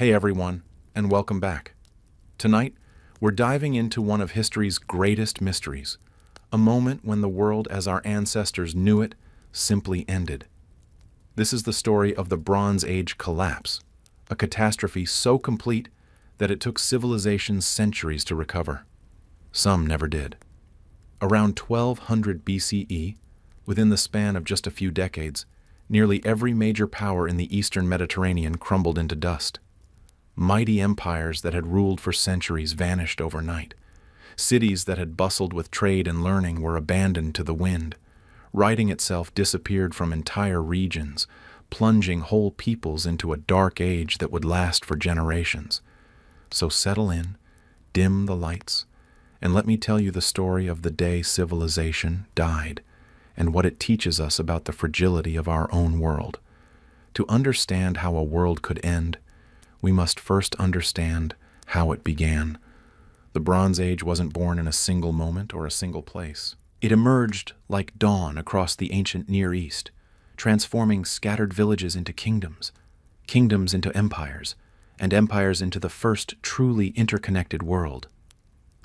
Hey everyone, and welcome back. Tonight, we're diving into one of history's greatest mysteries, a moment when the world as our ancestors knew it simply ended. This is the story of the Bronze Age collapse, a catastrophe so complete that it took civilizations centuries to recover. Some never did. Around 1200 BCE, within the span of just a few decades, nearly every major power in the eastern Mediterranean crumbled into dust. Mighty empires that had ruled for centuries vanished overnight. Cities that had bustled with trade and learning were abandoned to the wind. Writing itself disappeared from entire regions, plunging whole peoples into a dark age that would last for generations. So settle in, dim the lights, and let me tell you the story of the day civilization died, and what it teaches us about the fragility of our own world. To understand how a world could end, we must first understand how it began. The Bronze Age wasn't born in a single moment or a single place. It emerged like dawn across the ancient Near East, transforming scattered villages into kingdoms, kingdoms into empires, and empires into the first truly interconnected world.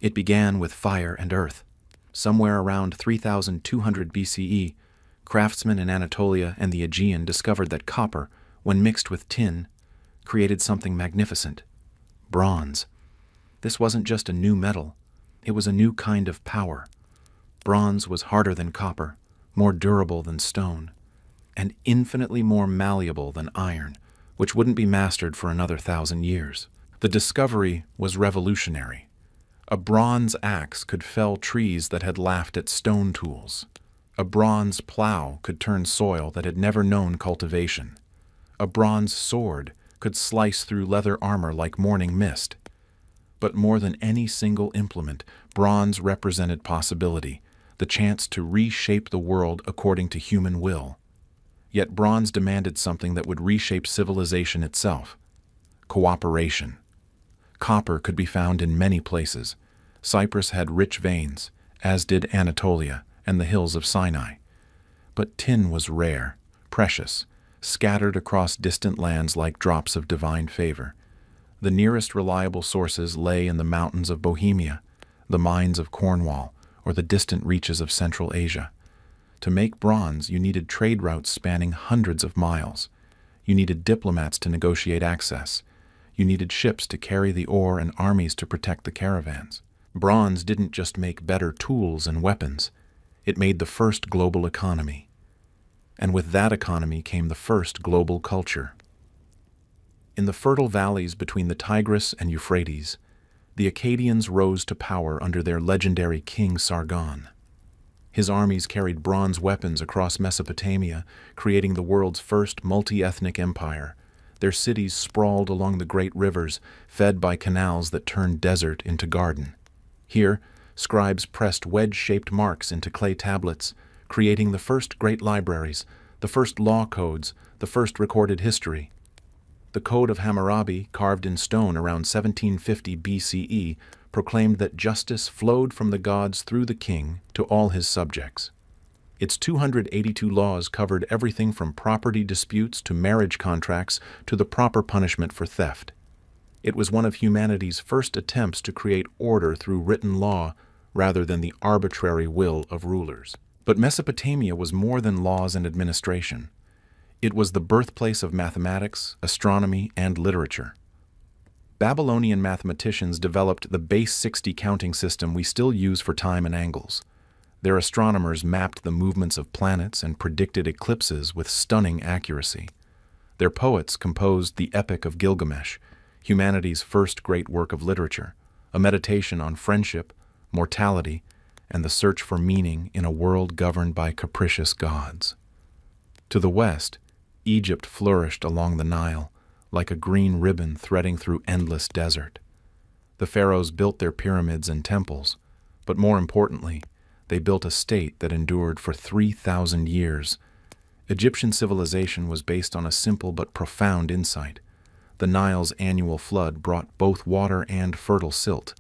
It began with fire and earth. Somewhere around 3200 BCE, craftsmen in Anatolia and the Aegean discovered that copper, when mixed with tin, created something magnificent: bronze. This wasn't just a new metal, it was a new kind of power. Bronze was harder than copper, more durable than stone, and infinitely more malleable than iron, which wouldn't be mastered for another 1,000 years. The discovery was revolutionary. A bronze axe could fell trees that had laughed at stone tools. A bronze plow could turn soil that had never known cultivation. A bronze sword could slice through leather armor like morning mist. But more than any single implement, bronze represented possibility, the chance to reshape the world according to human will. Yet bronze demanded something that would reshape civilization itself: cooperation. Copper could be found in many places. Cyprus had rich veins, as did Anatolia and the hills of Sinai. But tin was rare, precious, scattered across distant lands like drops of divine favor. The nearest reliable sources lay in the mountains of Bohemia, the mines of Cornwall, or the distant reaches of Central Asia. To make bronze, you needed trade routes spanning hundreds of miles. You needed diplomats to negotiate access. You needed ships to carry the ore and armies to protect the caravans. Bronze didn't just make better tools and weapons. It made the first global economy. And with that economy came the first global culture. In the fertile valleys between the Tigris and Euphrates, the Akkadians rose to power under their legendary king Sargon. His armies carried bronze weapons across Mesopotamia, creating the world's first multi-ethnic empire. Their cities sprawled along the great rivers, fed by canals that turned desert into garden. Here, scribes pressed wedge-shaped marks into clay tablets, creating the first great libraries, the first law codes, the first recorded history. The Code of Hammurabi, carved in stone around 1750 BCE, proclaimed that justice flowed from the gods through the king to all his subjects. Its 282 laws covered everything from property disputes to marriage contracts to the proper punishment for theft. It was one of humanity's first attempts to create order through written law rather than the arbitrary will of rulers. But Mesopotamia was more than laws and administration. It was the birthplace of mathematics, astronomy, and literature. Babylonian mathematicians developed the base 60 counting system we still use for time and angles. Their astronomers mapped the movements of planets and predicted eclipses with stunning accuracy. Their poets composed the Epic of Gilgamesh, humanity's first great work of literature, a meditation on friendship, mortality, and the search for meaning in a world governed by capricious gods. To the west, Egypt flourished along the Nile, like a green ribbon threading through endless desert. The pharaohs built their pyramids and temples, but more importantly, they built a state that endured for 3,000 years. Egyptian civilization was based on a simple but profound insight. The Nile's annual flood brought both water and fertile silt,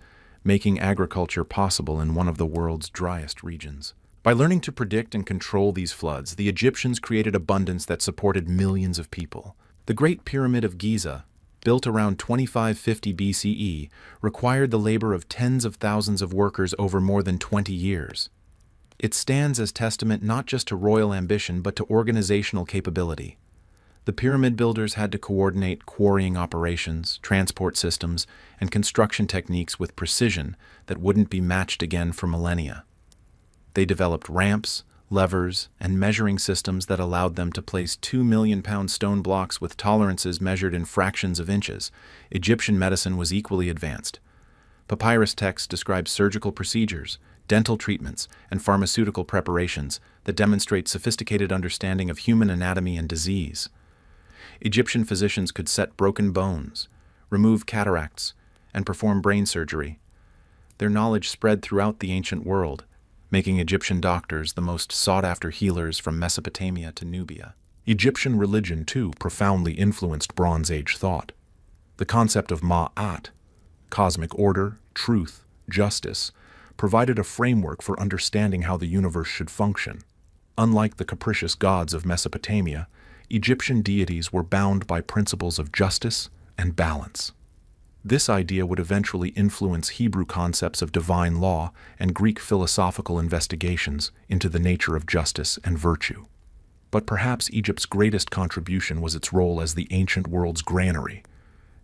making agriculture possible in one of the world's driest regions. By learning to predict and control these floods, the Egyptians created abundance that supported millions of people. The Great Pyramid of Giza, built around 2550 BCE, required the labor of tens of thousands of workers over more than 20 years. It stands as testament not just to royal ambition but to organizational capability. The pyramid builders had to coordinate quarrying operations, transport systems, and construction techniques with precision that wouldn't be matched again for millennia. They developed ramps, levers, and measuring systems that allowed them to place 2 million-pound stone blocks with tolerances measured in fractions of inches. Egyptian medicine was equally advanced. Papyrus texts describe surgical procedures, dental treatments, and pharmaceutical preparations that demonstrate sophisticated understanding of human anatomy and disease. Egyptian physicians could set broken bones, remove cataracts, and perform brain surgery. Their knowledge spread throughout the ancient world, making Egyptian doctors the most sought-after healers from Mesopotamia to Nubia. Egyptian religion, too, profoundly influenced Bronze Age thought. The concept of Ma'at, cosmic order, truth, justice, provided a framework for understanding how the universe should function. Unlike the capricious gods of Mesopotamia, Egyptian deities were bound by principles of justice and balance. This idea would eventually influence Hebrew concepts of divine law and Greek philosophical investigations into the nature of justice and virtue. But perhaps Egypt's greatest contribution was its role as the ancient world's granary.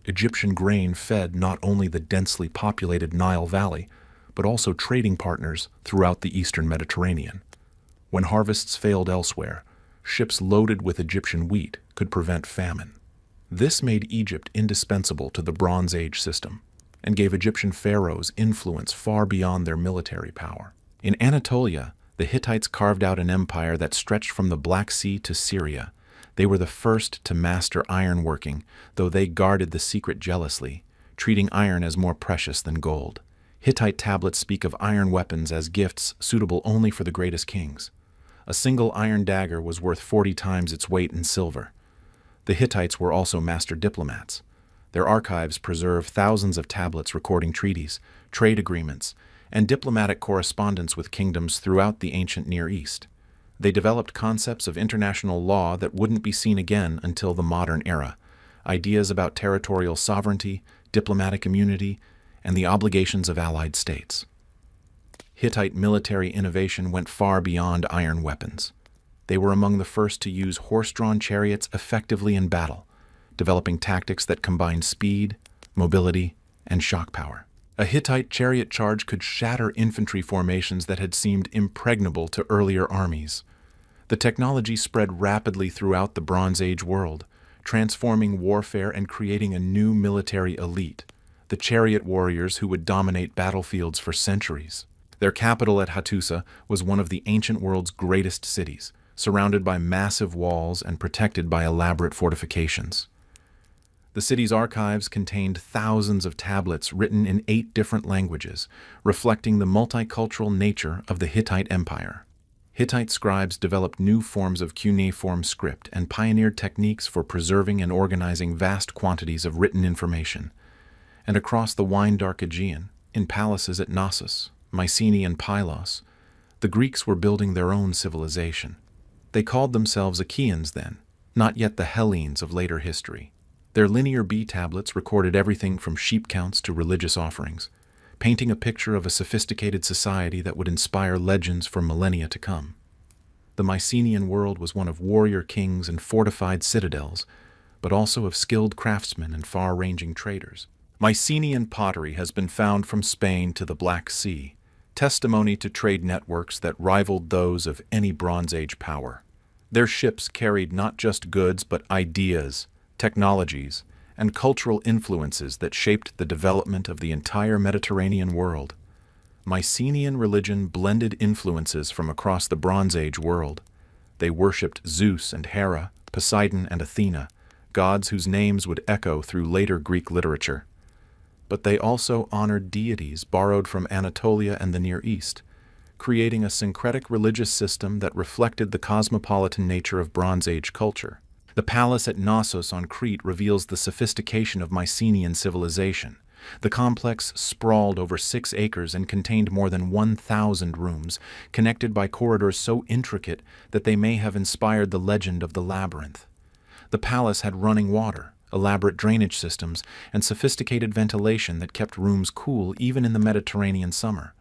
Egyptian grain fed not only the densely populated Nile Valley, but also trading partners throughout the eastern Mediterranean. When harvests failed elsewhere, ships loaded with Egyptian wheat could prevent famine. This made Egypt indispensable to the Bronze Age system and gave Egyptian pharaohs influence far beyond their military power. In Anatolia, the Hittites carved out an empire that stretched from the Black Sea to Syria. They were the first to master ironworking, though they guarded the secret jealously, treating iron as more precious than gold. Hittite tablets speak of iron weapons as gifts suitable only for the greatest kings. A single iron dagger was worth 40 times its weight in silver. The Hittites were also master diplomats. Their archives preserve thousands of tablets recording treaties, trade agreements, and diplomatic correspondence with kingdoms throughout the ancient Near East. They developed concepts of international law that wouldn't be seen again until the modern era, ideas about territorial sovereignty, diplomatic immunity, and the obligations of allied states. Hittite military innovation went far beyond iron weapons. They were among the first to use horse-drawn chariots effectively in battle, developing tactics that combined speed, mobility, and shock power. A Hittite chariot charge could shatter infantry formations that had seemed impregnable to earlier armies. The technology spread rapidly throughout the Bronze Age world, transforming warfare and creating a new military elite, the chariot warriors who would dominate battlefields for centuries. Their capital at Hattusa was one of the ancient world's greatest cities, surrounded by massive walls and protected by elaborate fortifications. The city's archives contained thousands of tablets written in 8 different languages, reflecting the multicultural nature of the Hittite Empire. Hittite scribes developed new forms of cuneiform script and pioneered techniques for preserving and organizing vast quantities of written information. And across the wine-dark Aegean, in palaces at Knossos, Mycenaean and Pylos, the Greeks were building their own civilization. They called themselves Achaeans then, not yet the Hellenes of later history. Their linear B tablets recorded everything from sheep counts to religious offerings, painting a picture of a sophisticated society that would inspire legends for millennia to come. The Mycenaean world was one of warrior kings and fortified citadels, but also of skilled craftsmen and far-ranging traders. Mycenaean pottery has been found from Spain to the Black Sea, testimony to trade networks that rivaled those of any Bronze Age power. Their ships carried not just goods but ideas, technologies, and cultural influences that shaped the development of the entire Mediterranean world. Mycenaean religion blended influences from across the Bronze Age world. They worshipped Zeus and Hera, Poseidon and Athena, gods whose names would echo through later Greek literature. But they also honored deities borrowed from Anatolia and the Near East, creating a syncretic religious system that reflected the cosmopolitan nature of Bronze Age culture. The palace at Knossos on Crete reveals the sophistication of Mycenaean civilization. The complex sprawled over 6 acres and contained more than 1,000 rooms, connected by corridors so intricate that they may have inspired the legend of the labyrinth. The palace had running water, elaborate drainage systems, and sophisticated ventilation that kept rooms cool even in the Mediterranean summer.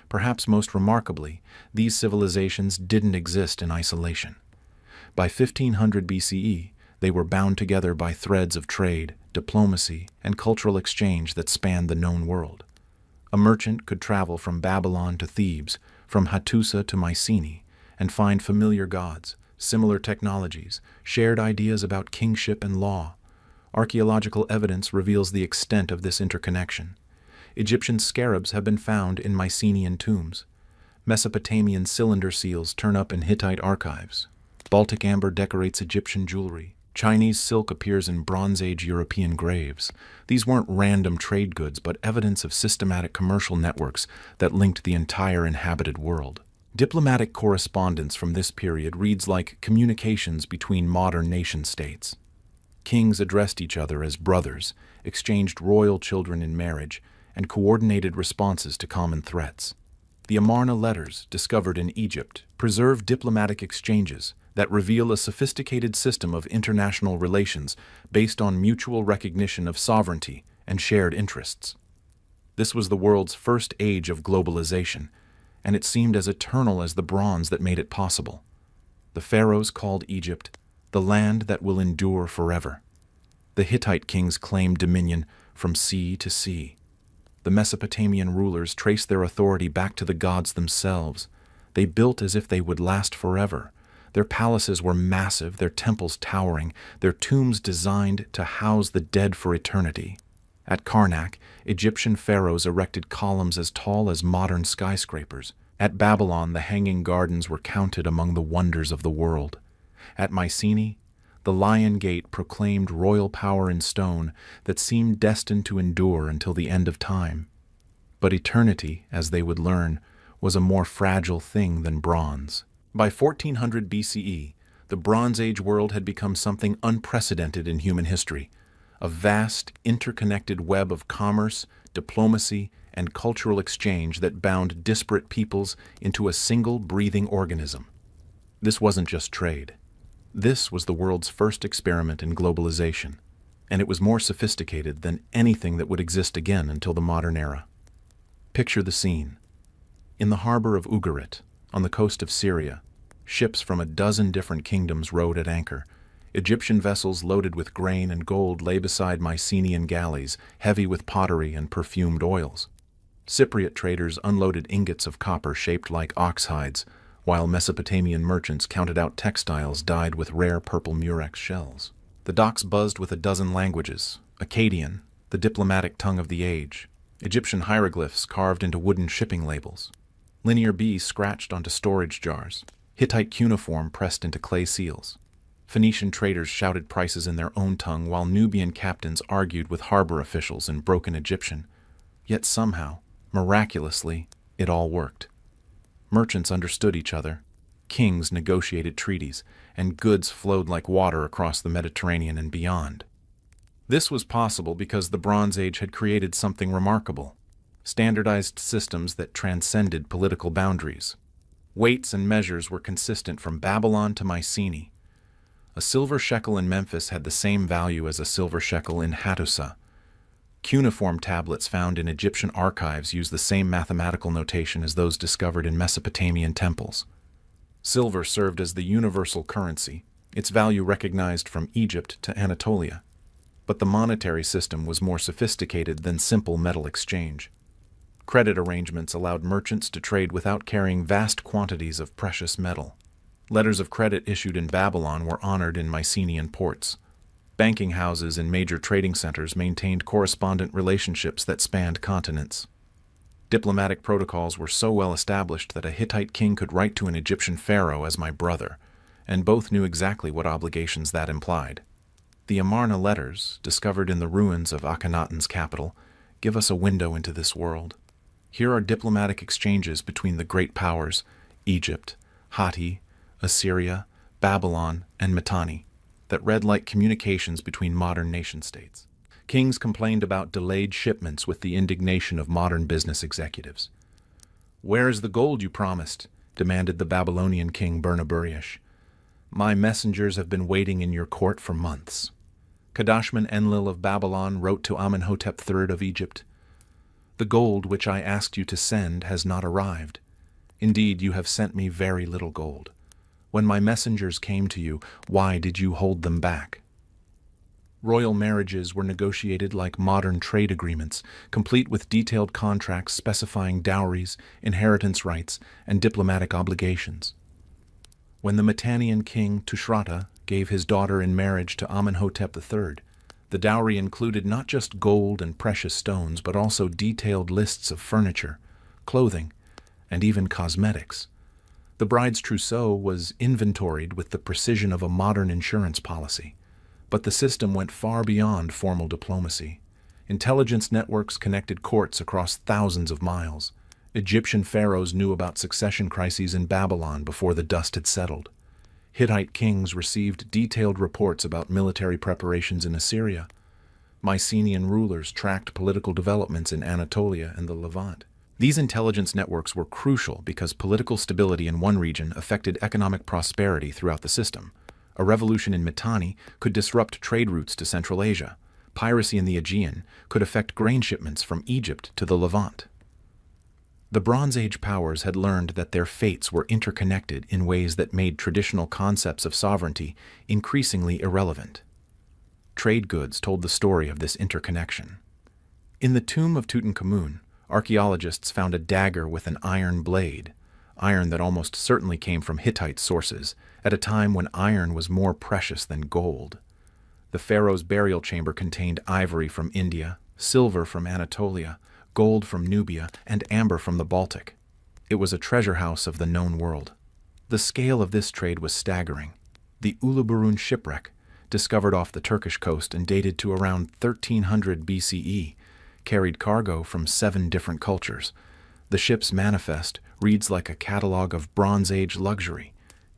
Perhaps most remarkably, these civilizations didn't exist in isolation. By 1500 BCE, they were bound together by threads of trade, diplomacy, and cultural exchange that spanned the known world. A merchant could travel from Babylon to Thebes, from Hattusa to Mycenae, and find familiar gods, similar technologies, shared ideas about kingship and law. Archaeological evidence reveals the extent of this interconnection. Egyptian scarabs have been found in Mycenaean tombs. Mesopotamian cylinder seals turn up in Hittite archives. Baltic amber decorates Egyptian jewelry. Chinese silk appears in Bronze Age European graves. These weren't random trade goods, but evidence of systematic commercial networks that linked the entire inhabited world. Diplomatic correspondence from this period reads like communications between modern nation-states. Kings addressed each other as brothers, exchanged royal children in marriage, and coordinated responses to common threats. The Amarna letters, discovered in Egypt, preserve diplomatic exchanges that reveal a sophisticated system of international relations based on mutual recognition of sovereignty and shared interests. This was the world's first age of globalization, and it seemed as eternal as the bronze that made it possible. The pharaohs called Egypt the land that will endure forever. The Hittite kings claimed dominion from sea to sea. The Mesopotamian rulers traced their authority back to the gods themselves. They built as if they would last forever. Their palaces were massive, their temples towering, their tombs designed to house the dead for eternity. At Karnak, Egyptian pharaohs erected columns as tall as modern skyscrapers. At Babylon, the Hanging Gardens were counted among the wonders of the world. At Mycenae, the Lion Gate proclaimed royal power in stone that seemed destined to endure until the end of time. But eternity, as they would learn, was a more fragile thing than bronze. By 1400 BCE, the Bronze Age world had become something unprecedented in human history, a vast, interconnected web of commerce, diplomacy, and cultural exchange that bound disparate peoples into a single breathing organism. This wasn't just trade. This was the world's first experiment in globalization, and it was more sophisticated than anything that would exist again until the modern era. Picture the scene. In the harbor of Ugarit, on the coast of Syria, ships from a dozen different kingdoms rode at anchor. Egyptian vessels loaded with grain and gold lay beside Mycenaean galleys, heavy with pottery and perfumed oils. Cypriot traders unloaded ingots of copper shaped like ox hides, while Mesopotamian merchants counted out textiles dyed with rare purple murex shells. The docks buzzed with a dozen languages: Akkadian, the diplomatic tongue of the age; Egyptian hieroglyphs carved into wooden shipping labels; linear bees scratched onto storage jars; Hittite cuneiform pressed into clay seals. Phoenician traders shouted prices in their own tongue, while Nubian captains argued with harbor officials in broken Egyptian. Yet somehow, miraculously, it all worked. Merchants understood each other, kings negotiated treaties, and goods flowed like water across the Mediterranean and beyond. This was possible because the Bronze Age had created something remarkable: standardized systems that transcended political boundaries. Weights and measures were consistent from Babylon to Mycenae. A silver shekel in Memphis had the same value as a silver shekel in Hattusa. Cuneiform tablets found in Egyptian archives use the same mathematical notation as those discovered in Mesopotamian temples. Silver served as the universal currency, its value recognized from Egypt to Anatolia. But the monetary system was more sophisticated than simple metal exchange. Credit arrangements allowed merchants to trade without carrying vast quantities of precious metal. Letters of credit issued in Babylon were honored in Mycenaean ports. Banking houses in major trading centers maintained correspondent relationships that spanned continents. Diplomatic protocols were so well established that a Hittite king could write to an Egyptian pharaoh as "my brother," and both knew exactly what obligations that implied. The Amarna letters, discovered in the ruins of Akhenaten's capital, give us a window into this world. Here are diplomatic exchanges between the great powers: Egypt, Hatti, Assyria, Babylon, and Mitanni, that read like communications between modern nation-states. Kings complained about delayed shipments with the indignation of modern business executives. "Where is the gold you promised?" demanded the Babylonian king Bernaburish. "My messengers have been waiting in your court for months." Kadashman Enlil of Babylon wrote to Amenhotep III of Egypt, "The gold which I asked you to send has not arrived. Indeed, you have sent me very little gold. When my messengers came to you, why did you hold them back?" Royal marriages were negotiated like modern trade agreements, complete with detailed contracts specifying dowries, inheritance rights, and diplomatic obligations. When the Mitannian king Tushratta gave his daughter in marriage to Amenhotep III, the dowry included not just gold and precious stones, but also detailed lists of furniture, clothing, and even cosmetics. The bride's trousseau was inventoried with the precision of a modern insurance policy. But the system went far beyond formal diplomacy. Intelligence networks connected courts across thousands of miles. Egyptian pharaohs knew about succession crises in Babylon before the dust had settled. Hittite kings received detailed reports about military preparations in Assyria. Mycenaean rulers tracked political developments in Anatolia and the Levant. These intelligence networks were crucial because political stability in one region affected economic prosperity throughout the system. A revolution in Mitanni could disrupt trade routes to Central Asia. Piracy in the Aegean could affect grain shipments from Egypt to the Levant. The Bronze Age powers had learned that their fates were interconnected in ways that made traditional concepts of sovereignty increasingly irrelevant. Trade goods told the story of this interconnection. In the tomb of Tutankhamun, archaeologists found a dagger with an iron blade, iron that almost certainly came from Hittite sources, at a time when iron was more precious than gold. The pharaoh's burial chamber contained ivory from India, silver from Anatolia, gold from Nubia, and amber from the Baltic. It was a treasure house of the known world. The scale of this trade was staggering. The Uluburun shipwreck, discovered off the Turkish coast and dated to around 1300 BCE, carried cargo from 7 different cultures. The ship's manifest reads like a catalog of Bronze Age luxury: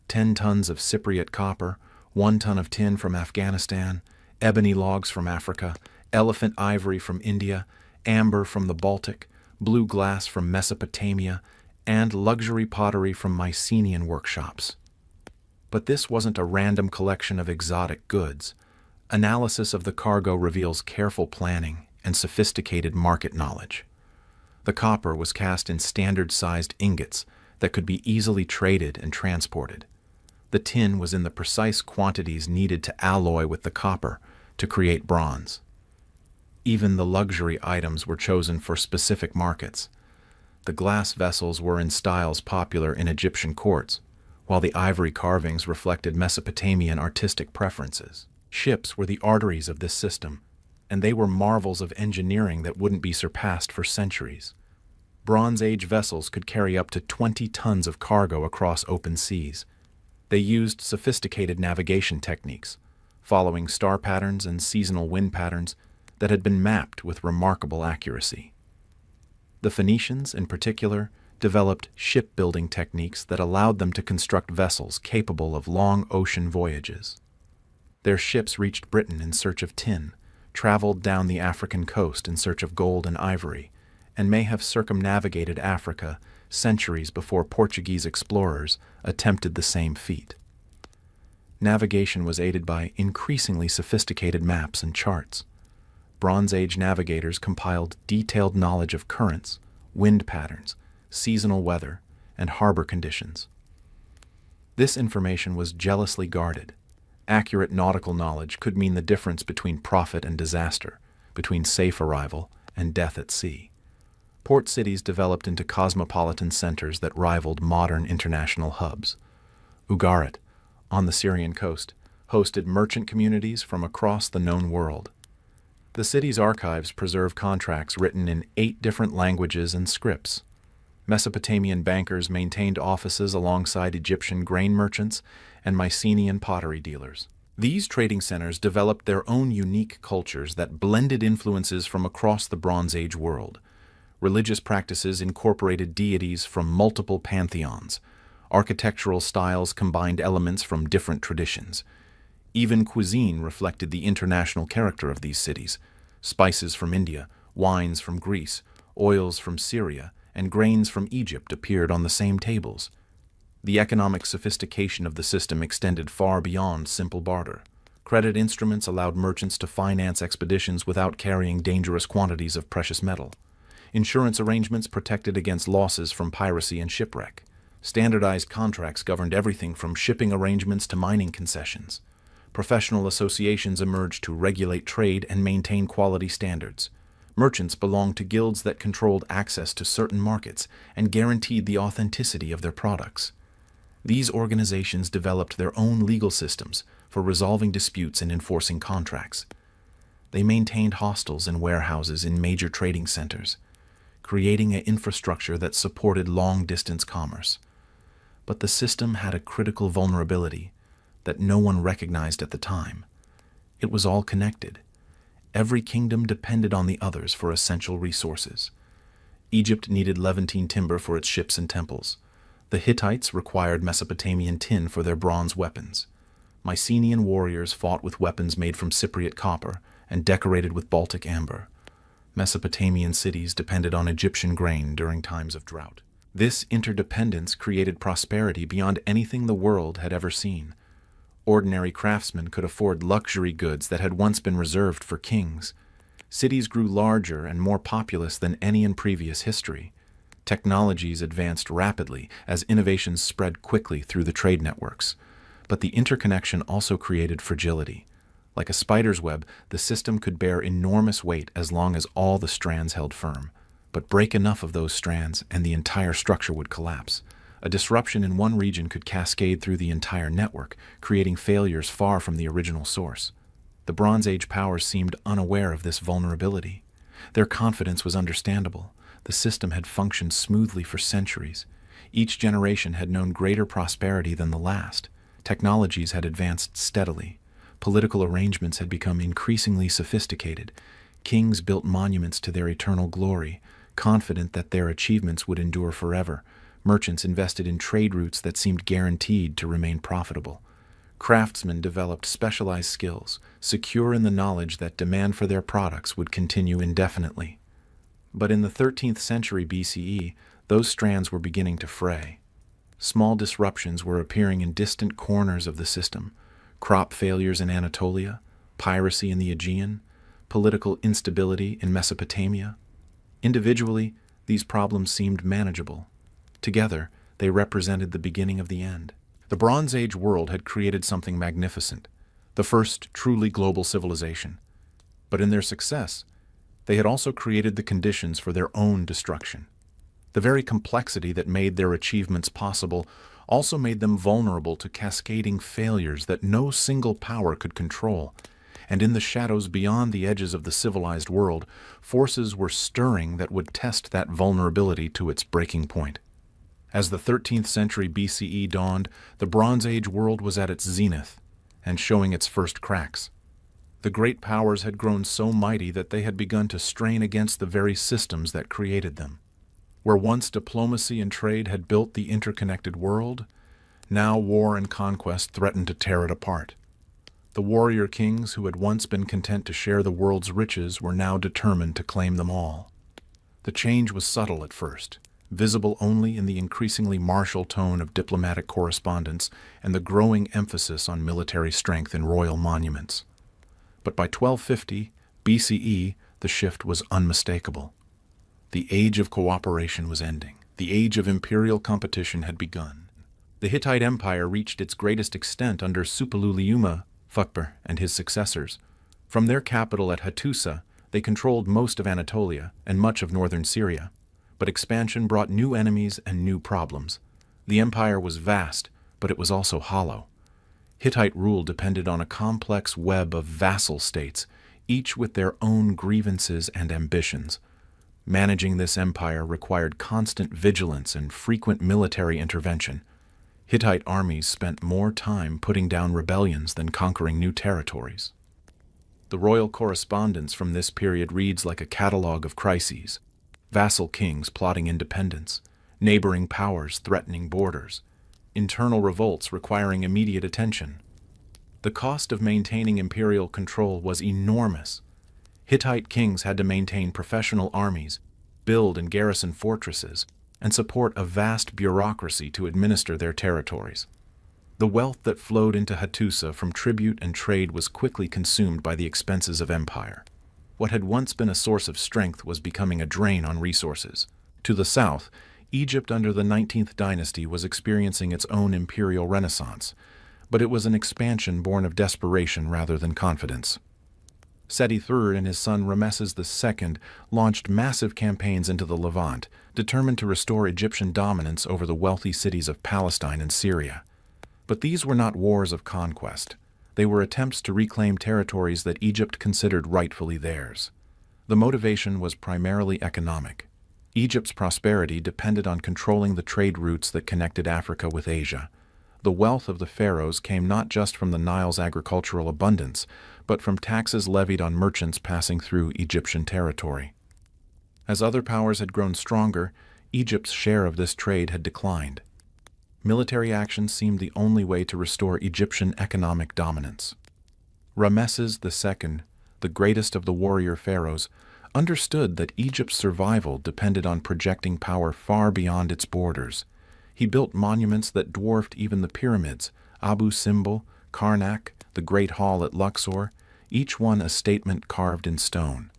10 tons of Cypriot copper, 1 ton of tin from Afghanistan, ebony logs from Africa, elephant ivory from India, amber from the Baltic, blue glass from Mesopotamia, and luxury pottery from Mycenaean workshops. But this wasn't a random collection of exotic goods. Analysis of the cargo reveals careful planning and sophisticated market knowledge. The copper was cast in standard-sized ingots that could be easily traded and transported. The tin was in the precise quantities needed to alloy with the copper to create bronze. Even the luxury items were chosen for specific markets. The glass vessels were in styles popular in Egyptian courts, while the ivory carvings reflected Mesopotamian artistic preferences. Ships were the arteries of this system, and they were marvels of engineering that wouldn't be surpassed for centuries. Bronze Age vessels could carry up to 20 tons of cargo across open seas. They used sophisticated navigation techniques, following star patterns and seasonal wind patterns that had been mapped with remarkable accuracy. The Phoenicians, in particular, developed shipbuilding techniques that allowed them to construct vessels capable of long ocean voyages. Their ships reached Britain in search of tin, traveled down the African coast in search of gold and ivory, and may have circumnavigated Africa centuries before Portuguese explorers attempted the same feat. Navigation was aided by increasingly sophisticated maps and charts. Bronze Age navigators compiled detailed knowledge of currents, wind patterns, seasonal weather, and harbor conditions. This information was jealously guarded. Accurate nautical knowledge could mean the difference between profit and disaster, between safe arrival and death at sea. Port cities developed into cosmopolitan centers that rivaled modern international hubs. Ugarit, on the Syrian coast, hosted merchant communities from across the known world. The city's archives preserve contracts written in 8 different languages and scripts. Mesopotamian bankers maintained offices alongside Egyptian grain merchants and Mycenaean pottery dealers. These trading centers developed their own unique cultures that blended influences from across the Bronze Age world. Religious practices incorporated deities from multiple pantheons. Architectural styles combined elements from different traditions. Even cuisine reflected the international character of these cities. Spices from India, wines from Greece, oils from Syria, and grains from Egypt appeared on the same tables. The economic sophistication of the system extended far beyond simple barter. Credit instruments allowed merchants to finance expeditions without carrying dangerous quantities of precious metal. Insurance arrangements protected against losses from piracy and shipwreck. Standardized contracts governed everything from shipping arrangements to mining concessions. Professional associations emerged to regulate trade and maintain quality standards. Merchants belonged to guilds that controlled access to certain markets and guaranteed the authenticity of their products. These organizations developed their own legal systems for resolving disputes and enforcing contracts. They maintained hostels and warehouses in major trading centers, creating an infrastructure that supported long-distance commerce. But the system had a critical vulnerability that no one recognized at the time. It was all connected. Every kingdom depended on the others for essential resources. Egypt needed Levantine timber for its ships and temples. The Hittites required Mesopotamian tin for their bronze weapons. Mycenaean warriors fought with weapons made from Cypriot copper and decorated with Baltic amber. Mesopotamian cities depended on Egyptian grain during times of drought. This interdependence created prosperity beyond anything the world had ever seen. Ordinary craftsmen could afford luxury goods that had once been reserved for kings. Cities grew larger and more populous than any in previous history. Technologies advanced rapidly as innovations spread quickly through the trade networks. But the interconnection also created fragility. Like a spider's web, the system could bear enormous weight as long as all the strands held firm. But break enough of those strands and the entire structure would collapse. A disruption in one region could cascade through the entire network, creating failures far from the original source. The Bronze Age powers seemed unaware of this vulnerability. Their confidence was understandable. The system had functioned smoothly for centuries. Each generation had known greater prosperity than the last. Technologies had advanced steadily. Political arrangements had become increasingly sophisticated. Kings built monuments to their eternal glory, confident that their achievements would endure forever. Merchants invested in trade routes that seemed guaranteed to remain profitable. Craftsmen developed specialized skills, secure in the knowledge that demand for their products would continue indefinitely. But in the 13th century BCE, those strands were beginning to fray. Small disruptions were appearing in distant corners of the system. Crop failures in Anatolia, piracy in the Aegean, political instability in Mesopotamia. Individually, these problems seemed manageable. Together, they represented the beginning of the end. The Bronze Age world had created something magnificent, the first truly global civilization. But in their success, they had also created the conditions for their own destruction. The very complexity that made their achievements possible also made them vulnerable to cascading failures that no single power could control. And in the shadows beyond the edges of the civilized world, forces were stirring that would test that vulnerability to its breaking point. As the 13th century BCE dawned, the Bronze Age world was at its zenith and showing its first cracks. The great powers had grown so mighty that they had begun to strain against the very systems that created them. Where once diplomacy and trade had built the interconnected world, now war and conquest threatened to tear it apart. The warrior kings who had once been content to share the world's riches were now determined to claim them all. The change was subtle at first, visible only in the increasingly martial tone of diplomatic correspondence and the growing emphasis on military strength in royal monuments. But by 1250 BCE, the shift was unmistakable. The age of cooperation was ending. The age of imperial competition had begun. The Hittite Empire reached its greatest extent under Suppiluliuma Thukpa and his successors. From their capital at Hattusa, they controlled most of Anatolia and much of northern Syria. But expansion brought new enemies and new problems. The empire was vast, but it was also hollow. Hittite rule depended on a complex web of vassal states, each with their own grievances and ambitions. Managing this empire required constant vigilance and frequent military intervention. Hittite armies spent more time putting down rebellions than conquering new territories. The royal correspondence from this period reads like a catalogue of crises. Vassal kings plotting independence, neighboring powers threatening borders, internal revolts requiring immediate attention. The cost of maintaining imperial control was enormous. Hittite kings had to maintain professional armies, build and garrison fortresses, and support a vast bureaucracy to administer their territories. The wealth that flowed into Hattusa from tribute and trade was quickly consumed by the expenses of empire. What had once been a source of strength was becoming a drain on resources. To the south, Egypt under the 19th dynasty was experiencing its own imperial renaissance, but it was an expansion born of desperation rather than confidence. Seti III and his son Ramesses II launched massive campaigns into the Levant, determined to restore Egyptian dominance over the wealthy cities of Palestine and Syria. But these were not wars of conquest. They were attempts to reclaim territories that Egypt considered rightfully theirs. The motivation was primarily economic. Egypt's prosperity depended on controlling the trade routes that connected Africa with Asia. The wealth of the pharaohs came not just from the Nile's agricultural abundance, but from taxes levied on merchants passing through Egyptian territory. As other powers had grown stronger, Egypt's share of this trade had declined. Military action seemed the only way to restore Egyptian economic dominance. Ramesses II, the greatest of the warrior pharaohs, understood that Egypt's survival depended on projecting power far beyond its borders. He built monuments that dwarfed even the pyramids, Abu Simbel, Karnak, the Great Hall at Luxor, each one a statement carved in stone.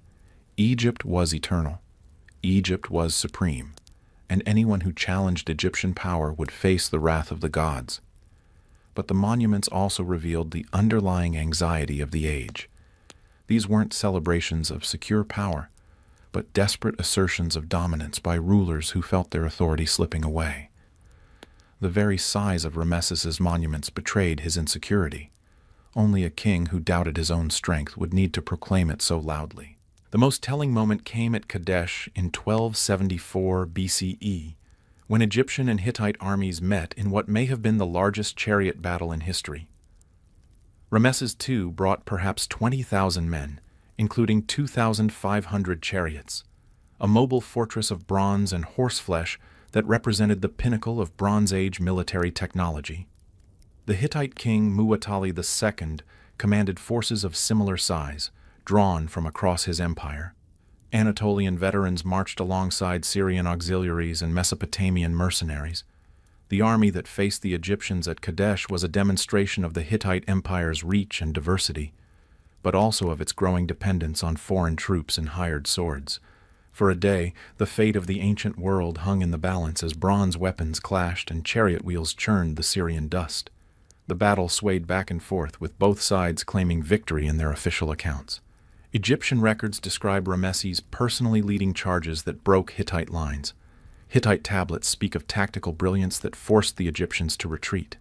Egypt was eternal. Egypt was supreme, and anyone who challenged Egyptian power would face the wrath of the gods. But the monuments also revealed the underlying anxiety of the age. These weren't celebrations of secure power, but desperate assertions of dominance by rulers who felt their authority slipping away. The very size of Ramesses's monuments betrayed his insecurity. Only a king who doubted his own strength would need to proclaim it so loudly. The most telling moment came at Kadesh in 1274 BCE, when Egyptian and Hittite armies met in what may have been the largest chariot battle in history. Ramesses II brought perhaps 20,000 men, including 2,500 chariots, a mobile fortress of bronze and horseflesh that represented the pinnacle of Bronze Age military technology. The Hittite king Muwatalli II commanded forces of similar size, drawn from across his empire. Anatolian veterans marched alongside Syrian auxiliaries and Mesopotamian mercenaries. The army that faced the Egyptians at Kadesh was a demonstration of the Hittite Empire's reach and diversity, but also of its growing dependence on foreign troops and hired swords. For a day, the fate of the ancient world hung in the balance as bronze weapons clashed and chariot wheels churned the Syrian dust. The battle swayed back and forth, with both sides claiming victory in their official accounts. Egyptian records describe Ramesses personally leading charges that broke Hittite lines. Hittite tablets speak of tactical brilliance that forced the Egyptians to retreat.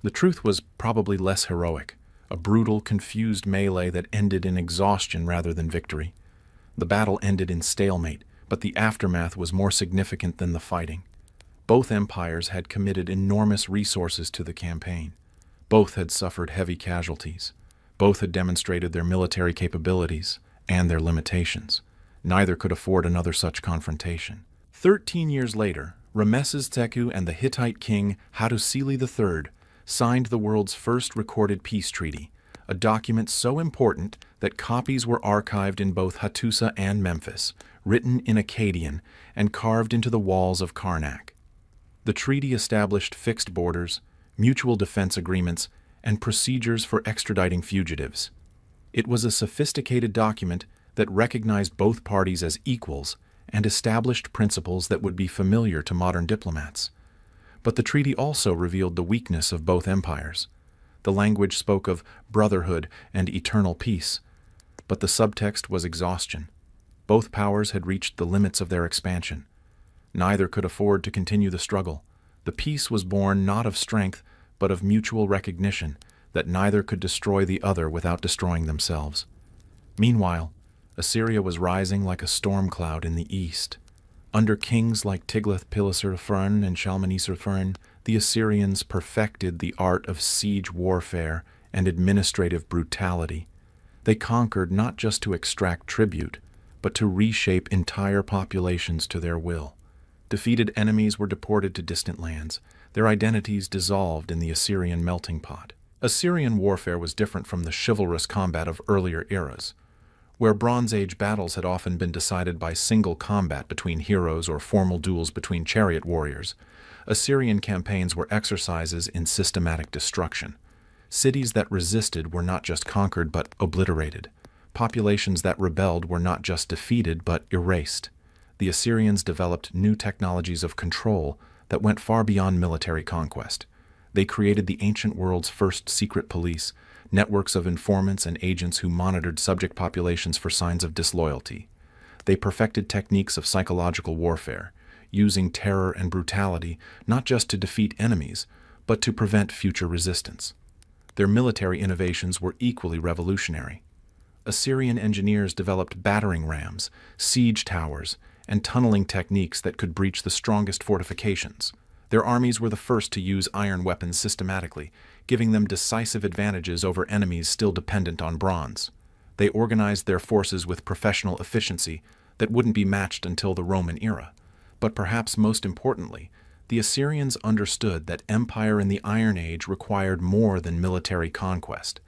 The truth was probably less heroic, a brutal, confused melee that ended in exhaustion rather than victory. The battle ended in stalemate, but the aftermath was more significant than the fighting. Both empires had committed enormous resources to the campaign. Both had suffered heavy casualties. Both had demonstrated their military capabilities and their limitations. Neither could afford another such confrontation. 13 years later, Ramesses II and the Hittite king Hattusili III signed the world's first recorded peace treaty, a document so important that copies were archived in both Hattusa and Memphis, written in Akkadian and carved into the walls of Karnak. The treaty established fixed borders, mutual defense agreements, and procedures for extraditing fugitives. It was a sophisticated document that recognized both parties as equals and established principles that would be familiar to modern diplomats. But the treaty also revealed the weakness of both empires. The language spoke of brotherhood and eternal peace, but the subtext was exhaustion. Both powers had reached the limits of their expansion. Neither could afford to continue the struggle. The peace was born not of strength, but of mutual recognition that neither could destroy the other without destroying themselves. Meanwhile, Assyria was rising like a storm cloud in the east. Under kings like Tiglath-Pileser I and Shalmaneser I, the Assyrians perfected the art of siege warfare and administrative brutality. They conquered not just to extract tribute, but to reshape entire populations to their will. Defeated enemies were deported to distant lands, their identities dissolved in the Assyrian melting pot. Assyrian warfare was different from the chivalrous combat of earlier eras. Where Bronze Age battles had often been decided by single combat between heroes or formal duels between chariot warriors, Assyrian campaigns were exercises in systematic destruction. Cities that resisted were not just conquered but obliterated. Populations that rebelled were not just defeated but erased. The Assyrians developed new technologies of control that went far beyond military conquest. They created the ancient world's first secret police, networks of informants and agents who monitored subject populations for signs of disloyalty. They perfected techniques of psychological warfare, using terror and brutality not just to defeat enemies, but to prevent future resistance. Their military innovations were equally revolutionary. Assyrian engineers developed battering rams, siege towers, and tunneling techniques that could breach the strongest fortifications. Their armies were the first to use iron weapons systematically, giving them decisive advantages over enemies still dependent on bronze. They organized their forces with professional efficiency that wouldn't be matched until the Roman era. But perhaps most importantly, the Assyrians understood that empire in the Iron Age required more than military conquest.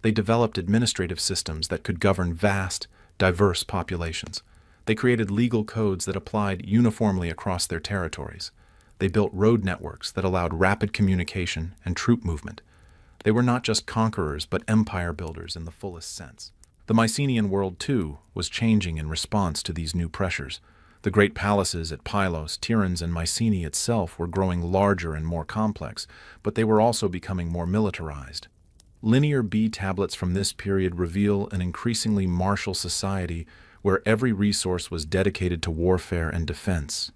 They developed administrative systems that could govern vast, diverse populations. They created legal codes that applied uniformly across their territories. They built road networks that allowed rapid communication and troop movement. They were not just conquerors, but empire builders in the fullest sense. The Mycenaean world, too, was changing in response to these new pressures. The great palaces at Pylos, Tiryns, and Mycenae itself were growing larger and more complex, but they were also becoming more militarized. Linear B tablets from this period reveal an increasingly martial society where every resource was dedicated to warfare and defense.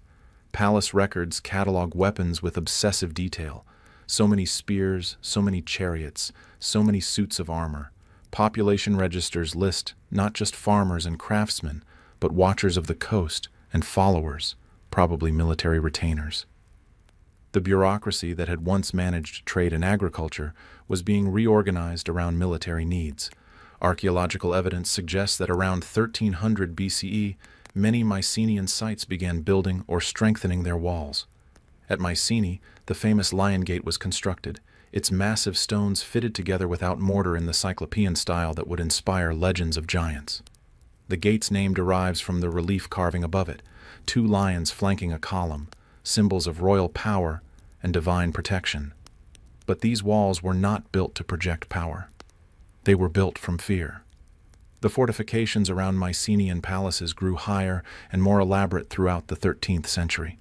Palace records catalog weapons with obsessive detail. So many spears, so many chariots, so many suits of armor. Population registers list not just farmers and craftsmen, but watchers of the coast and followers, probably military retainers. The bureaucracy that had once managed trade and agriculture was being reorganized around military needs. Archaeological evidence suggests that around 1300 BCE, many Mycenaean sites began building or strengthening their walls. At Mycenae, the famous Lion Gate was constructed, its massive stones fitted together without mortar in the Cyclopean style that would inspire legends of giants. The gate's name derives from the relief carving above it, two lions flanking a column, symbols of royal power and divine protection. But these walls were not built to project power. They were built from fear. The fortifications around Mycenaean palaces grew higher and more elaborate throughout the 13th century.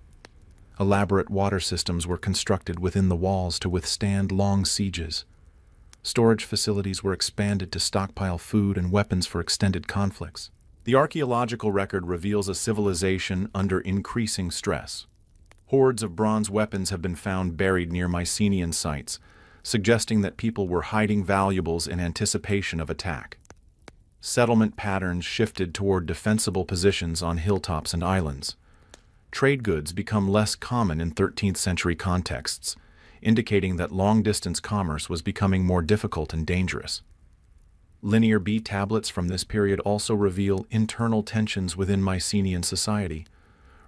Elaborate water systems were constructed within the walls to withstand long sieges. Storage facilities were expanded to stockpile food and weapons for extended conflicts. The archaeological record reveals a civilization under increasing stress. Hordes of bronze weapons have been found buried near Mycenaean sites, suggesting that people were hiding valuables in anticipation of attack. Settlement patterns shifted toward defensible positions on hilltops and islands. Trade goods become less common in 13th century contexts, indicating that long-distance commerce was becoming more difficult and dangerous. Linear B tablets from this period also reveal internal tensions within Mycenaean society.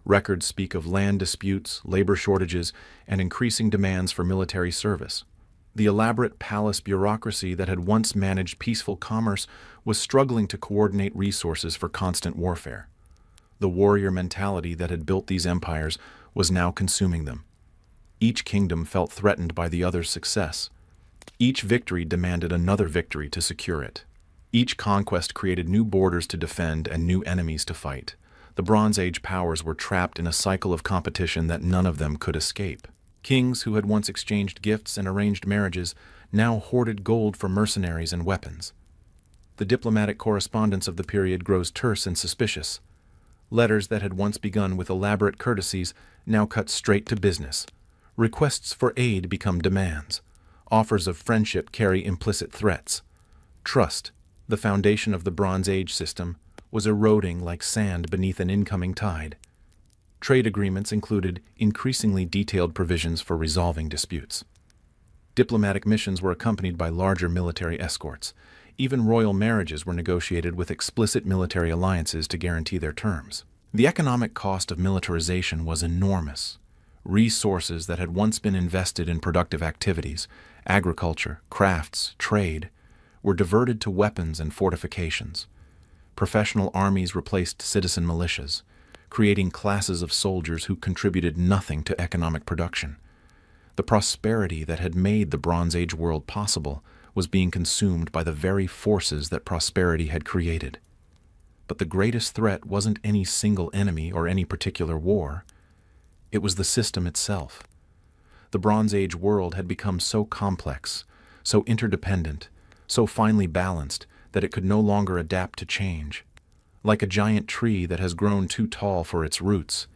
Records speak of land disputes, labor shortages, and increasing demands for military service. The elaborate palace bureaucracy that had once managed peaceful commerce was struggling to coordinate resources for constant warfare. The warrior mentality that had built these empires was now consuming them. Each kingdom felt threatened by the other's success. Each victory demanded another victory to secure it. Each conquest created new borders to defend and new enemies to fight. The Bronze Age powers were trapped in a cycle of competition that none of them could escape. Kings who had once exchanged gifts and arranged marriages now hoarded gold for mercenaries and weapons. The diplomatic correspondence of the period grows terse and suspicious. Letters that had once begun with elaborate courtesies now cut straight to business. Requests for aid become demands. Offers of friendship carry implicit threats. Trust, the foundation of the Bronze Age system, was eroding like sand beneath an incoming tide. Trade agreements included increasingly detailed provisions for resolving disputes. Diplomatic missions were accompanied by larger military escorts. Even royal marriages were negotiated with explicit military alliances to guarantee their terms. The economic cost of militarization was enormous. Resources that had once been invested in productive activities, agriculture, crafts, trade, were diverted to weapons and fortifications. Professional armies replaced citizen militias, creating classes of soldiers who contributed nothing to economic production. The prosperity that had made the Bronze Age world possible was being consumed by the very forces that prosperity had created. But the greatest threat wasn't any single enemy or any particular war. It was the system itself. The Bronze Age world had become so complex, so interdependent, so finely balanced that it could no longer adapt to change. Like a giant tree that has grown too tall for its roots,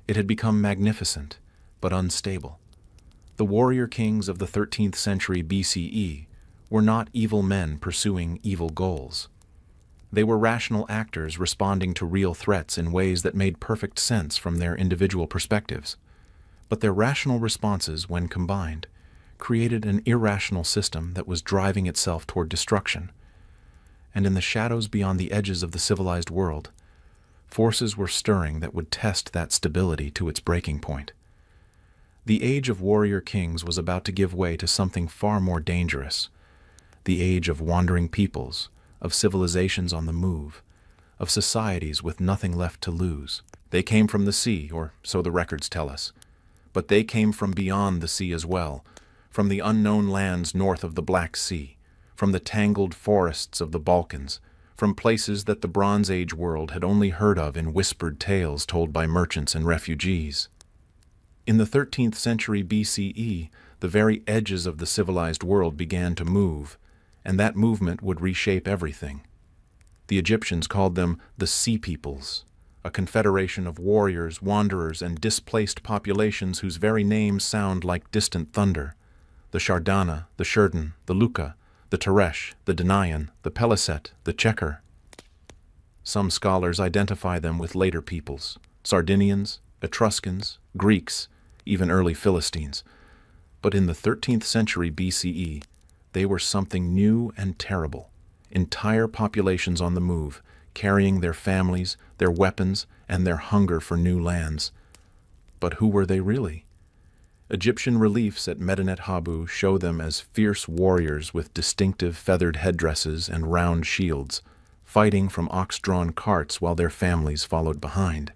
it had become magnificent, but unstable. The warrior kings of the 13th century BCE were not evil men pursuing evil goals. They were rational actors responding to real threats in ways that made perfect sense from their individual perspectives. But their rational responses, when combined, created an irrational system that was driving itself toward destruction. And in the shadows beyond the edges of the civilized world, forces were stirring that would test that stability to its breaking point. The age of warrior kings was about to give way to something far more dangerous. The age of wandering peoples, of civilizations on the move, of societies with nothing left to lose. They came from the sea, or so the records tell us. But they came from beyond the sea as well, from the unknown lands north of the Black Sea, from the tangled forests of the Balkans, from places that the Bronze Age world had only heard of in whispered tales told by merchants and refugees. In the 13th century BCE, the very edges of the civilized world began to move, and that movement would reshape everything. The Egyptians called them the Sea Peoples, a confederation of warriors, wanderers, and displaced populations whose very names sound like distant thunder. The Shardana, the Shurdan, the Luka, the Teresh, the Danaan, the Peliset, the Checker. Some scholars identify them with later peoples, Sardinians, Etruscans, Greeks, even early Philistines. But in the 13th century BCE, they were something new and terrible. Entire populations on the move, carrying their families, their weapons, and their hunger for new lands. But who were they really? Egyptian reliefs at Medinet Habu show them as fierce warriors with distinctive feathered headdresses and round shields, fighting from ox-drawn carts while their families followed behind.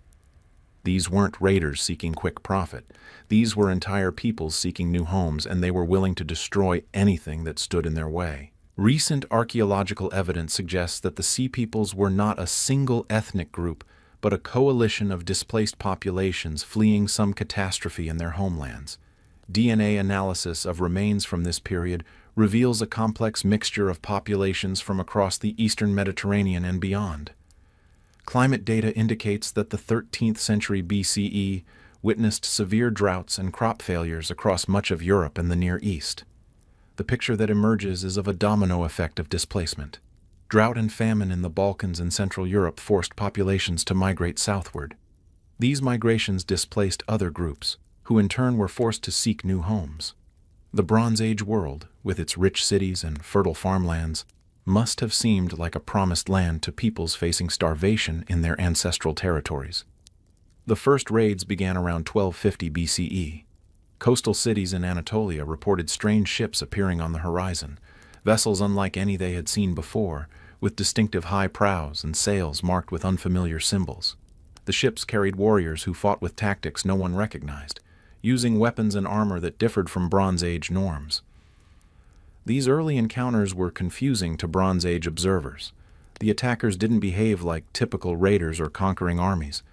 These weren't raiders seeking quick profit. These were entire peoples seeking new homes, and they were willing to destroy anything that stood in their way. Recent archaeological evidence suggests that the Sea Peoples were not a single ethnic group, but a coalition of displaced populations fleeing some catastrophe in their homelands. DNA analysis of remains from this period reveals a complex mixture of populations from across the eastern Mediterranean and beyond. Climate data indicates that the 13th century BCE witnessed severe droughts and crop failures across much of Europe and the Near East. The picture that emerges is of a domino effect of displacement. Drought and famine in the Balkans and Central Europe forced populations to migrate southward. These migrations displaced other groups, who in turn were forced to seek new homes. The Bronze Age world, with its rich cities and fertile farmlands, must have seemed like a promised land to peoples facing starvation in their ancestral territories. The first raids began around 1250 BCE. Coastal cities in Anatolia reported strange ships appearing on the horizon, vessels unlike any they had seen before, with distinctive high prows and sails marked with unfamiliar symbols. The ships carried warriors who fought with tactics no one recognized, using weapons and armor that differed from Bronze Age norms. These early encounters were confusing to Bronze Age observers. The attackers didn't behave like typical raiders or conquering armies.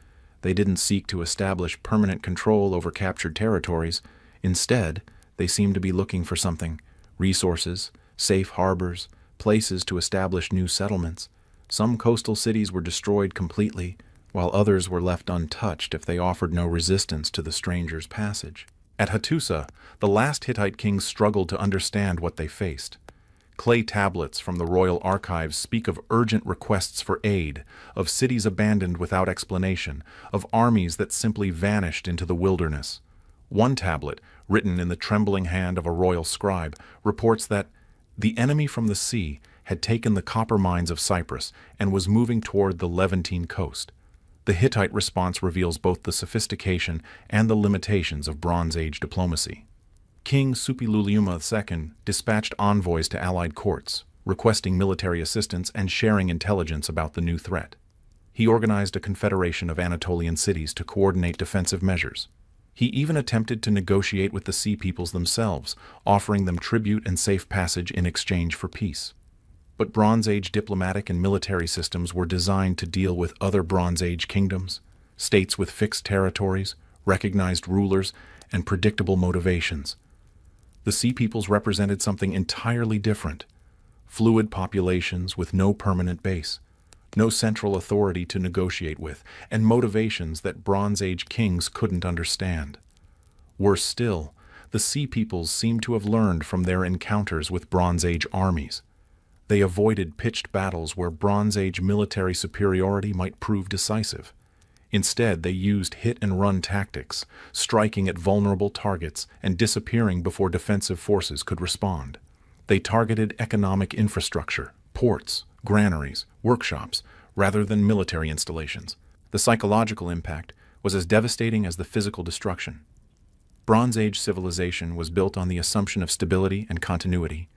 They didn't seek to establish permanent control over captured territories. Instead, they seemed to be looking for something: resources, safe harbors, places to establish new settlements. Some coastal cities were destroyed completely, while others were left untouched if they offered no resistance to the strangers' passage. At Hattusa, the last Hittite kings struggled to understand what they faced. Clay tablets from the royal archives speak of urgent requests for aid, of cities abandoned without explanation, of armies that simply vanished into the wilderness. One tablet, written in the trembling hand of a royal scribe, reports that the enemy from the sea had taken the copper mines of Cyprus and was moving toward the Levantine coast. The Hittite response reveals both the sophistication and the limitations of Bronze Age diplomacy. King Suppiluliuma II dispatched envoys to allied courts, requesting military assistance and sharing intelligence about the new threat. He organized a confederation of Anatolian cities to coordinate defensive measures. He even attempted to negotiate with the Sea Peoples themselves, offering them tribute and safe passage in exchange for peace. But Bronze Age diplomatic and military systems were designed to deal with other Bronze Age kingdoms, states with fixed territories, recognized rulers, and predictable motivations. The Sea Peoples represented something entirely different: fluid populations with no permanent base, no central authority to negotiate with, and motivations that Bronze Age kings couldn't understand. Worse still, the Sea Peoples seemed to have learned from their encounters with Bronze Age armies. They avoided pitched battles where Bronze Age military superiority might prove decisive. Instead, they used hit-and-run tactics, striking at vulnerable targets and disappearing before defensive forces could respond. They targeted economic infrastructure, ports, granaries, workshops, rather than military installations. The psychological impact was as devastating as the physical destruction. Bronze Age civilization was built on the assumption of stability and continuity.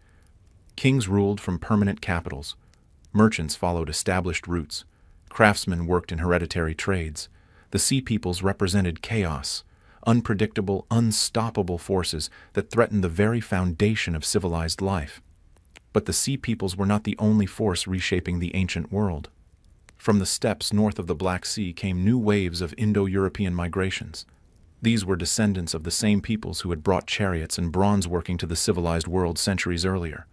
Kings ruled from permanent capitals. Merchants followed established routes. Craftsmen worked in hereditary trades. The Sea Peoples represented chaos, unpredictable, unstoppable forces that threatened the very foundation of civilized life. But the Sea Peoples were not the only force reshaping the ancient world. From the steppes north of the Black Sea came new waves of Indo-European migrations. These were descendants of the same peoples who had brought chariots and bronze working to the civilized world centuries earlier.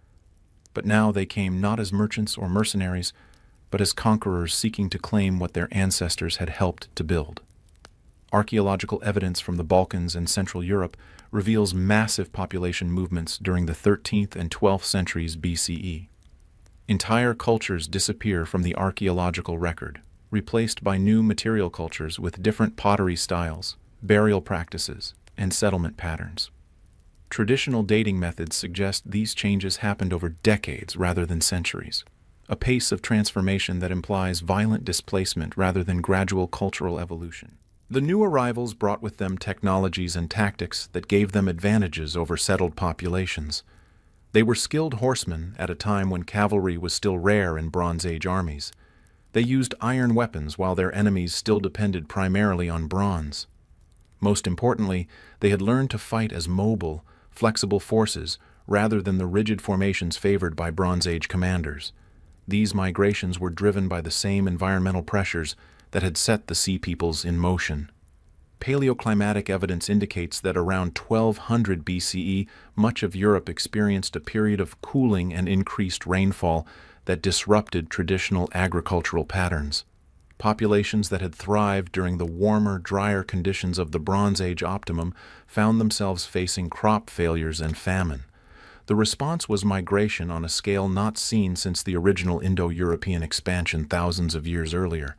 But now they came not as merchants or mercenaries, but as conquerors seeking to claim what their ancestors had helped to build. Archaeological evidence from the Balkans and Central Europe reveals massive population movements during the 13th and 12th centuries BCE. Entire cultures disappear from the archaeological record, replaced by new material cultures with different pottery styles, burial practices, and settlement patterns. Traditional dating methods suggest these changes happened over decades rather than centuries, a pace of transformation that implies violent displacement rather than gradual cultural evolution. The new arrivals brought with them technologies and tactics that gave them advantages over settled populations. They were skilled horsemen at a time when cavalry was still rare in Bronze Age armies. They used iron weapons while their enemies still depended primarily on bronze. Most importantly, they had learned to fight as mobile, flexible forces rather than the rigid formations favored by Bronze Age commanders. These migrations were driven by the same environmental pressures that had set the Sea Peoples in motion. Paleoclimatic evidence indicates that around 1200 BCE, much of Europe experienced a period of cooling and increased rainfall that disrupted traditional agricultural patterns. Populations that had thrived during the warmer, drier conditions of the Bronze Age optimum found themselves facing crop failures and famine. The response was migration on a scale not seen since the original Indo-European expansion thousands of years earlier.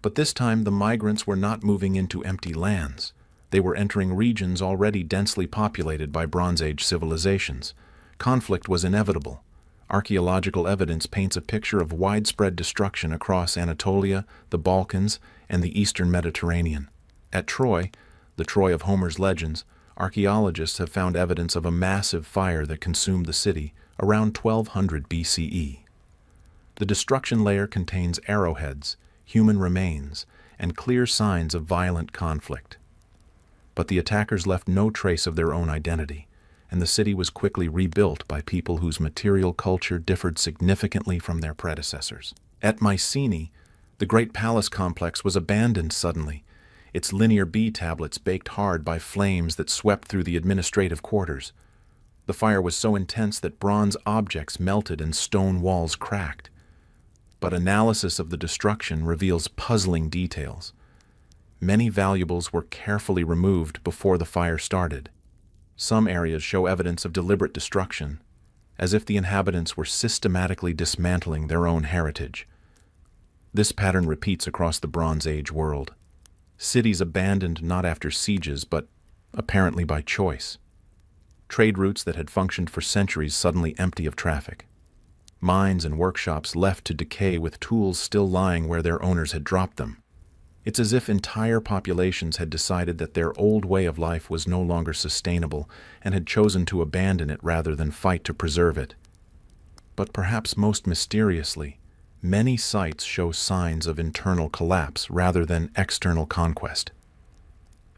But this time the migrants were not moving into empty lands. They were entering regions already densely populated by Bronze Age civilizations. Conflict was inevitable. Archaeological evidence paints a picture of widespread destruction across Anatolia, the Balkans, and the eastern Mediterranean. At Troy, the Troy of Homer's legends, archaeologists have found evidence of a massive fire that consumed the city around 1200 BCE. The destruction layer contains arrowheads, human remains, and clear signs of violent conflict. But the attackers left no trace of their own identity, and the city was quickly rebuilt by people whose material culture differed significantly from their predecessors. At Mycenae, the great palace complex was abandoned suddenly, its linear B tablets baked hard by flames that swept through the administrative quarters. The fire was so intense that bronze objects melted and stone walls cracked. But analysis of the destruction reveals puzzling details. Many valuables were carefully removed before the fire started. Some areas show evidence of deliberate destruction, as if the inhabitants were systematically dismantling their own heritage. This pattern repeats across the Bronze Age world. Cities abandoned not after sieges, but apparently by choice. Trade routes that had functioned for centuries suddenly empty of traffic. Mines and workshops left to decay with tools still lying where their owners had dropped them. It's as if entire populations had decided that their old way of life was no longer sustainable and had chosen to abandon it rather than fight to preserve it. But perhaps most mysteriously, many sites show signs of internal collapse rather than external conquest.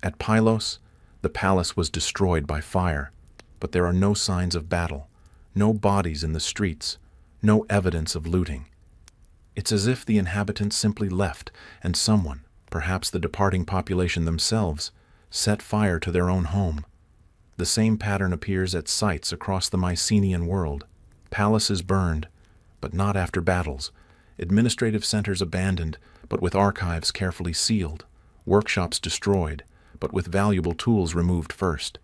At Pylos, the palace was destroyed by fire, but there are no signs of battle, no bodies in the streets, no evidence of looting. It's as if the inhabitants simply left and someone, perhaps the departing population themselves, set fire to their own home. The same pattern appears at sites across the Mycenaean world. Palaces burned, but not after battles. Administrative centers abandoned, but with archives carefully sealed. Workshops destroyed, but with valuable tools removed first.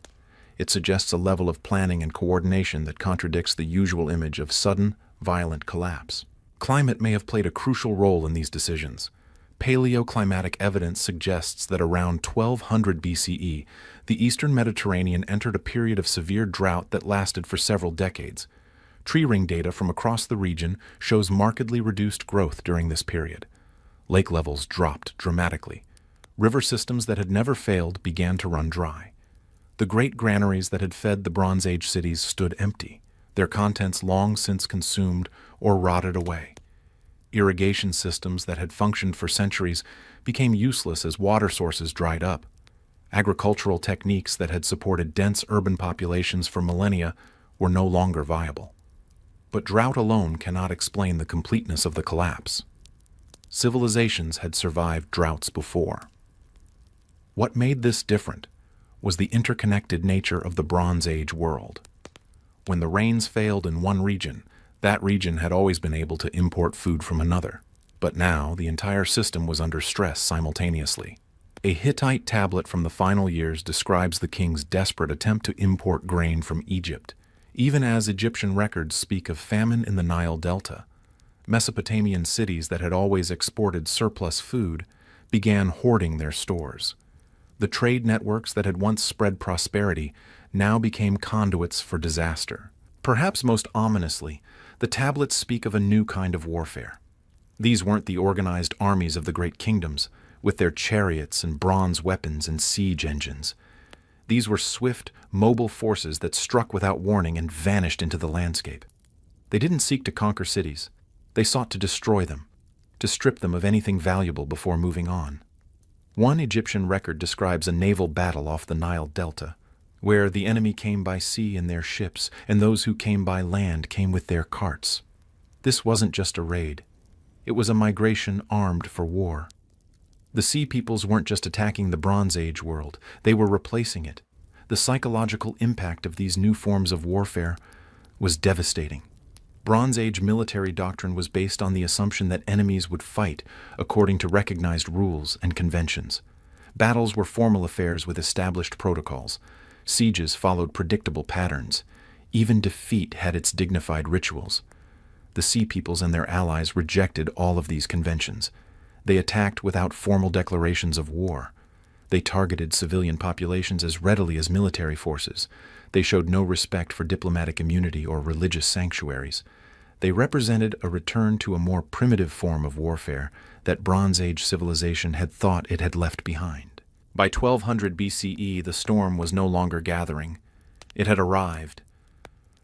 It suggests a level of planning and coordination that contradicts the usual image of sudden, violent collapse. Climate may have played a crucial role in these decisions. Paleoclimatic evidence suggests that around 1200 BCE, the eastern Mediterranean entered a period of severe drought that lasted for several decades. Tree ring data from across the region shows markedly reduced growth during this period. Lake levels dropped dramatically. River systems that had never failed began to run dry. The great granaries that had fed the Bronze Age cities stood empty, their contents long since consumed or rotted away. Irrigation systems that had functioned for centuries became useless as water sources dried up. Agricultural techniques that had supported dense urban populations for millennia were no longer viable. But drought alone cannot explain the completeness of the collapse. Civilizations had survived droughts before. What made this different was the interconnected nature of the Bronze Age world. When the rains failed in one region, that region had always been able to import food from another. But now the entire system was under stress simultaneously. A Hittite tablet from the final years describes the king's desperate attempt to import grain from Egypt, even as Egyptian records speak of famine in the Nile Delta. Mesopotamian cities that had always exported surplus food began hoarding their stores. The trade networks that had once spread prosperity now became conduits for disaster. Perhaps most ominously, the tablets speak of a new kind of warfare. These weren't the organized armies of the great kingdoms, with their chariots and bronze weapons and siege engines. These were swift, mobile forces that struck without warning and vanished into the landscape. They didn't seek to conquer cities. They sought to destroy them, to strip them of anything valuable before moving on. One Egyptian record describes a naval battle off the Nile Delta, where the enemy came by sea in their ships, and those who came by land came with their carts. This wasn't just a raid. It was a migration armed for war. The Sea Peoples weren't just attacking the Bronze Age world, they were replacing it. The psychological impact of these new forms of warfare was devastating. Bronze Age military doctrine was based on the assumption that enemies would fight according to recognized rules and conventions. Battles were formal affairs with established protocols. Sieges followed predictable patterns. Even defeat had its dignified rituals. The Sea Peoples and their allies rejected all of these conventions. They attacked without formal declarations of war. They targeted civilian populations as readily as military forces. They showed no respect for diplomatic immunity or religious sanctuaries. They represented a return to a more primitive form of warfare that Bronze Age civilization had thought it had left behind. By 1200 BCE, the storm was no longer gathering. It had arrived.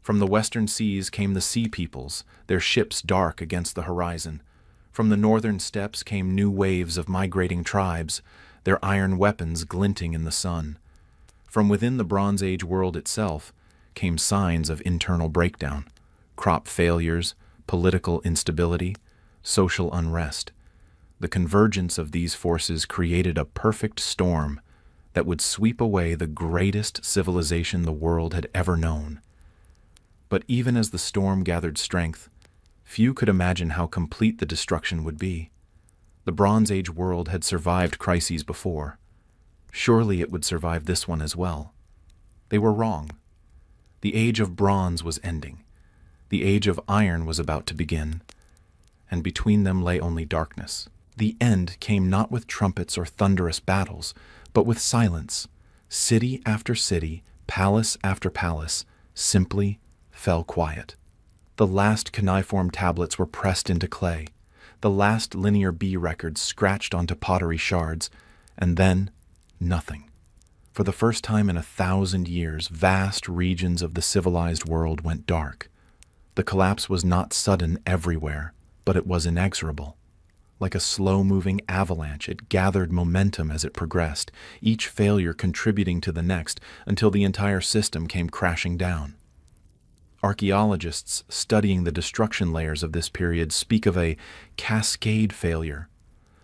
From the western seas came the Sea Peoples, their ships dark against the horizon. From the northern steppes came new waves of migrating tribes, their iron weapons glinting in the sun. From within the Bronze Age world itself came signs of internal breakdown, crop failures, political instability, social unrest. The convergence of these forces created a perfect storm that would sweep away the greatest civilization the world had ever known. But even as the storm gathered strength, few could imagine how complete the destruction would be. The Bronze Age world had survived crises before. Surely it would survive this one as well. They were wrong. The age of bronze was ending. The age of iron was about to begin. And between them lay only darkness. The end came not with trumpets or thunderous battles, but with silence. City after city, palace after palace, simply fell quiet. The last cuneiform tablets were pressed into clay. The last linear B records scratched onto pottery shards, and then nothing. For the first time in 1,000 years, vast regions of the civilized world went dark. The collapse was not sudden everywhere, but it was inexorable. Like a slow-moving avalanche, it gathered momentum as it progressed, each failure contributing to the next until the entire system came crashing down. Archaeologists studying the destruction layers of this period speak of a cascade failure,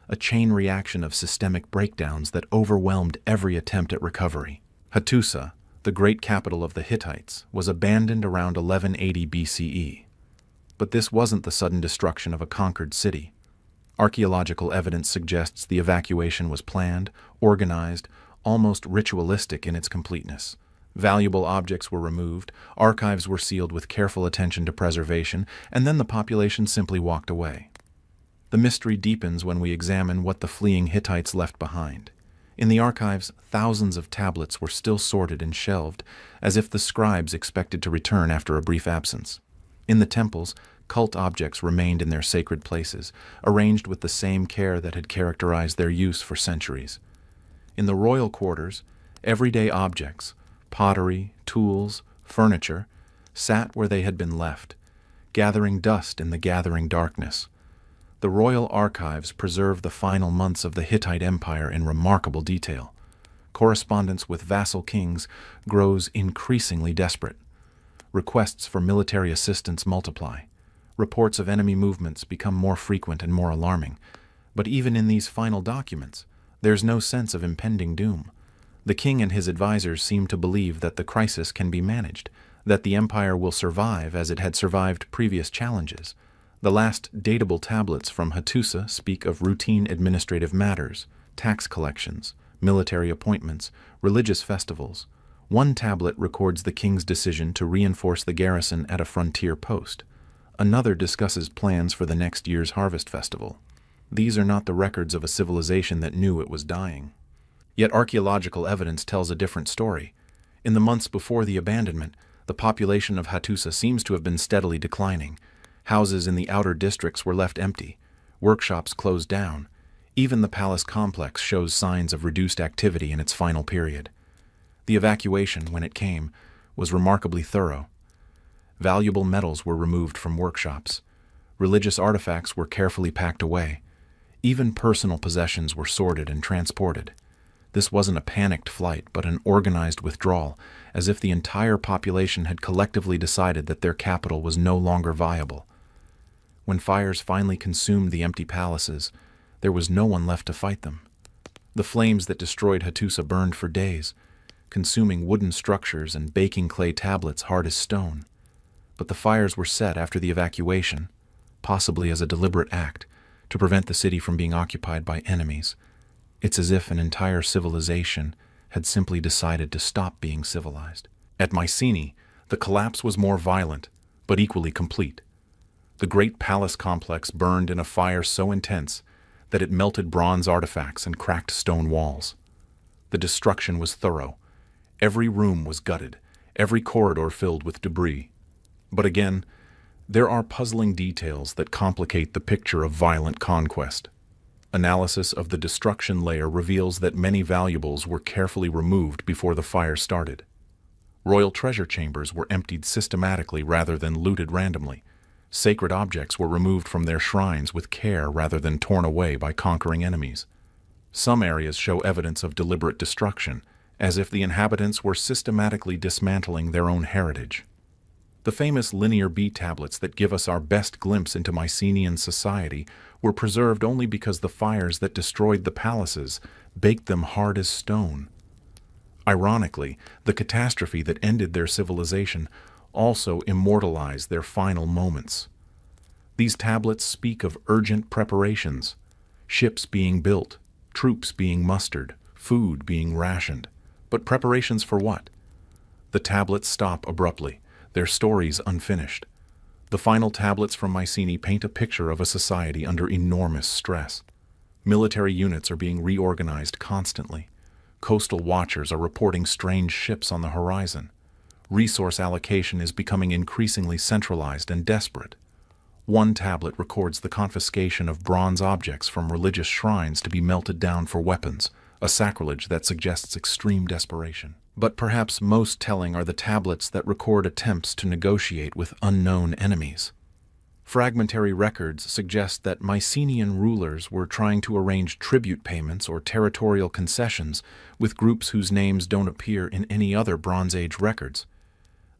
a chain reaction of systemic breakdowns that overwhelmed every attempt at recovery. Hattusa, the great capital of the Hittites, was abandoned around 1180 BCE. But this wasn't the sudden destruction of a conquered city. Archaeological evidence suggests the evacuation was planned, organized, almost ritualistic in its completeness. Valuable objects were removed, archives were sealed with careful attention to preservation, and then the population simply walked away. The mystery deepens when we examine what the fleeing Hittites left behind. In the archives, thousands of tablets were still sorted and shelved, as if the scribes expected to return after a brief absence. In the temples, cult objects remained in their sacred places, arranged with the same care that had characterized their use for centuries. In the royal quarters, everyday objects, pottery, tools, furniture, sat where they had been left, gathering dust in the gathering darkness. The royal archives preserve the final months of the Hittite Empire in remarkable detail. Correspondence with vassal kings grows increasingly desperate. Requests for military assistance multiply. Reports of enemy movements become more frequent and more alarming. But even in these final documents, there's no sense of impending doom. The king and his advisors seem to believe that the crisis can be managed, that the empire will survive as it had survived previous challenges. The last datable tablets from Hattusa speak of routine administrative matters, tax collections, military appointments, religious festivals. One tablet records the king's decision to reinforce the garrison at a frontier post. Another discusses plans for the next year's harvest festival. These are not the records of a civilization that knew it was dying. Yet archaeological evidence tells a different story. In the months before the abandonment, the population of Hattusa seems to have been steadily declining. Houses in the outer districts were left empty. Workshops closed down. Even the palace complex shows signs of reduced activity in its final period. The evacuation, when it came, was remarkably thorough. Valuable metals were removed from workshops. Religious artifacts were carefully packed away. Even personal possessions were sorted and transported. This wasn't a panicked flight, but an organized withdrawal, as if the entire population had collectively decided that their capital was no longer viable. When fires finally consumed the empty palaces, there was no one left to fight them. The flames that destroyed Hattusa burned for days, consuming wooden structures and baking clay tablets hard as stone. But the fires were set after the evacuation, possibly as a deliberate act, to prevent the city from being occupied by enemies. It's as if an entire civilization had simply decided to stop being civilized. At Mycenae, the collapse was more violent, but equally complete. The great palace complex burned in a fire so intense that it melted bronze artifacts and cracked stone walls. The destruction was thorough. Every room was gutted, every corridor filled with debris. But again, there are puzzling details that complicate the picture of violent conquest. Analysis of the destruction layer reveals that many valuables were carefully removed before the fire started. Royal treasure chambers were emptied systematically rather than looted randomly. Sacred objects were removed from their shrines with care rather than torn away by conquering enemies. Some areas show evidence of deliberate destruction, as if the inhabitants were systematically dismantling their own heritage. The famous linear B tablets that give us our best glimpse into Mycenaean society were preserved only because the fires that destroyed the palaces baked them hard as stone. Ironically, the catastrophe that ended their civilization also immortalized their final moments. These tablets speak of urgent preparations, ships being built, troops being mustered, food being rationed. But preparations for what? The tablets stop abruptly, their stories unfinished. The final tablets from Mycenae paint a picture of a society under enormous stress. Military units are being reorganized constantly. Coastal watchers are reporting strange ships on the horizon. Resource allocation is becoming increasingly centralized and desperate. One tablet records the confiscation of bronze objects from religious shrines to be melted down for weapons, a sacrilege that suggests extreme desperation. But perhaps most telling are the tablets that record attempts to negotiate with unknown enemies. Fragmentary records suggest that Mycenaean rulers were trying to arrange tribute payments or territorial concessions with groups whose names don't appear in any other Bronze Age records.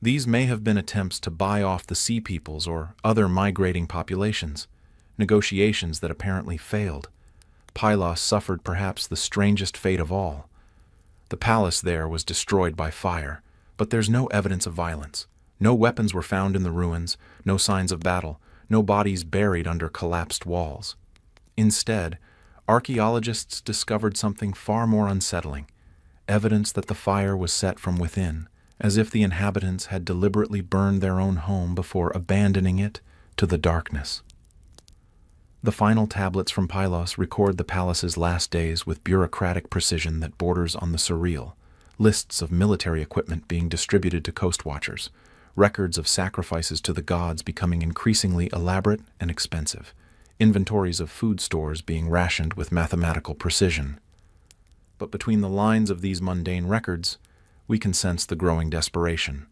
These may have been attempts to buy off the Sea Peoples or other migrating populations, negotiations that apparently failed. Pylos suffered perhaps the strangest fate of all. The palace there was destroyed by fire, but there's no evidence of violence. No weapons were found in the ruins, no signs of battle, no bodies buried under collapsed walls. Instead, archaeologists discovered something far more unsettling, evidence that the fire was set from within, as if the inhabitants had deliberately burned their own home before abandoning it to the darkness. The final tablets from Pylos record the palace's last days with bureaucratic precision that borders on the surreal, lists of military equipment being distributed to coast watchers, records of sacrifices to the gods becoming increasingly elaborate and expensive, inventories of food stores being rationed with mathematical precision. But between the lines of these mundane records, we can sense the growing desperation.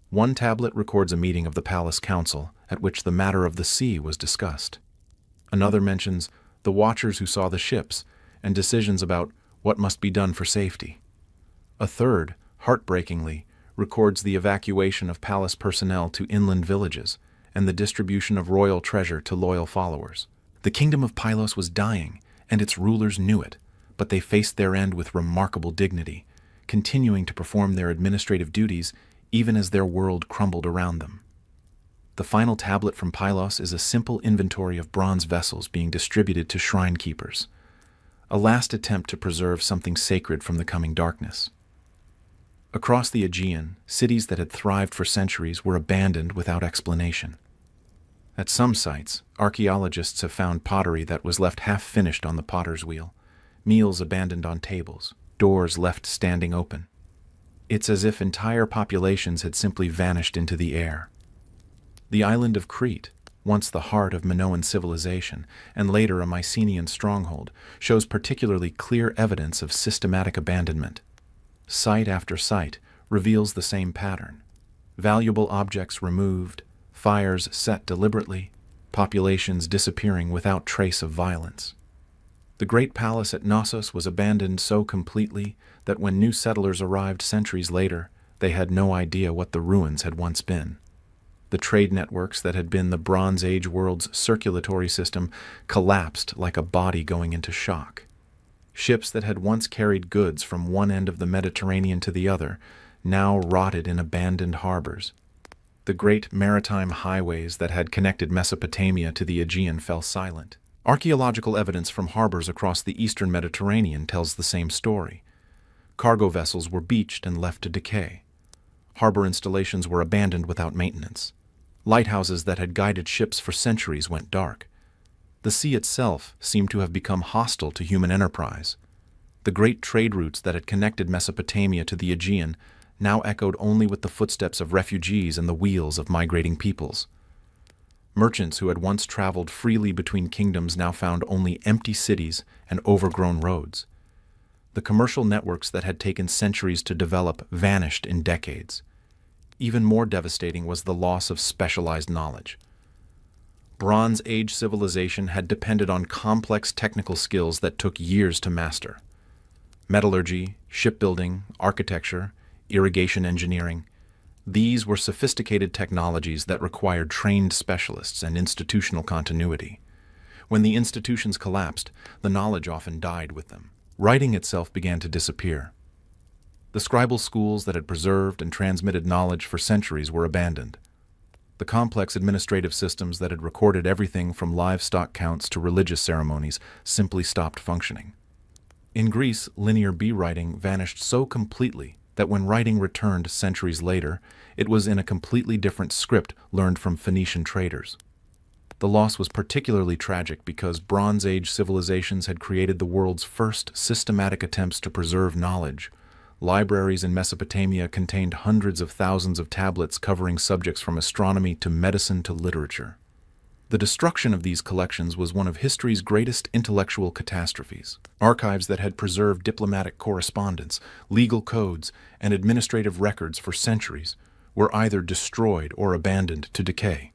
One tablet records a meeting of the palace council at which the matter of the sea was discussed. Another mentions the watchers who saw the ships and decisions about what must be done for safety. A third, heartbreakingly, records the evacuation of palace personnel to inland villages and the distribution of royal treasure to loyal followers. The kingdom of Pylos was dying, and its rulers knew it, but they faced their end with remarkable dignity, continuing to perform their administrative duties even as their world crumbled around them. The final tablet from Pylos is a simple inventory of bronze vessels being distributed to shrine keepers, a last attempt to preserve something sacred from the coming darkness. Across the Aegean, cities that had thrived for centuries were abandoned without explanation. At some sites, archaeologists have found pottery that was left half-finished on the potter's wheel, meals abandoned on tables, doors left standing open. It's as if entire populations had simply vanished into the air. The island of Crete, once the heart of Minoan civilization and later a Mycenaean stronghold, shows particularly clear evidence of systematic abandonment. Site after site reveals the same pattern. Valuable objects removed, fires set deliberately, populations disappearing without trace of violence. The great palace at Knossos was abandoned so completely that when new settlers arrived centuries later, they had no idea what the ruins had once been. The trade networks that had been the Bronze Age world's circulatory system collapsed like a body going into shock. Ships that had once carried goods from one end of the Mediterranean to the other now rotted in abandoned harbors. The great maritime highways that had connected Mesopotamia to the Aegean fell silent. Archaeological evidence from harbors across the eastern Mediterranean tells the same story. Cargo vessels were beached and left to decay. Harbor installations were abandoned without maintenance. Lighthouses that had guided ships for centuries went dark. The sea itself seemed to have become hostile to human enterprise. The great trade routes that had connected Mesopotamia to the Aegean now echoed only with the footsteps of refugees and the wheels of migrating peoples. Merchants who had once traveled freely between kingdoms now found only empty cities and overgrown roads. The commercial networks that had taken centuries to develop vanished in decades. Even more devastating was the loss of specialized knowledge. Bronze Age civilization had depended on complex technical skills that took years to master. Metallurgy, shipbuilding, architecture, irrigation engineering. These were sophisticated technologies that required trained specialists and institutional continuity. When the institutions collapsed, the knowledge often died with them. Writing itself began to disappear. The scribal schools that had preserved and transmitted knowledge for centuries were abandoned. The complex administrative systems that had recorded everything from livestock counts to religious ceremonies simply stopped functioning. In Greece, linear bee writing vanished so completely that when writing returned centuries later, it was in a completely different script learned from Phoenician traders. The loss was particularly tragic because Bronze Age civilizations had created the world's first systematic attempts to preserve knowledge. Libraries in Mesopotamia contained hundreds of thousands of tablets covering subjects from astronomy to medicine to literature. The The destruction of these collections was one of history's greatest intellectual catastrophes. Archives that had preserved diplomatic correspondence, legal codes, and administrative records for centuries were either destroyed or abandoned to decay.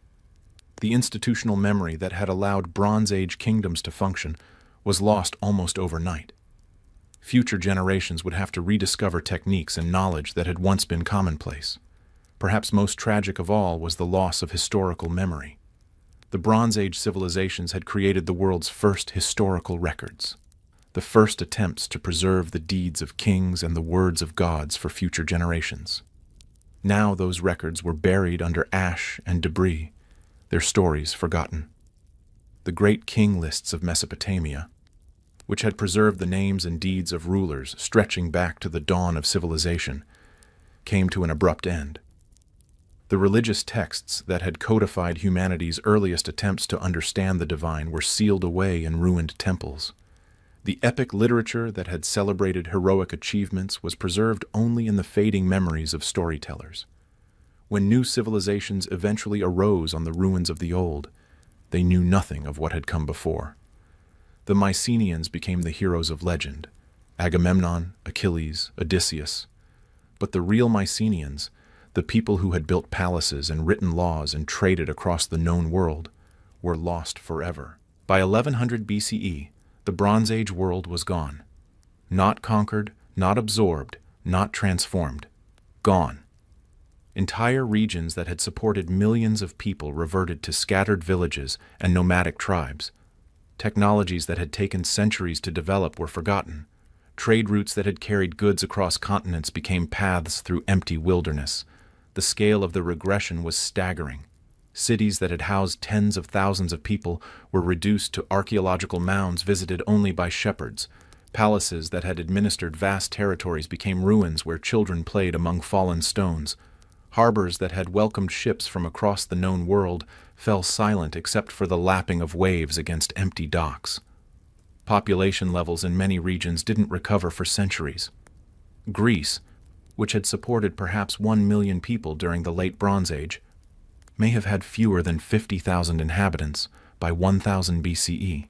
The institutional memory that had allowed Bronze Age kingdoms to function was lost almost overnight. Future generations would have to rediscover techniques and knowledge that had once been commonplace. Perhaps most tragic of all was the loss of historical memory. The Bronze Age civilizations had created the world's first historical records, the first attempts to preserve the deeds of kings and the words of gods for future generations. Now those records were buried under ash and debris, their stories forgotten. The great king lists of Mesopotamia, which had preserved the names and deeds of rulers stretching back to the dawn of civilization, came to an abrupt end. The religious texts that had codified humanity's earliest attempts to understand the divine were sealed away in ruined temples. The epic literature that had celebrated heroic achievements was preserved only in the fading memories of storytellers. When new civilizations eventually arose on the ruins of the old, they knew nothing of what had come before. The Mycenaeans became the heroes of legend: Agamemnon, Achilles, Odysseus. But the real Mycenaeans, the people who had built palaces and written laws and traded across the known world, were lost forever. By 1100 BCE, the Bronze Age world was gone. Not conquered, not absorbed, not transformed. Gone. Entire regions that had supported millions of people reverted to scattered villages and nomadic tribes. Technologies that had taken centuries to develop were forgotten. Trade routes that had carried goods across continents became paths through empty wilderness. The scale of the regression was staggering. Cities that had housed tens of thousands of people were reduced to archaeological mounds visited only by shepherds. Palaces that had administered vast territories became ruins where children played among fallen stones. Harbors that had welcomed ships from across the known world fell silent except for the lapping of waves against empty docks. Population levels in many regions didn't recover for centuries. Greece, which had supported perhaps 1 million people during the Late Bronze Age, may have had fewer than 50,000 inhabitants by 1000 BCE.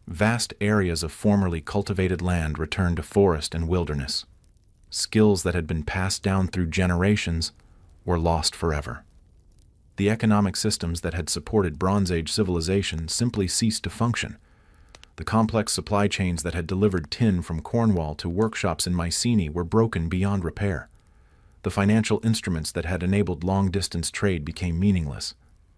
Vast areas of formerly cultivated land returned to forest and wilderness. Skills that had been passed down through generations were lost forever. The economic systems that had supported Bronze Age civilization simply ceased to function. The complex supply chains that had delivered tin from Cornwall to workshops in Mycenae were broken beyond repair. The financial instruments that had enabled long-distance trade became meaningless.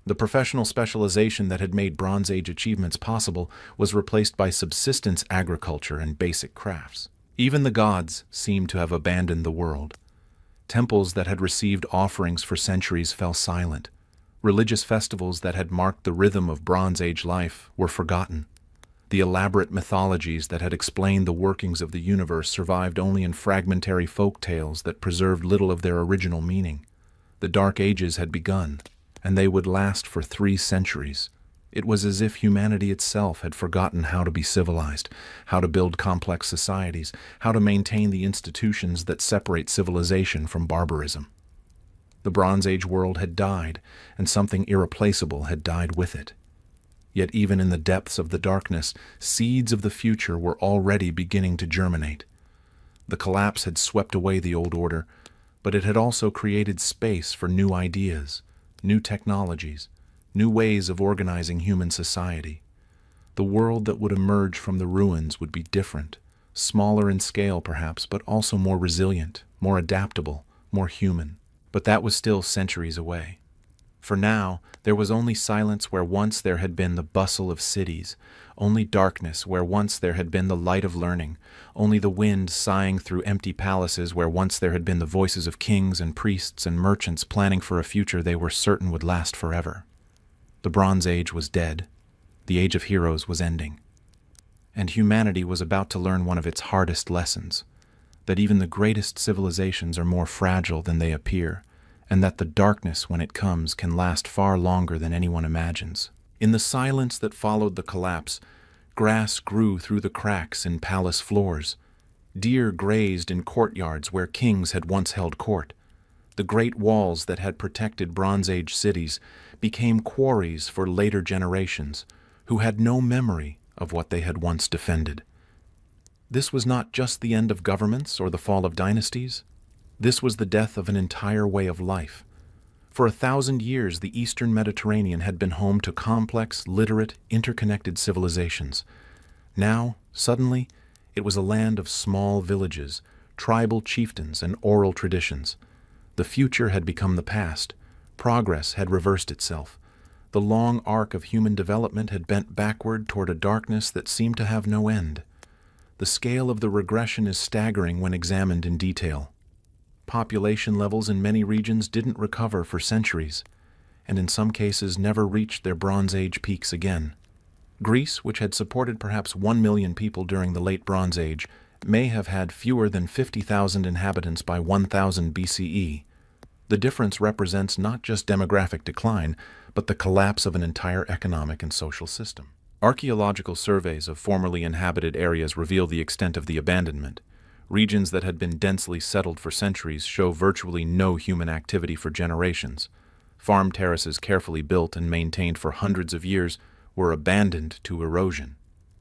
The professional specialization that had made Bronze Age achievements possible was replaced by subsistence agriculture and basic crafts. Even the gods seemed to have abandoned the world. Temples that had received offerings for centuries fell silent. Religious festivals that had marked the rhythm of Bronze Age life were forgotten. The elaborate mythologies that had explained the workings of the universe survived only in fragmentary folk tales that preserved little of their original meaning. The Dark Ages had begun, and they would last for 3 centuries. It was as if humanity itself had forgotten how to be civilized, how to build complex societies, how to maintain the institutions that separate civilization from barbarism. The Bronze Age world had died, and something irreplaceable had died with it. Yet even in the depths of the darkness, seeds of the future were already beginning to germinate. The collapse had swept away the old order, but it had also created space for new ideas, new technologies, new ways of organizing human society. The world that would emerge from the ruins would be different, smaller in scale perhaps, but also more resilient, more adaptable, more human. But that was still centuries away. For now, there was only silence where once there had been the bustle of cities, only darkness where once there had been the light of learning, only the wind sighing through empty palaces where once there had been the voices of kings and priests and merchants planning for a future they were certain would last forever. The Bronze Age was dead. The Age of Heroes was ending. And humanity was about to learn one of its hardest lessons, that even the greatest civilizations are more fragile than they appear, and that the darkness, when it comes, can last far longer than anyone imagines. In the silence that followed the collapse, grass grew through the cracks in palace floors. Deer grazed in courtyards where kings had once held court. The great walls that had protected Bronze Age cities became quarries for later generations who had no memory of what they had once defended. This was not just the end of governments or the fall of dynasties. This was the death of an entire way of life. For 1,000 years, the Eastern Mediterranean had been home to complex, literate, interconnected civilizations. Now, suddenly, it was a land of small villages, tribal chieftains, and oral traditions. The future had become the past. Progress had reversed itself. The long arc of human development had bent backward toward a darkness that seemed to have no end. The scale of the regression is staggering when examined in detail. Population levels in many regions didn't recover for centuries, and in some cases never reached their Bronze Age peaks again. Greece, which had supported perhaps 1 million people during the late Bronze Age, may have had fewer than 50,000 inhabitants by 1000 BCE. The difference represents not just demographic decline, but the collapse of an entire economic and social system. Archaeological surveys of formerly inhabited areas reveal the extent of the abandonment. Regions that had been densely settled for centuries show virtually no human activity for generations. Farm terraces carefully built and maintained for hundreds of years were abandoned to erosion.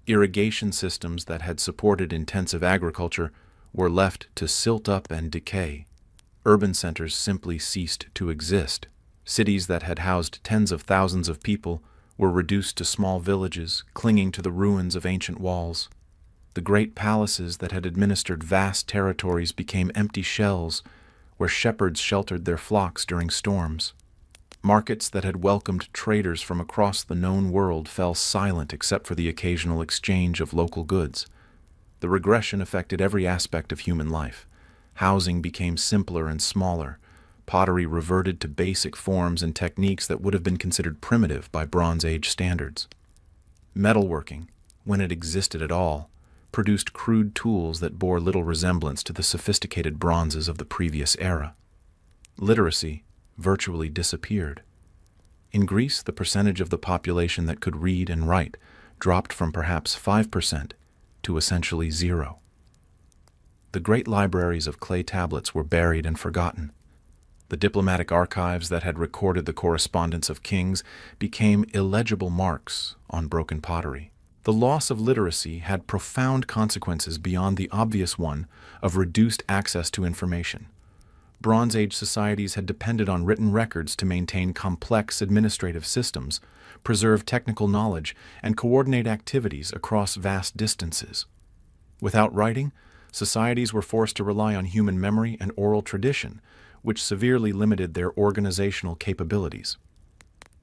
Irrigation systems that had supported intensive agriculture were left to silt up and decay. Urban centers simply ceased to exist. Cities that had housed tens of thousands of people were reduced to small villages, clinging to the ruins of ancient walls. The great palaces that had administered vast territories became empty shells where shepherds sheltered their flocks during storms. Markets that had welcomed traders from across the known world fell silent except for the occasional exchange of local goods. The regression affected every aspect of human life. Housing became simpler and smaller. Pottery reverted to basic forms and techniques that would have been considered primitive by Bronze Age standards. Metalworking, when it existed at all, produced crude tools that bore little resemblance to the sophisticated bronzes of the previous era. Literacy virtually disappeared. In Greece, the percentage of the population that could read and write dropped from perhaps 5% to essentially zero. The great libraries of clay tablets were buried and forgotten. The diplomatic archives that had recorded the correspondence of kings became illegible marks on broken pottery. The loss of literacy had profound consequences beyond the obvious one of reduced access to information. Bronze Age societies had depended on written records to maintain complex administrative systems, preserve technical knowledge, and coordinate activities across vast distances. Without writing, societies were forced to rely on human memory and oral tradition, which severely limited their organizational capabilities.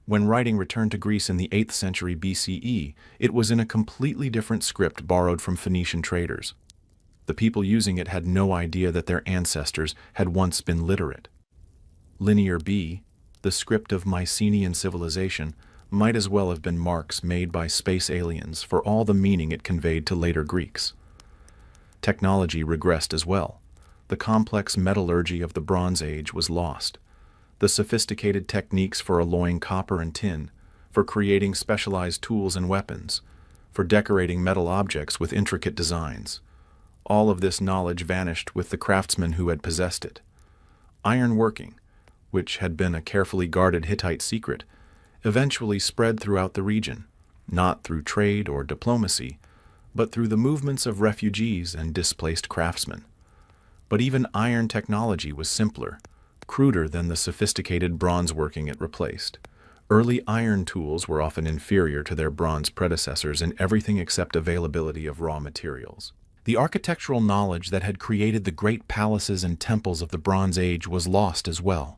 When writing returned to Greece in the 8th century BCE, it was in a completely different script borrowed from Phoenician traders. The people using it had no idea that their ancestors had once been literate. Linear B, the script of Mycenaean civilization, might as well have been marks made by space aliens for all the meaning it conveyed to later Greeks. Technology regressed as well. The complex metallurgy of the Bronze Age was lost. The sophisticated techniques for alloying copper and tin, for creating specialized tools and weapons, for decorating metal objects with intricate designs. All of this knowledge vanished with the craftsmen who had possessed it. Ironworking, which had been a carefully guarded Hittite secret, eventually spread throughout the region, not through trade or diplomacy, but through the movements of refugees and displaced craftsmen. But even iron technology was simpler, cruder than the sophisticated bronze working it replaced. Early iron tools were often inferior to their bronze predecessors in everything except availability of raw materials. The architectural knowledge that had created the great palaces and temples of the Bronze Age was lost as well.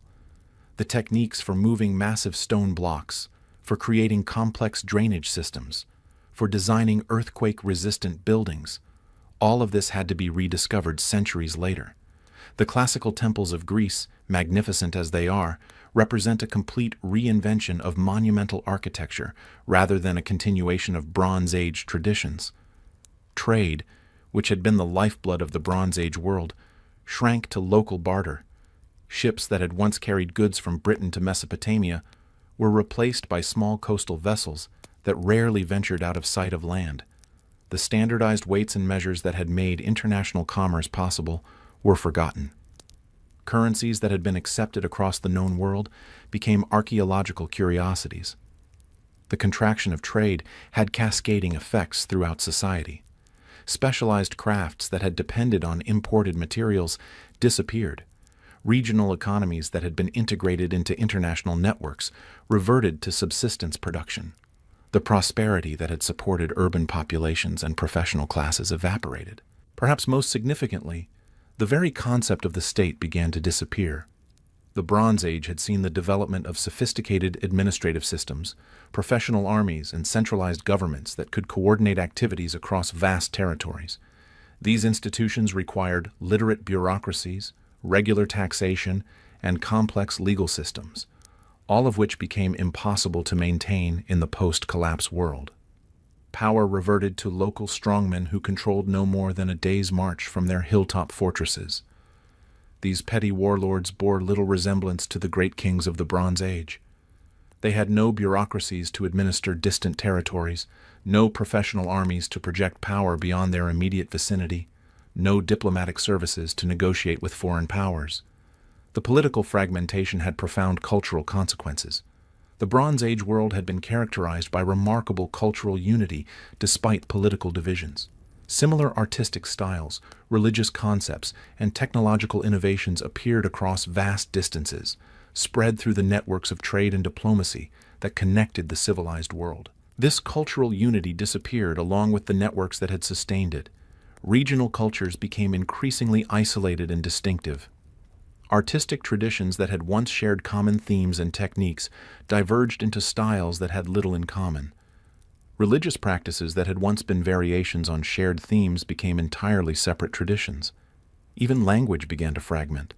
The techniques for moving massive stone blocks, for creating complex drainage systems, for designing earthquake-resistant buildings, all of this had to be rediscovered centuries later. The classical temples of Greece, magnificent as they are, represent a complete reinvention of monumental architecture rather than a continuation of Bronze Age traditions. Trade, which had been the lifeblood of the Bronze Age world, shrank to local barter. Ships that had once carried goods from Britain to Mesopotamia were replaced by small coastal vessels that rarely ventured out of sight of land. The standardized weights and measures that had made international commerce possible were forgotten. Currencies that had been accepted across the known world became archaeological curiosities. The contraction of trade had cascading effects throughout society. Specialized crafts that had depended on imported materials disappeared. Regional economies that had been integrated into international networks reverted to subsistence production. The prosperity that had supported urban populations and professional classes evaporated. Perhaps most significantly, the very concept of the state began to disappear. The Bronze Age had seen the development of sophisticated administrative systems, professional armies, and centralized governments that could coordinate activities across vast territories. These institutions required literate bureaucracies, regular taxation, and complex legal systems, all of which became impossible to maintain in the post-collapse world. Power reverted to local strongmen who controlled no more than a day's march from their hilltop fortresses. These petty warlords bore little resemblance to the great kings of the Bronze Age. They had no bureaucracies to administer distant territories, no professional armies to project power beyond their immediate vicinity, no diplomatic services to negotiate with foreign powers. The political fragmentation had profound cultural consequences. The Bronze Age world had been characterized by remarkable cultural unity despite political divisions. Similar artistic styles, religious concepts, and technological innovations appeared across vast distances, spread through the networks of trade and diplomacy that connected the civilized world. This cultural unity disappeared along with the networks that had sustained it. Regional cultures became increasingly isolated and distinctive. Artistic traditions that had once shared common themes and techniques diverged into styles that had little in common. Religious practices that had once been variations on shared themes became entirely separate traditions. Even language began to fragment.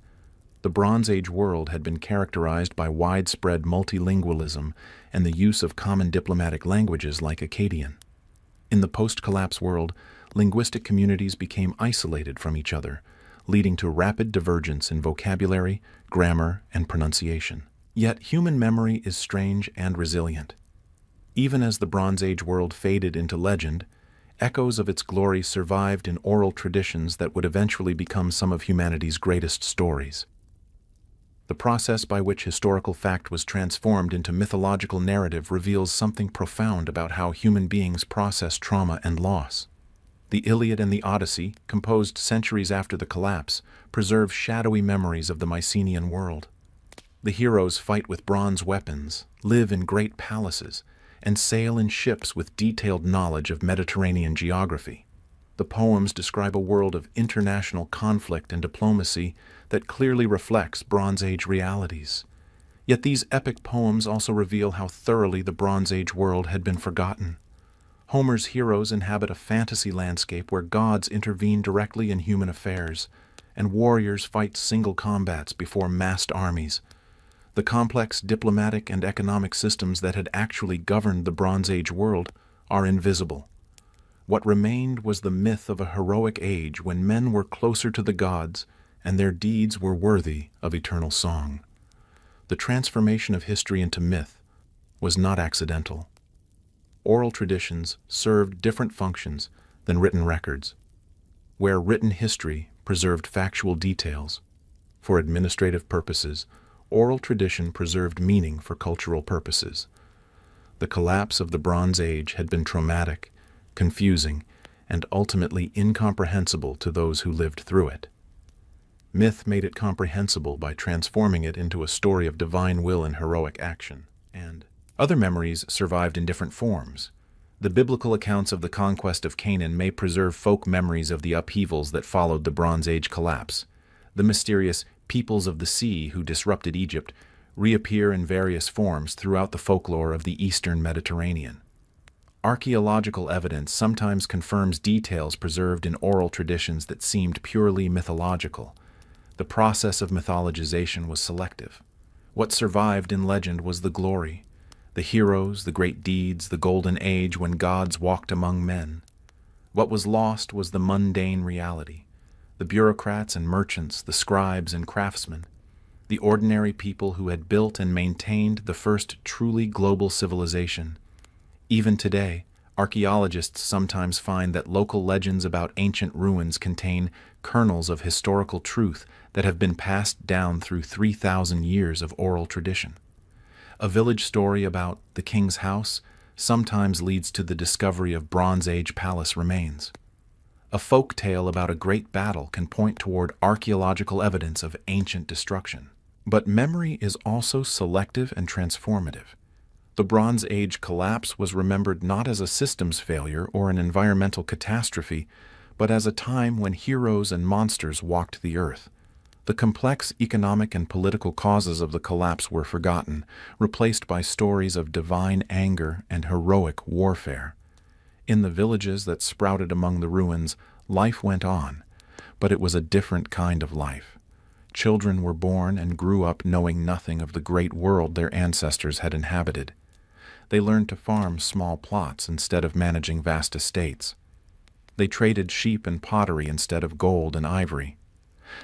The Bronze Age world had been characterized by widespread multilingualism and the use of common diplomatic languages like Akkadian. In the post-collapse world, linguistic communities became isolated from each other, leading to rapid divergence in vocabulary, grammar, and pronunciation. Yet human memory is strange and resilient. Even as the Bronze Age world faded into legend, echoes of its glory survived in oral traditions that would eventually become some of humanity's greatest stories. The process by which historical fact was transformed into mythological narrative reveals something profound about how human beings process trauma and loss. The Iliad and the Odyssey, composed centuries after the collapse, preserve shadowy memories of the Mycenaean world. The heroes fight with bronze weapons, live in great palaces, and sail in ships with detailed knowledge of Mediterranean geography. The poems describe a world of international conflict and diplomacy that clearly reflects Bronze Age realities. Yet these epic poems also reveal how thoroughly the Bronze Age world had been forgotten. Homer's heroes inhabit a fantasy landscape where gods intervene directly in human affairs, and warriors fight single combats before massed armies. The complex diplomatic and economic systems that had actually governed the Bronze Age world are invisible. What remained was the myth of a heroic age when men were closer to the gods and their deeds were worthy of eternal song. The transformation of history into myth was not accidental. Oral traditions served different functions than written records. Where written history preserved factual details for administrative purposes, oral tradition preserved meaning for cultural purposes. The collapse of the Bronze Age had been traumatic, confusing, and ultimately incomprehensible to those who lived through it. Myth made it comprehensible by transforming it into a story of divine will and heroic action, and other memories survived in different forms. The biblical accounts of the conquest of Canaan may preserve folk memories of the upheavals that followed the Bronze Age collapse. The mysterious peoples of the sea who disrupted Egypt reappear in various forms throughout the folklore of the Eastern Mediterranean. Archaeological evidence sometimes confirms details preserved in oral traditions that seemed purely mythological. The process of mythologization was selective. What survived in legend was the glory, the heroes, the great deeds, the golden age when gods walked among men. What was lost was the mundane reality, the bureaucrats and merchants, the scribes and craftsmen, the ordinary people who had built and maintained the first truly global civilization. Even today, Archaeologists sometimes find that local legends about ancient ruins contain kernels of historical truth that have been passed down through 3,000 years of oral tradition. A village story about the king's house sometimes leads to the discovery of Bronze Age palace remains. A folk tale about a great battle can point toward archaeological evidence of ancient destruction. But memory is also selective and transformative. The Bronze Age collapse was remembered not as a systems failure or an environmental catastrophe, but as a time when heroes and monsters walked the earth. The complex economic and political causes of the collapse were forgotten, replaced by stories of divine anger and heroic warfare. In the villages that sprouted among the ruins, life went on, but it was a different kind of life. Children were born and grew up knowing nothing of the great world their ancestors had inhabited. They learned to farm small plots instead of managing vast estates. They traded sheep and pottery instead of gold and ivory.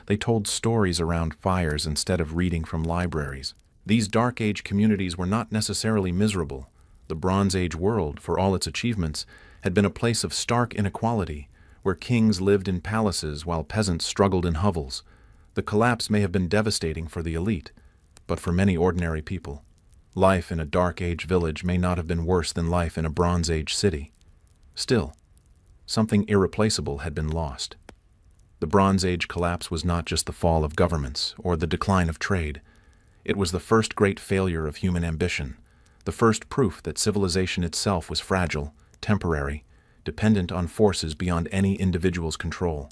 They told stories around fires instead of reading from libraries. These Dark Age communities were not necessarily miserable. The Bronze Age world, for all its achievements, had been a place of stark inequality, where kings lived in palaces while peasants struggled in hovels. The collapse may have been devastating for the elite, but for many ordinary people, life in a Dark Age village may not have been worse than life in a Bronze Age city. Still, something irreplaceable had been lost. The Bronze Age collapse was not just the fall of governments or the decline of trade. It was the first great failure of human ambition, the first proof that civilization itself was fragile, temporary, dependent on forces beyond any individual's control.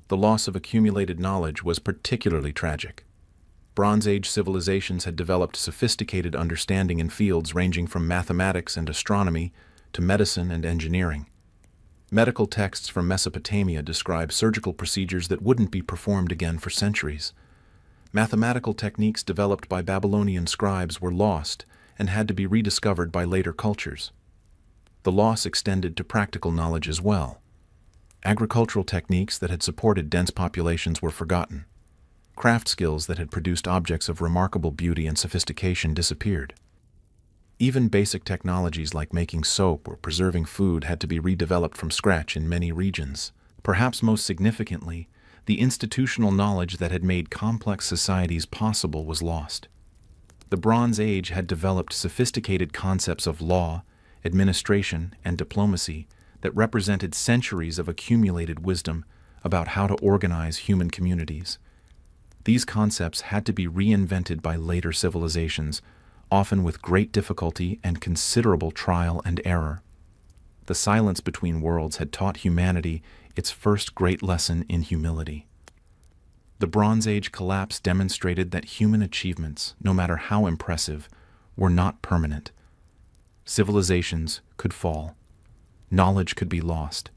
The loss of accumulated knowledge was particularly tragic. Bronze Age civilizations had developed sophisticated understanding in fields ranging from mathematics and astronomy to medicine and engineering. Medical texts from Mesopotamia describe surgical procedures that wouldn't be performed again for centuries. Mathematical techniques developed by Babylonian scribes were lost and had to be rediscovered by later cultures. The loss extended to practical knowledge as well. Agricultural techniques that had supported dense populations were forgotten. Craft skills that had produced objects of remarkable beauty and sophistication disappeared. Even basic technologies like making soap or preserving food had to be redeveloped from scratch in many regions. Perhaps most significantly, the institutional knowledge that had made complex societies possible was lost. The Bronze Age had developed sophisticated concepts of law, administration, and diplomacy that represented centuries of accumulated wisdom about how to organize human communities. These concepts had to be reinvented by later civilizations, often with great difficulty and considerable trial and error. The silence between worlds had taught humanity its first great lesson in humility. The Bronze Age collapse demonstrated that human achievements, no matter how impressive, were not permanent. Civilizations could fall. Knowledge could be lost.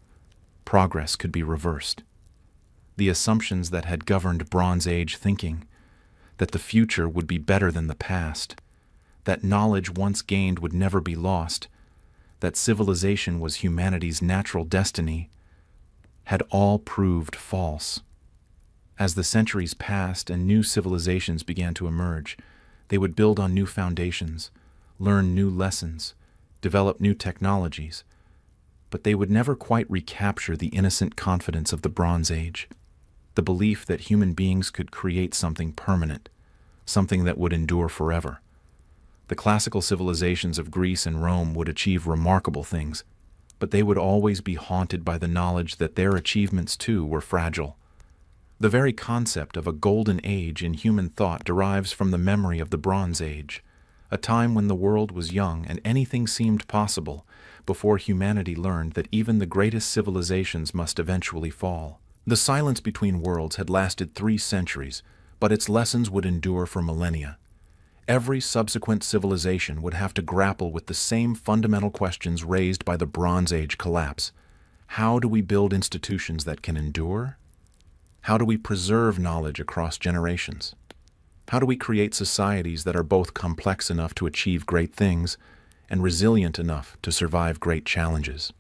Progress could be reversed. The assumptions that had governed Bronze Age thinking, that the future would be better than the past, that knowledge once gained would never be lost, that civilization was humanity's natural destiny, had all proved false. As the centuries passed and new civilizations began to emerge, they would build on new foundations, learn new lessons, develop new technologies, but they would never quite recapture the innocent confidence of the Bronze Age, the belief that human beings could create something permanent, something that would endure forever. The classical civilizations of Greece and Rome would achieve remarkable things, but they would always be haunted by the knowledge that their achievements too were fragile. The very concept of a golden age in human thought derives from the memory of the Bronze Age, a time when the world was young and anything seemed possible, before humanity learned that even the greatest civilizations must eventually fall. The silence between worlds had lasted 3 centuries, but its lessons would endure for millennia. Every subsequent civilization would have to grapple with the same fundamental questions raised by the Bronze Age collapse. How do we build institutions that can endure? How do we preserve knowledge across generations? How do we create societies that are both complex enough to achieve great things and resilient enough to survive great challenges?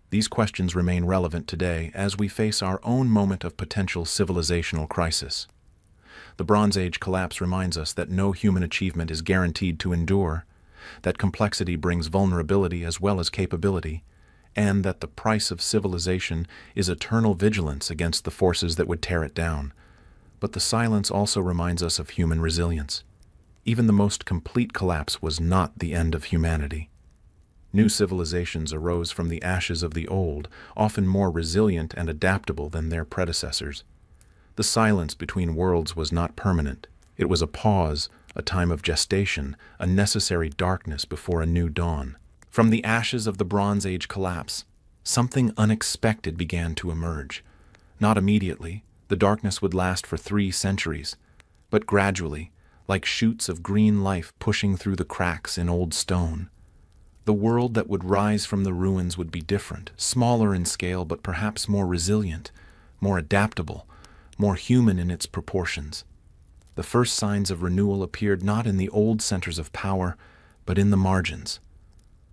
These questions remain relevant today as we face our own moment of potential civilizational crisis. The Bronze Age collapse reminds us that no human achievement is guaranteed to endure, that complexity brings vulnerability as well as capability, and that the price of civilization is eternal vigilance against the forces that would tear it down. But the silence also reminds us of human resilience. Even the most complete collapse was not the end of humanity. New civilizations arose from the ashes of the old, often more resilient and adaptable than their predecessors. The silence between worlds was not permanent. It was a pause, a time of gestation, a necessary darkness before a new dawn. From the ashes of the Bronze Age collapse, something unexpected began to emerge. Not immediately, the darkness would last for 3 centuries, but gradually, like shoots of green life pushing through the cracks in old stone. The world that would rise from the ruins would be different, smaller in scale, but perhaps more resilient, more adaptable, more human in its proportions. The first signs of renewal appeared not in the old centers of power, but in the margins.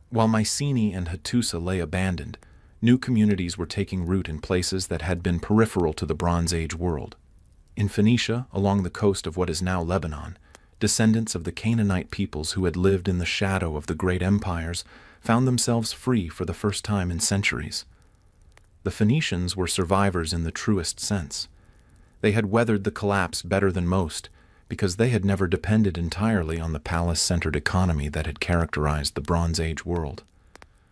While Mycenae and Hattusa lay abandoned, new communities were taking root in places that had been peripheral to the Bronze Age world. In Phoenicia, along the coast of what is now Lebanon, descendants of the Canaanite peoples who had lived in the shadow of the great empires found themselves free for the first time in centuries. The Phoenicians were survivors in the truest sense. They had weathered the collapse better than most because they had never depended entirely on the palace-centered economy that had characterized the Bronze Age world.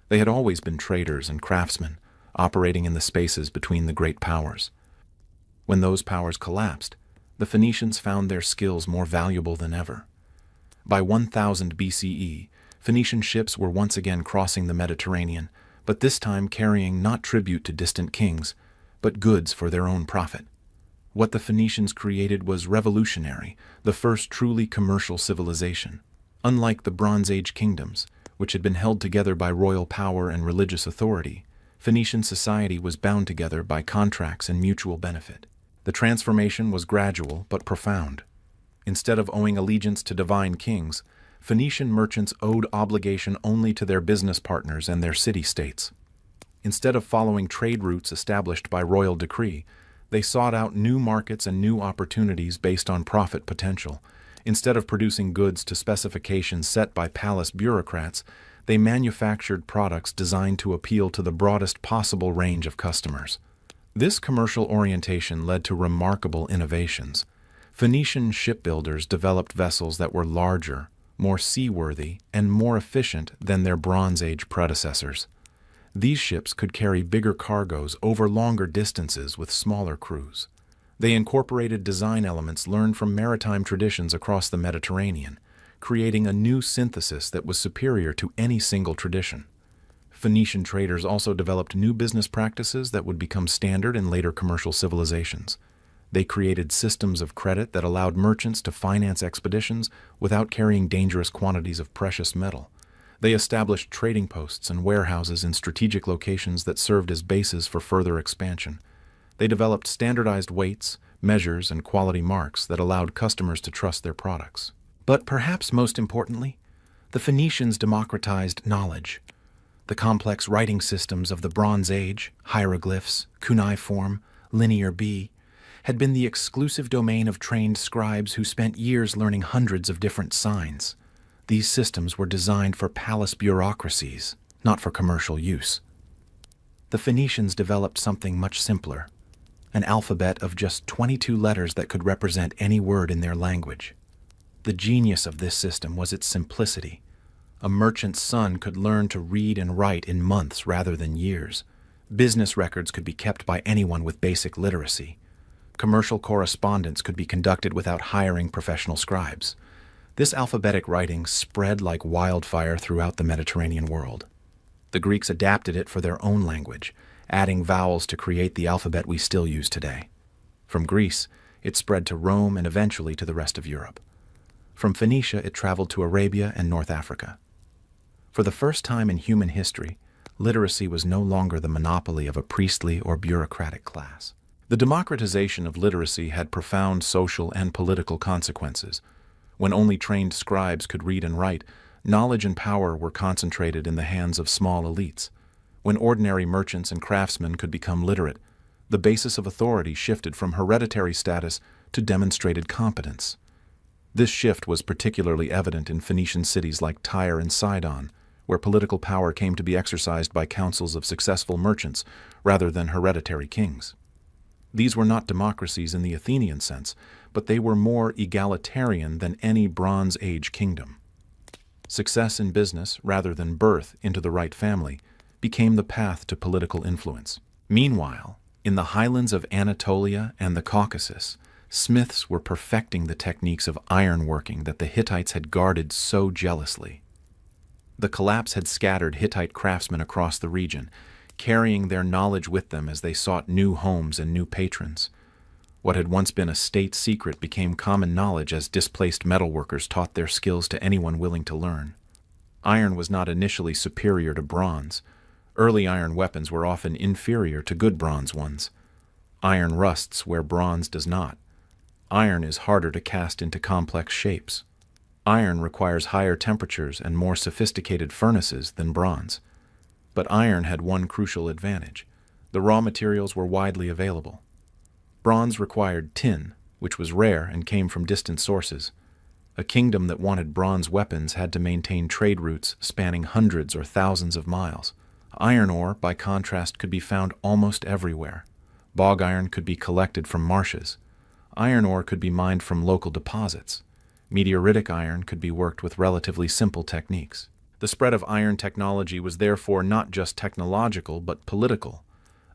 They had always been traders and craftsmen, operating in the spaces between the great powers. When those powers collapsed, the Phoenicians found their skills more valuable than ever. By 1000 BCE, Phoenician ships were once again crossing the Mediterranean, but this time carrying not tribute to distant kings, but goods for their own profit. What the Phoenicians created was revolutionary, the first truly commercial civilization. Unlike the Bronze Age kingdoms, which had been held together by royal power and religious authority, Phoenician society was bound together by contracts and mutual benefit. The transformation was gradual but profound. Instead of owing allegiance to divine kings, Phoenician merchants owed obligation only to their business partners and their city-states. Instead of following trade routes established by royal decree, they sought out new markets and new opportunities based on profit potential. Instead of producing goods to specifications set by palace bureaucrats, they manufactured products designed to appeal to the broadest possible range of customers. This commercial orientation led to remarkable innovations. Phoenician shipbuilders developed vessels that were larger, more seaworthy, and more efficient than their Bronze Age predecessors. These ships could carry bigger cargoes over longer distances with smaller crews. They incorporated design elements learned from maritime traditions across the Mediterranean, creating a new synthesis that was superior to any single tradition. Phoenician traders also developed new business practices that would become standard in later commercial civilizations. They created systems of credit that allowed merchants to finance expeditions without carrying dangerous quantities of precious metal. They established trading posts and warehouses in strategic locations that served as bases for further expansion. They developed standardized weights, measures, and quality marks that allowed customers to trust their products. But perhaps most importantly, the Phoenicians democratized knowledge. The complex writing systems of the Bronze Age, hieroglyphs, cuneiform, linear B, had been the exclusive domain of trained scribes who spent years learning hundreds of different signs. These systems were designed for palace bureaucracies, not for commercial use. The Phoenicians developed something much simpler, an alphabet of just 22 letters that could represent any word in their language. The genius of this system was its simplicity. A merchant's son could learn to read and write in months rather than years. Business records could be kept by anyone with basic literacy. Commercial correspondence could be conducted without hiring professional scribes. This alphabetic writing spread like wildfire throughout the Mediterranean world. The Greeks adapted it for their own language, adding vowels to create the alphabet we still use today. From Greece, it spread to Rome and eventually to the rest of Europe. From Phoenicia, it traveled to Arabia and North Africa. For the first time in human history, literacy was no longer the monopoly of a priestly or bureaucratic class. The democratization of literacy had profound social and political consequences. When only trained scribes could read and write, knowledge and power were concentrated in the hands of small elites. When ordinary merchants and craftsmen could become literate, the basis of authority shifted from hereditary status to demonstrated competence. This shift was particularly evident in Phoenician cities like Tyre and Sidon, where political power came to be exercised by councils of successful merchants rather than hereditary kings. These were not democracies in the Athenian sense, but they were more egalitarian than any Bronze Age kingdom. Success in business, rather than birth into the right family, became the path to political influence. Meanwhile, in the highlands of Anatolia and the Caucasus, smiths were perfecting the techniques of ironworking that the Hittites had guarded so jealously. The collapse had scattered Hittite craftsmen across the region, carrying their knowledge with them as they sought new homes and new patrons. What had once been a state secret became common knowledge as displaced metalworkers taught their skills to anyone willing to learn. Iron was not initially superior to bronze. Early iron weapons were often inferior to good bronze ones. Iron rusts where bronze does not. Iron is harder to cast into complex shapes. Iron requires higher temperatures and more sophisticated furnaces than bronze. But iron had one crucial advantage. The raw materials were widely available. Bronze required tin, which was rare and came from distant sources. A kingdom that wanted bronze weapons had to maintain trade routes spanning hundreds or thousands of miles. Iron ore, by contrast, could be found almost everywhere. Bog iron could be collected from marshes. Iron ore could be mined from local deposits. Meteoritic iron could be worked with relatively simple techniques. The spread of iron technology was therefore not just technological but political.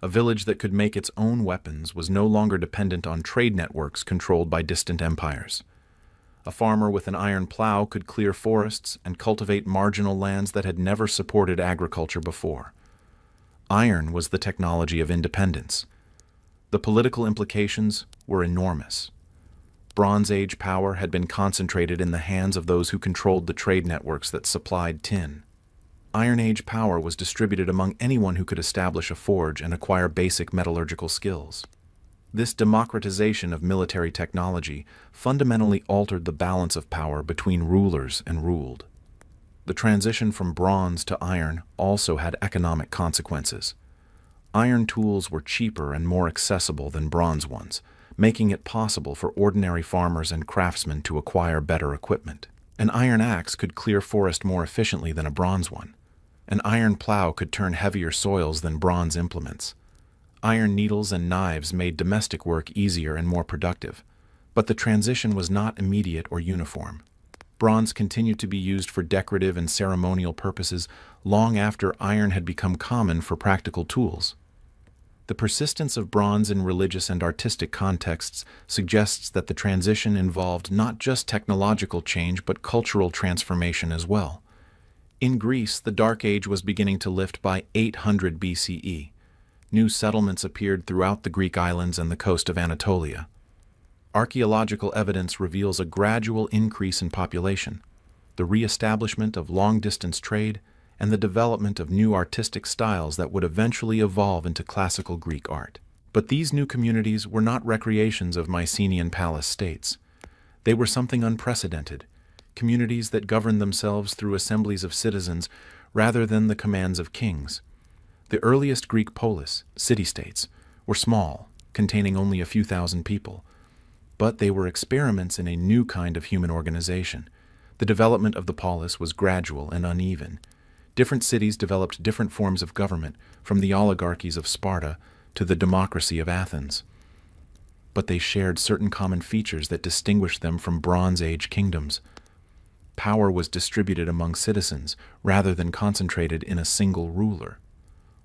A village that could make its own weapons was no longer dependent on trade networks controlled by distant empires. A farmer with an iron plow could clear forests and cultivate marginal lands that had never supported agriculture before. Iron was the technology of independence. The political implications were enormous. Bronze Age power had been concentrated in the hands of those who controlled the trade networks that supplied tin. Iron Age power was distributed among anyone who could establish a forge and acquire basic metallurgical skills. This democratization of military technology fundamentally altered the balance of power between rulers and ruled. The transition from bronze to iron also had economic consequences. Iron tools were cheaper and more accessible than bronze ones, making it possible for ordinary farmers and craftsmen to acquire better equipment. An iron axe could clear forest more efficiently than a bronze one. An iron plow could turn heavier soils than bronze implements. Iron needles and knives made domestic work easier and more productive, but the transition was not immediate or uniform. Bronze continued to be used for decorative and ceremonial purposes long after iron had become common for practical tools. The persistence of bronze in religious and artistic contexts suggests that the transition involved not just technological change but cultural transformation as well. In Greece, the Dark Age was beginning to lift by 800 BCE. New settlements appeared throughout the Greek islands and the coast of Anatolia. Archaeological evidence reveals a gradual increase in population, the re-establishment of long-distance trade, and the development of new artistic styles that would eventually evolve into classical Greek art. But these new communities were not recreations of Mycenaean palace states. They were something unprecedented, communities that governed themselves through assemblies of citizens rather than the commands of kings. The earliest Greek polis, city-states, were small, containing only a few thousand people. But they were experiments in a new kind of human organization. The development of the polis was gradual and uneven. Different cities developed different forms of government, from the oligarchies of Sparta to the democracy of Athens. But they shared certain common features that distinguished them from Bronze Age kingdoms. Power was distributed among citizens rather than concentrated in a single ruler.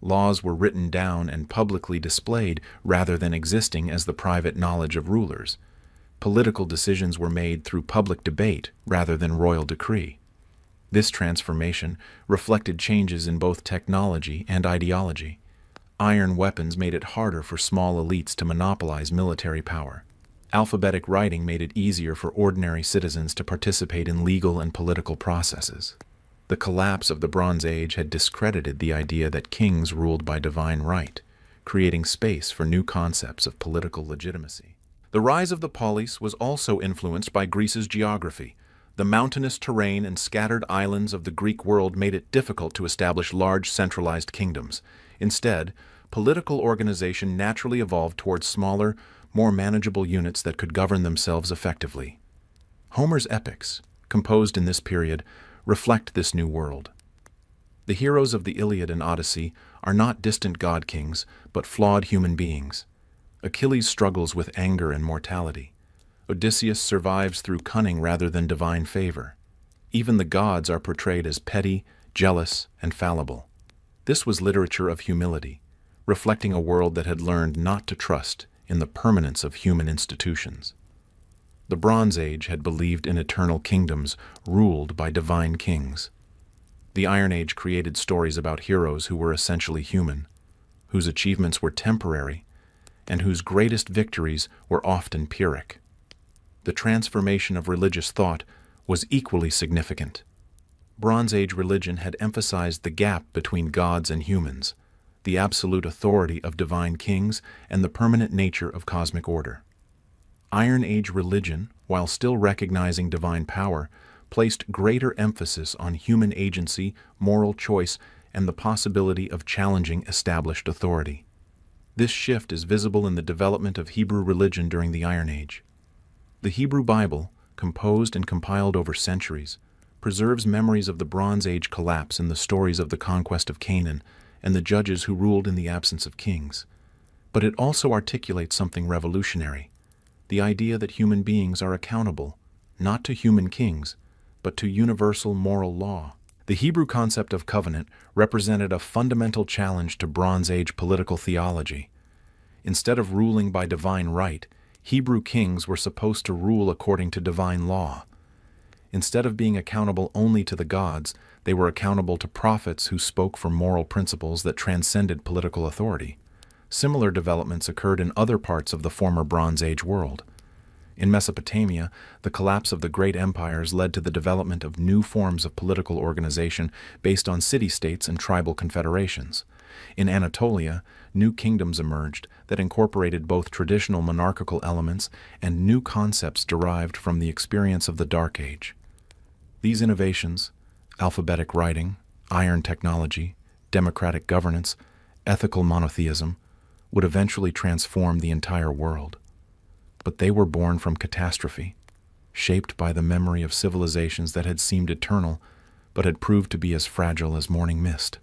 Laws were written down and publicly displayed rather than existing as the private knowledge of rulers. Political decisions were made through public debate rather than royal decree. This transformation reflected changes in both technology and ideology. Iron weapons made it harder for small elites to monopolize military power. Alphabetic writing made it easier for ordinary citizens to participate in legal and political processes. The collapse of the Bronze Age had discredited the idea that kings ruled by divine right, creating space for new concepts of political legitimacy. The rise of the polis was also influenced by Greece's geography. The mountainous terrain and scattered islands of the Greek world made it difficult to establish large centralized kingdoms. Instead, political organization naturally evolved towards smaller, more manageable units that could govern themselves effectively. Homer's epics, composed in this period, reflect this new world. The heroes of the Iliad and Odyssey are not distant god-kings, but flawed human beings. Achilles struggles with anger and mortality. Odysseus survives through cunning rather than divine favor. Even the gods are portrayed as petty, jealous, and fallible. This was literature of humility, reflecting a world that had learned not to trust in the permanence of human institutions. The Bronze Age had believed in eternal kingdoms ruled by divine kings. The Iron Age created stories about heroes who were essentially human, whose achievements were temporary, and whose greatest victories were often Pyrrhic. The transformation of religious thought was equally significant. Bronze Age religion had emphasized the gap between gods and humans, the absolute authority of divine kings, and the permanent nature of cosmic order. Iron Age religion, while still recognizing divine power, placed greater emphasis on human agency, moral choice, and the possibility of challenging established authority. This shift is visible in the development of Hebrew religion during the Iron Age. The Hebrew Bible, composed and compiled over centuries, preserves memories of the Bronze Age collapse in the stories of the conquest of Canaan and the judges who ruled in the absence of kings. But it also articulates something revolutionary: the idea that human beings are accountable, not to human kings, but to universal moral law. The Hebrew concept of covenant represented a fundamental challenge to Bronze Age political theology. Instead of ruling by divine right, Hebrew kings were supposed to rule according to divine law. Instead of being accountable only to the gods, they were accountable to prophets who spoke for moral principles that transcended political authority. Similar developments occurred in other parts of the former Bronze Age world. In Mesopotamia, the collapse of the great empires led to the development of new forms of political organization based on city-states and tribal confederations. In Anatolia, new kingdoms emerged that incorporated both traditional monarchical elements and new concepts derived from the experience of the Dark Age. These innovations, alphabetic writing, iron technology, democratic governance, ethical monotheism, would eventually transform the entire world. But they were born from catastrophe, shaped by the memory of civilizations that had seemed eternal, but had proved to be as fragile as morning mist.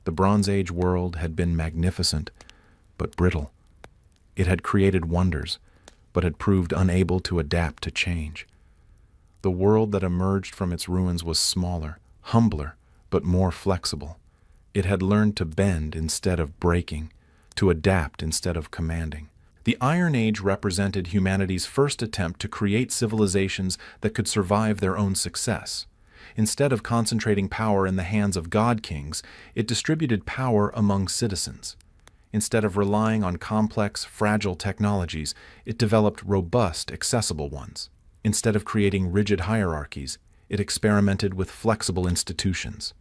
The Bronze Age world had been magnificent, but brittle. It had created wonders, but had proved unable to adapt to change. The world that emerged from its ruins was smaller, humbler, but more flexible. It had learned to bend instead of breaking, to adapt instead of commanding. The Iron Age represented humanity's first attempt to create civilizations that could survive their own success. Instead of concentrating power in the hands of god-kings, it distributed power among citizens. Instead of relying on complex, fragile technologies, it developed robust, accessible ones. Instead of creating rigid hierarchies, it experimented with flexible institutions.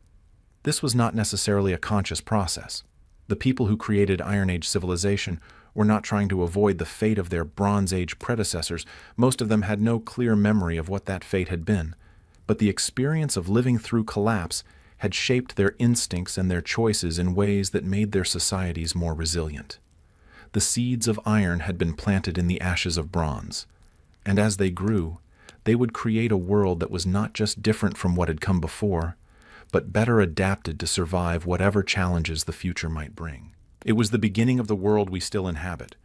This was not necessarily a conscious process. The people who created Iron Age civilization were not trying to avoid the fate of their Bronze Age predecessors. Most of them had no clear memory of what that fate had been. But the experience of living through collapse had shaped their instincts and their choices in ways that made their societies more resilient. The seeds of iron had been planted in the ashes of bronze, and as they grew, they would create a world that was not just different from what had come before, but better adapted to survive whatever challenges the future might bring. It was the beginning of the world we still inhabit,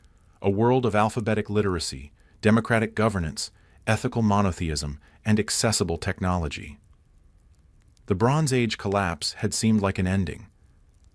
a world of alphabetic literacy, democratic governance, ethical monotheism, and accessible technology. The Bronze Age collapse had seemed like an ending,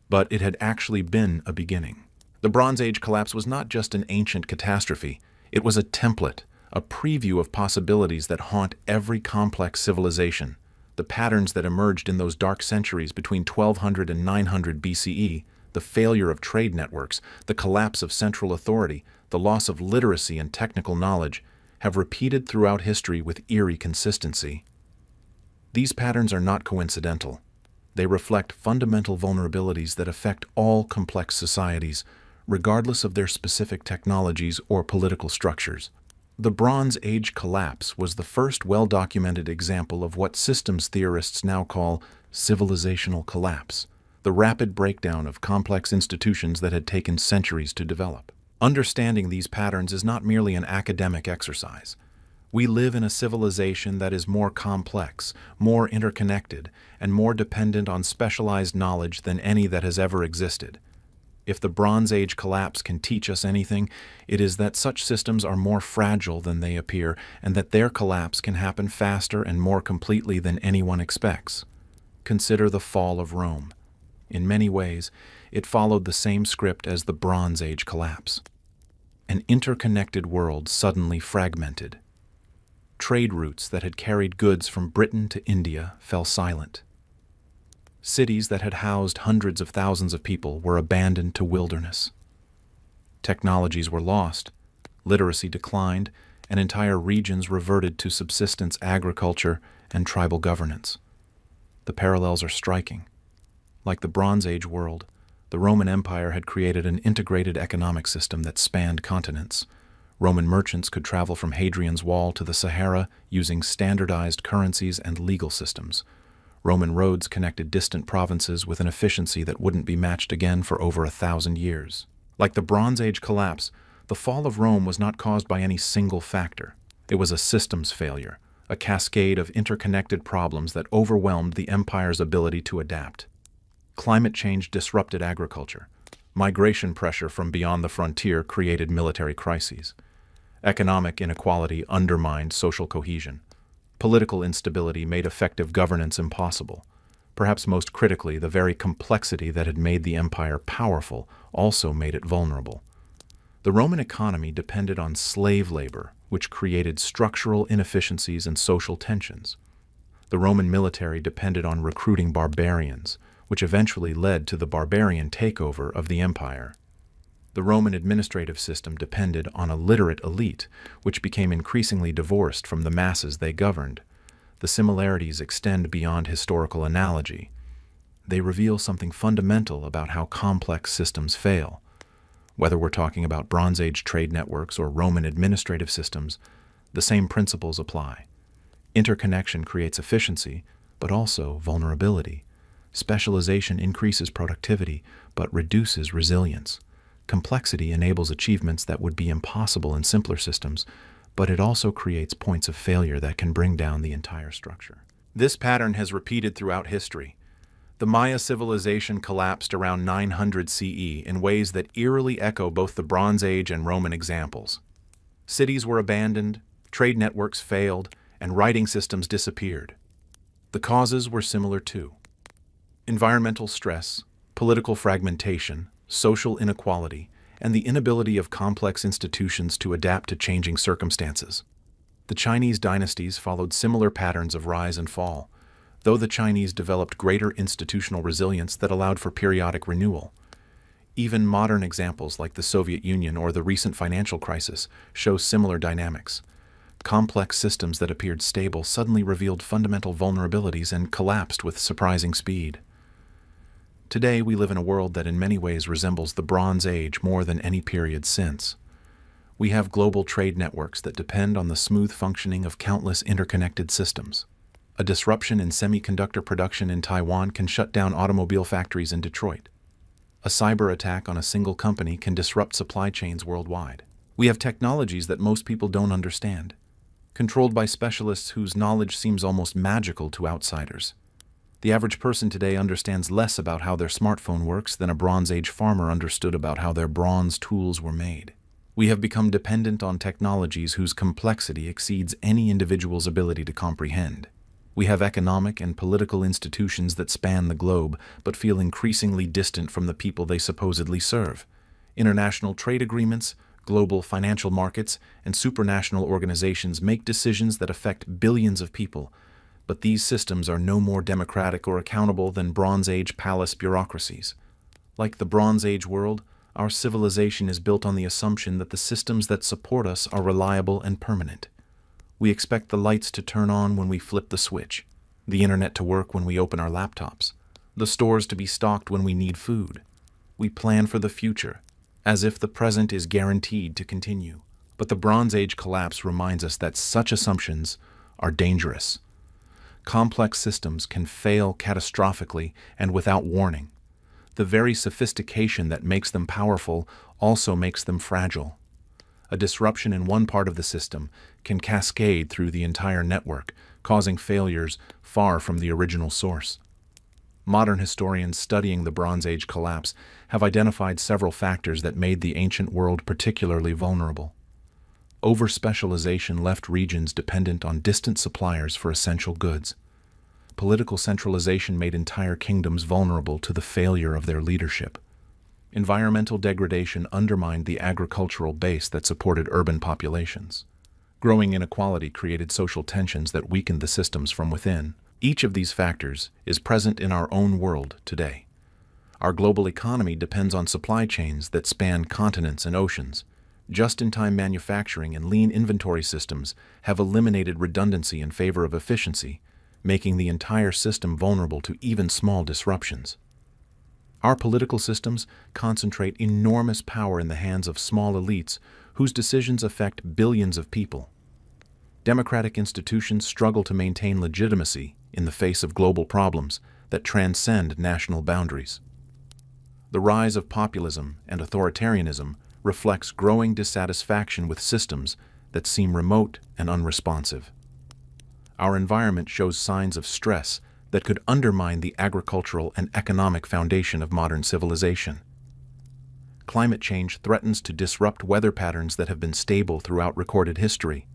but it had actually been a beginning. The Bronze Age collapse was not just an ancient catastrophe, it was a template, a preview of possibilities that haunt every complex civilization. The patterns that emerged in those dark centuries between 1200 and 900 BCE, the failure of trade networks, the collapse of central authority, the loss of literacy and technical knowledge, have repeated throughout history with eerie consistency. These patterns are not coincidental. They reflect fundamental vulnerabilities that affect all complex societies, regardless of their specific technologies or political structures. The Bronze Age collapse was the first well-documented example of what systems theorists now call civilizational collapse, the rapid breakdown of complex institutions that had taken centuries to develop. Understanding these patterns is not merely an academic exercise. We live in a civilization that is more complex, more interconnected, and more dependent on specialized knowledge than any that has ever existed. If the Bronze Age collapse can teach us anything, it is that such systems are more fragile than they appear, and that their collapse can happen faster and more completely than anyone expects. Consider the fall of Rome. In many ways, it followed the same script as the Bronze Age collapse. An interconnected world suddenly fragmented. Trade routes that had carried goods from Britain to India fell silent. Cities that had housed hundreds of thousands of people were abandoned to wilderness. Technologies were lost, literacy declined, and entire regions reverted to subsistence agriculture and tribal governance. The parallels are striking. Like the Bronze Age world, the Roman Empire had created an integrated economic system that spanned continents. Roman merchants could travel from Hadrian's Wall to the Sahara using standardized currencies and legal systems. Roman roads connected distant provinces with an efficiency that wouldn't be matched again for over 1,000 years. Like the Bronze Age collapse, the fall of Rome was not caused by any single factor. It was a systems failure, a cascade of interconnected problems that overwhelmed the empire's ability to adapt. Climate change disrupted agriculture. Migration pressure from beyond the frontier created military crises. Economic inequality undermined social cohesion. Political instability made effective governance impossible. Perhaps most critically, the very complexity that had made the empire powerful also made it vulnerable. The Roman economy depended on slave labor, which created structural inefficiencies and social tensions. The Roman military depended on recruiting barbarians, which eventually led to the barbarian takeover of the empire. The Roman administrative system depended on a literate elite, which became increasingly divorced from the masses they governed. The similarities extend beyond historical analogy. They reveal something fundamental about how complex systems fail. Whether we're talking about Bronze Age trade networks or Roman administrative systems, the same principles apply. Interconnection creates efficiency, but also vulnerability. Specialization increases productivity, but reduces resilience. Complexity enables achievements that would be impossible in simpler systems, but it also creates points of failure that can bring down the entire structure. This pattern has repeated throughout history. The Maya civilization collapsed around 900 CE in ways that eerily echo both the Bronze Age and Roman examples. Cities were abandoned, trade networks failed, and writing systems disappeared. The causes were similar too. Environmental stress, political fragmentation, social inequality, and the inability of complex institutions to adapt to changing circumstances. The Chinese dynasties followed similar patterns of rise and fall, though the Chinese developed greater institutional resilience that allowed for periodic renewal. Even modern examples like the Soviet Union or the recent financial crisis show similar dynamics. Complex systems that appeared stable suddenly revealed fundamental vulnerabilities and collapsed with surprising speed. Today, we live in a world that in many ways resembles the Bronze Age more than any period since. We have global trade networks that depend on the smooth functioning of countless interconnected systems. A disruption in semiconductor production in Taiwan can shut down automobile factories in Detroit. A cyber attack on a single company can disrupt supply chains worldwide. We have technologies that most people don't understand, controlled by specialists whose knowledge seems almost magical to outsiders. The average person today understands less about how their smartphone works than a Bronze Age farmer understood about how their bronze tools were made. We have become dependent on technologies whose complexity exceeds any individual's ability to comprehend. We have economic and political institutions that span the globe, but feel increasingly distant from the people they supposedly serve. International trade agreements, global financial markets, and supranational organizations make decisions that affect billions of people, but these systems are no more democratic or accountable than Bronze Age palace bureaucracies. Like the Bronze Age world, our civilization is built on the assumption that the systems that support us are reliable and permanent. We expect the lights to turn on when we flip the switch, the internet to work when we open our laptops, the stores to be stocked when we need food. We plan for the future, as if the present is guaranteed to continue. But the Bronze Age collapse reminds us that such assumptions are dangerous. Complex systems can fail catastrophically and without warning. The very sophistication that makes them powerful also makes them fragile. A disruption in one part of the system can cascade through the entire network, causing failures far from the original source. Modern historians studying the Bronze Age collapse have identified several factors that made the ancient world particularly vulnerable. Over-specialization left regions dependent on distant suppliers for essential goods. Political centralization made entire kingdoms vulnerable to the failure of their leadership. Environmental degradation undermined the agricultural base that supported urban populations. Growing inequality created social tensions that weakened the systems from within. Each of these factors is present in our own world today. Our global economy depends on supply chains that span continents and oceans. Just-in-time manufacturing and lean inventory systems have eliminated redundancy in favor of efficiency, making the entire system vulnerable to even small disruptions. Our political systems concentrate enormous power in the hands of small elites whose decisions affect billions of people. Democratic institutions struggle to maintain legitimacy in the face of global problems that transcend national boundaries. The rise of populism and authoritarianism reflects growing dissatisfaction with systems that seem remote and unresponsive. Our environment shows signs of stress that could undermine the agricultural and economic foundation of modern civilization. Climate change threatens to disrupt weather patterns that have been stable throughout recorded history.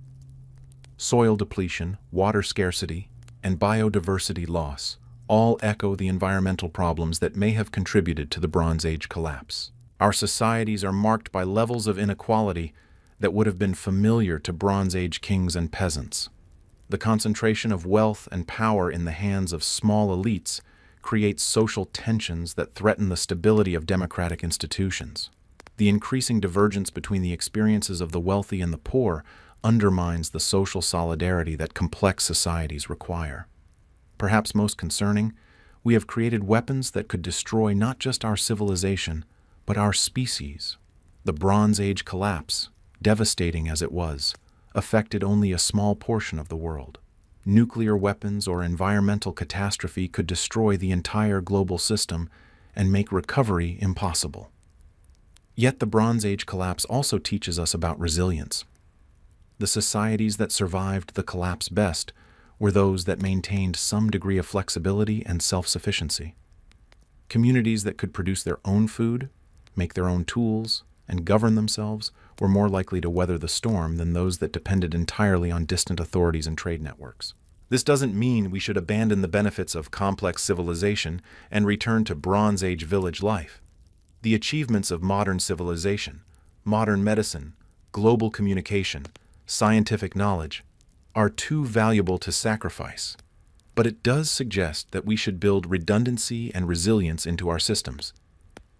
Soil depletion, water scarcity, and biodiversity loss all echo the environmental problems that may have contributed to the Bronze Age collapse. Our societies are marked by levels of inequality that would have been familiar to Bronze Age kings and peasants. The concentration of wealth and power in the hands of small elites creates social tensions that threaten the stability of democratic institutions. The increasing divergence between the experiences of the wealthy and the poor undermines the social solidarity that complex societies require. Perhaps most concerning, we have created weapons that could destroy not just our civilization, but our species. The Bronze Age collapse, devastating as it was, affected only a small portion of the world. Nuclear weapons or environmental catastrophe could destroy the entire global system and make recovery impossible. Yet the Bronze Age collapse also teaches us about resilience. The societies that survived the collapse best were those that maintained some degree of flexibility and self-sufficiency. Communities that could produce their own food, make their own tools, and govern themselves were more likely to weather the storm than those that depended entirely on distant authorities and trade networks. This doesn't mean we should abandon the benefits of complex civilization and return to Bronze Age village life. The achievements of modern civilization, modern medicine, global communication, scientific knowledge are too valuable to sacrifice. But it does suggest that we should build redundancy and resilience into our systems.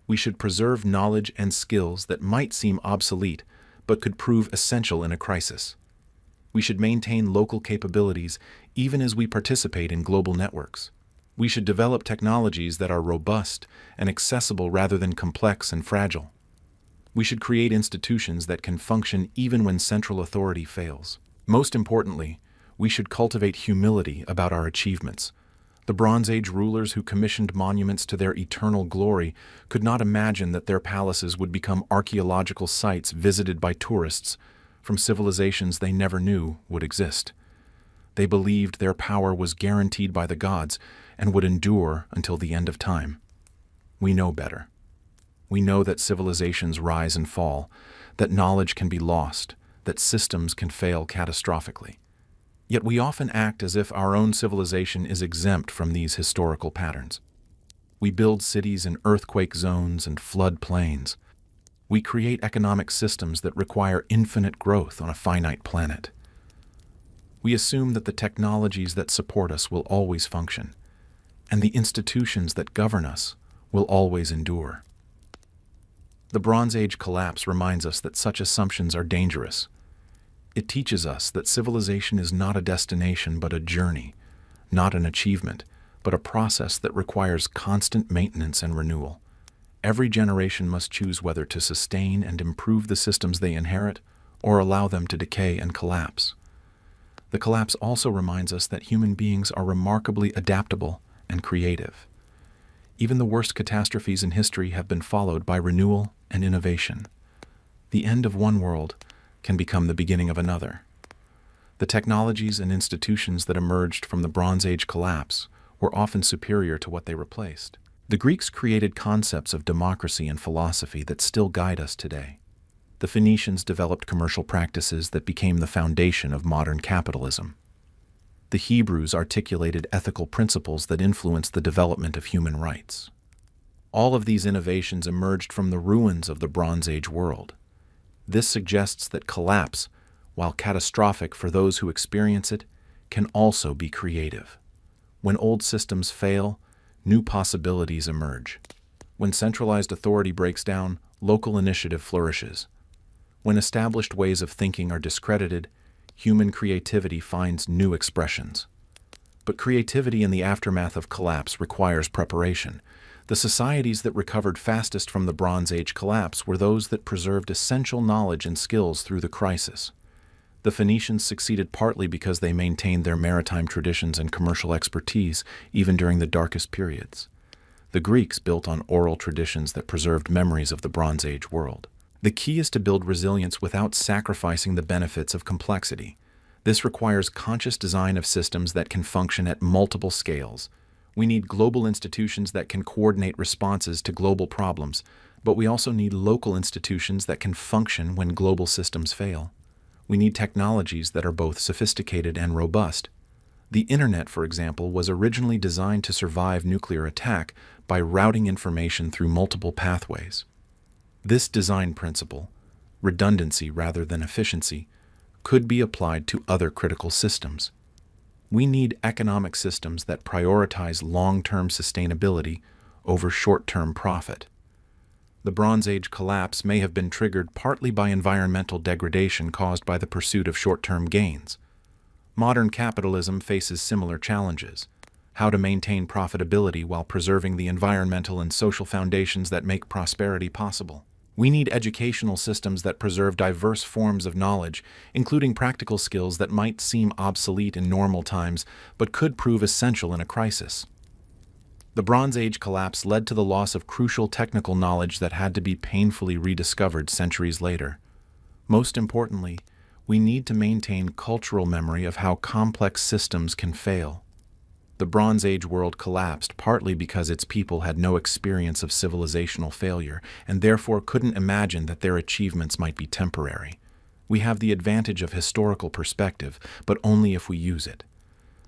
We should preserve knowledge and skills that might seem obsolete, but could prove essential in a crisis. We should maintain local capabilities even as we participate in global networks. We should develop technologies that are robust and accessible rather than complex and fragile. We should create institutions that can function even when central authority fails. Most importantly, we should cultivate humility about our achievements. The Bronze Age rulers who commissioned monuments to their eternal glory could not imagine that their palaces would become archaeological sites visited by tourists from civilizations they never knew would exist. They believed their power was guaranteed by the gods and would endure until the end of time. We know better. We know that civilizations rise and fall, that knowledge can be lost, that systems can fail catastrophically. Yet we often act as if our own civilization is exempt from these historical patterns. We build cities in earthquake zones and flood plains. We create economic systems that require infinite growth on a finite planet. We assume that the technologies that support us will always function, and the institutions that govern us will always endure. The Bronze Age collapse reminds us that such assumptions are dangerous. It teaches us that civilization is not a destination but a journey, not an achievement, but a process that requires constant maintenance and renewal. Every generation must choose whether to sustain and improve the systems they inherit or allow them to decay and collapse. The collapse also reminds us that human beings are remarkably adaptable and creative. Even the worst catastrophes in history have been followed by renewal and innovation. The end of one world can become the beginning of another. The technologies and institutions that emerged from the Bronze Age collapse were often superior to what they replaced. The Greeks created concepts of democracy and philosophy that still guide us today. The Phoenicians developed commercial practices that became the foundation of modern capitalism. The Hebrews articulated ethical principles that influenced the development of human rights. All of these innovations emerged from the ruins of the Bronze Age world. This suggests that collapse, while catastrophic for those who experience it, can also be creative. When old systems fail, new possibilities emerge. When centralized authority breaks down, local initiative flourishes. When established ways of thinking are discredited, human creativity finds new expressions. But creativity in the aftermath of collapse requires preparation. The societies that recovered fastest from the Bronze Age collapse were those that preserved essential knowledge and skills through the crisis. The Phoenicians succeeded partly because they maintained their maritime traditions and commercial expertise even during the darkest periods. The Greeks built on oral traditions that preserved memories of the Bronze Age world. The key is to build resilience without sacrificing the benefits of complexity. This requires conscious design of systems that can function at multiple scales. We need global institutions that can coordinate responses to global problems, but we also need local institutions that can function when global systems fail. We need technologies that are both sophisticated and robust. The Internet, for example, was originally designed to survive nuclear attack by routing information through multiple pathways. This design principle, redundancy rather than efficiency, could be applied to other critical systems. We need economic systems that prioritize long-term sustainability over short-term profit. The Bronze Age collapse may have been triggered partly by environmental degradation caused by the pursuit of short-term gains. Modern capitalism faces similar challenges: how to maintain profitability while preserving the environmental and social foundations that make prosperity possible. We need educational systems that preserve diverse forms of knowledge, including practical skills that might seem obsolete in normal times but could prove essential in a crisis. The Bronze Age collapse led to the loss of crucial technical knowledge that had to be painfully rediscovered centuries later. Most importantly, we need to maintain cultural memory of how complex systems can fail. The Bronze Age world collapsed partly because its people had no experience of civilizational failure and therefore couldn't imagine that their achievements might be temporary. We have the advantage of historical perspective, but only if we use it.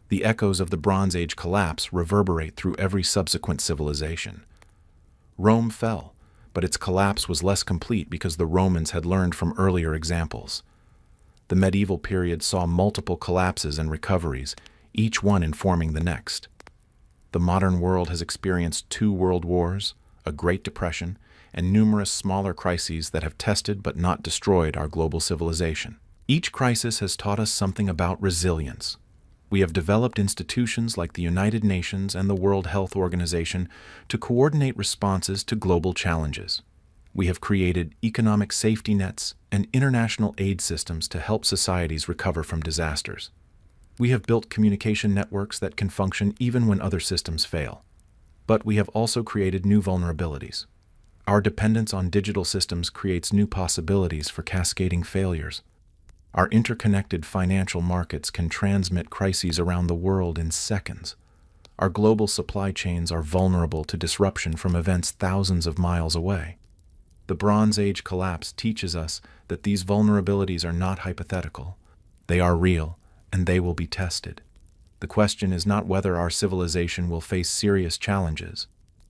The echoes of the Bronze Age collapse reverberate through every subsequent civilization. Rome fell, but its collapse was less complete because the Romans had learned from earlier examples. The medieval period saw multiple collapses and recoveries, each one informing the next. The modern world has experienced 2 world wars, a Great Depression, and numerous smaller crises that have tested but not destroyed our global civilization. Each crisis has taught us something about resilience. We have developed institutions like the United Nations and the World Health Organization to coordinate responses to global challenges. We have created economic safety nets and international aid systems to help societies recover from disasters. We have built communication networks that can function even when other systems fail. But we have also created new vulnerabilities. Our dependence on digital systems creates new possibilities for cascading failures. Our interconnected financial markets can transmit crises around the world in seconds. Our global supply chains are vulnerable to disruption from events thousands of miles away. The Bronze Age collapse teaches us that these vulnerabilities are not hypothetical. They are real, and they will be tested. The question is not whether our civilization will face serious challenges,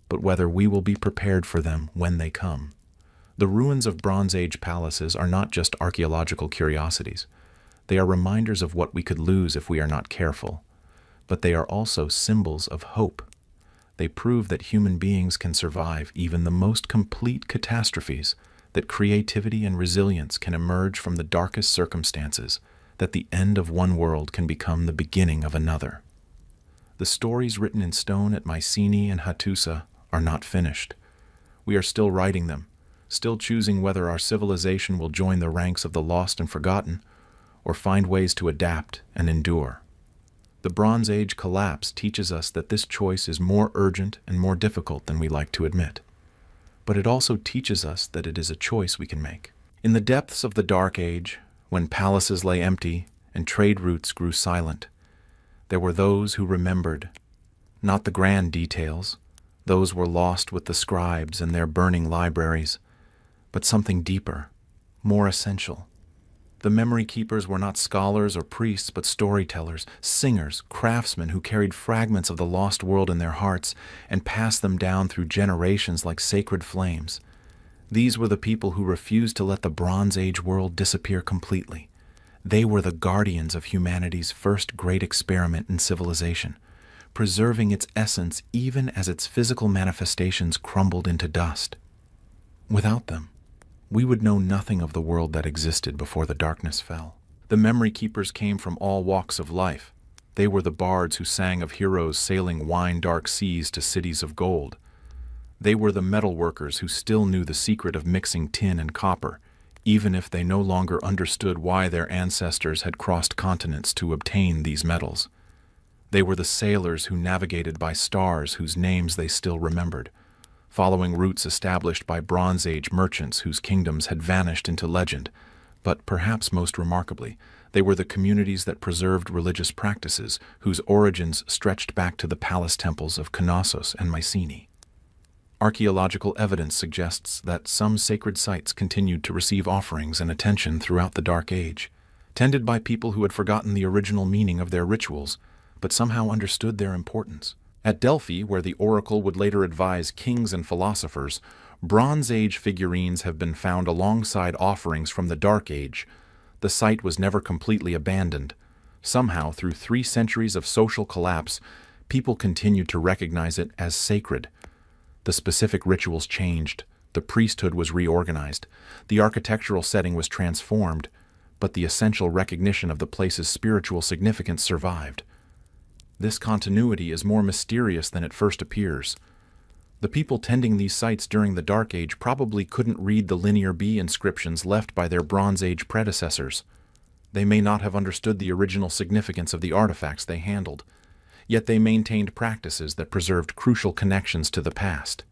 but whether we will be prepared for them when they come. The ruins of Bronze Age palaces are not just archaeological curiosities. They are reminders of what we could lose if we are not careful. But they are also symbols of hope. They prove that human beings can survive even the most complete catastrophes, that creativity and resilience can emerge from the darkest circumstances, that the end of one world can become the beginning of another. The stories written in stone at Mycenae and Hattusa are not finished. We are still writing them, still choosing whether our civilization will join the ranks of the lost and forgotten, or find ways to adapt and endure. The Bronze Age collapse teaches us that this choice is more urgent and more difficult than we like to admit. But it also teaches us that it is a choice we can make. In the depths of the Dark Age, when palaces lay empty and trade routes grew silent. There were those who remembered, not the grand details, those were lost with the scribes and their burning libraries, but something deeper, more essential. The memory keepers were not scholars or priests, but storytellers, singers, craftsmen who carried fragments of the lost world in their hearts and passed them down through generations like sacred flames. These were the people who refused to let the Bronze Age world disappear completely. They were the guardians of humanity's first great experiment in civilization, preserving its essence even as its physical manifestations crumbled into dust. Without them, we would know nothing of the world that existed before the darkness fell. The memory keepers came from all walks of life. They were the bards who sang of heroes sailing wine-dark seas to cities of gold. They were the metal workers who still knew the secret of mixing tin and copper, even if they no longer understood why their ancestors had crossed continents to obtain these metals. They were the sailors who navigated by stars whose names they still remembered, following routes established by Bronze Age merchants whose kingdoms had vanished into legend. But perhaps most remarkably, they were the communities that preserved religious practices whose origins stretched back to the palace temples of Knossos and Mycenae. Archaeological evidence suggests that some sacred sites continued to receive offerings and attention throughout the Dark Age, tended by people who had forgotten the original meaning of their rituals, but somehow understood their importance. At Delphi, where the oracle would later advise kings and philosophers, Bronze Age figurines have been found alongside offerings from the Dark Age. The site was never completely abandoned. Somehow, through 3 centuries of social collapse, people continued to recognize it as sacred. The specific rituals changed, the priesthood was reorganized, the architectural setting was transformed, but the essential recognition of the place's spiritual significance survived. This continuity is more mysterious than it first appears. The people tending these sites during the Dark Age probably couldn't read the Linear B inscriptions left by their Bronze Age predecessors. They may not have understood the original significance of the artifacts they handled, yet they maintained practices that preserved crucial connections to the past.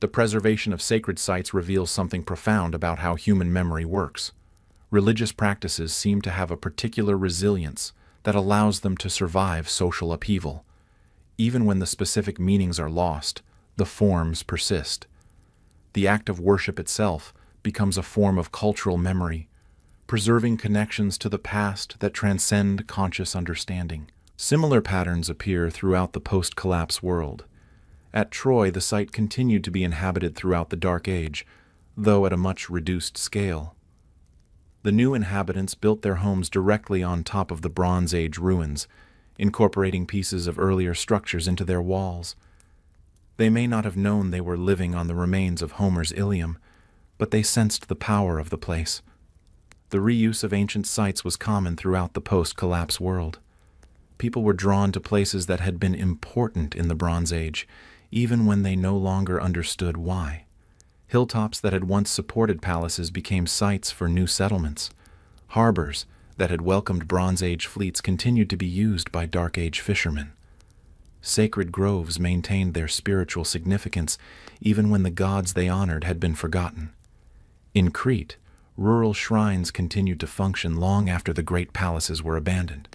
The preservation of sacred sites reveals something profound about how human memory works. Religious practices seem to have a particular resilience that allows them to survive social upheaval. Even when the specific meanings are lost, the forms persist. The act of worship itself becomes a form of cultural memory, preserving connections to the past that transcend conscious understanding. Similar patterns appear throughout the post-collapse world. At Troy, the site continued to be inhabited throughout the Dark Age, though at a much reduced scale. The new inhabitants built their homes directly on top of the Bronze Age ruins, incorporating pieces of earlier structures into their walls. They may not have known they were living on the remains of Homer's Ilium, but they sensed the power of the place. The reuse of ancient sites was common throughout the post-collapse world. People were drawn to places that had been important in the Bronze Age, even when they no longer understood why. Hilltops that had once supported palaces became sites for new settlements. Harbors that had welcomed Bronze Age fleets continued to be used by Dark Age fishermen. Sacred groves maintained their spiritual significance even when the gods they honored had been forgotten. In Crete, rural shrines continued to function long after the great palaces were abandoned.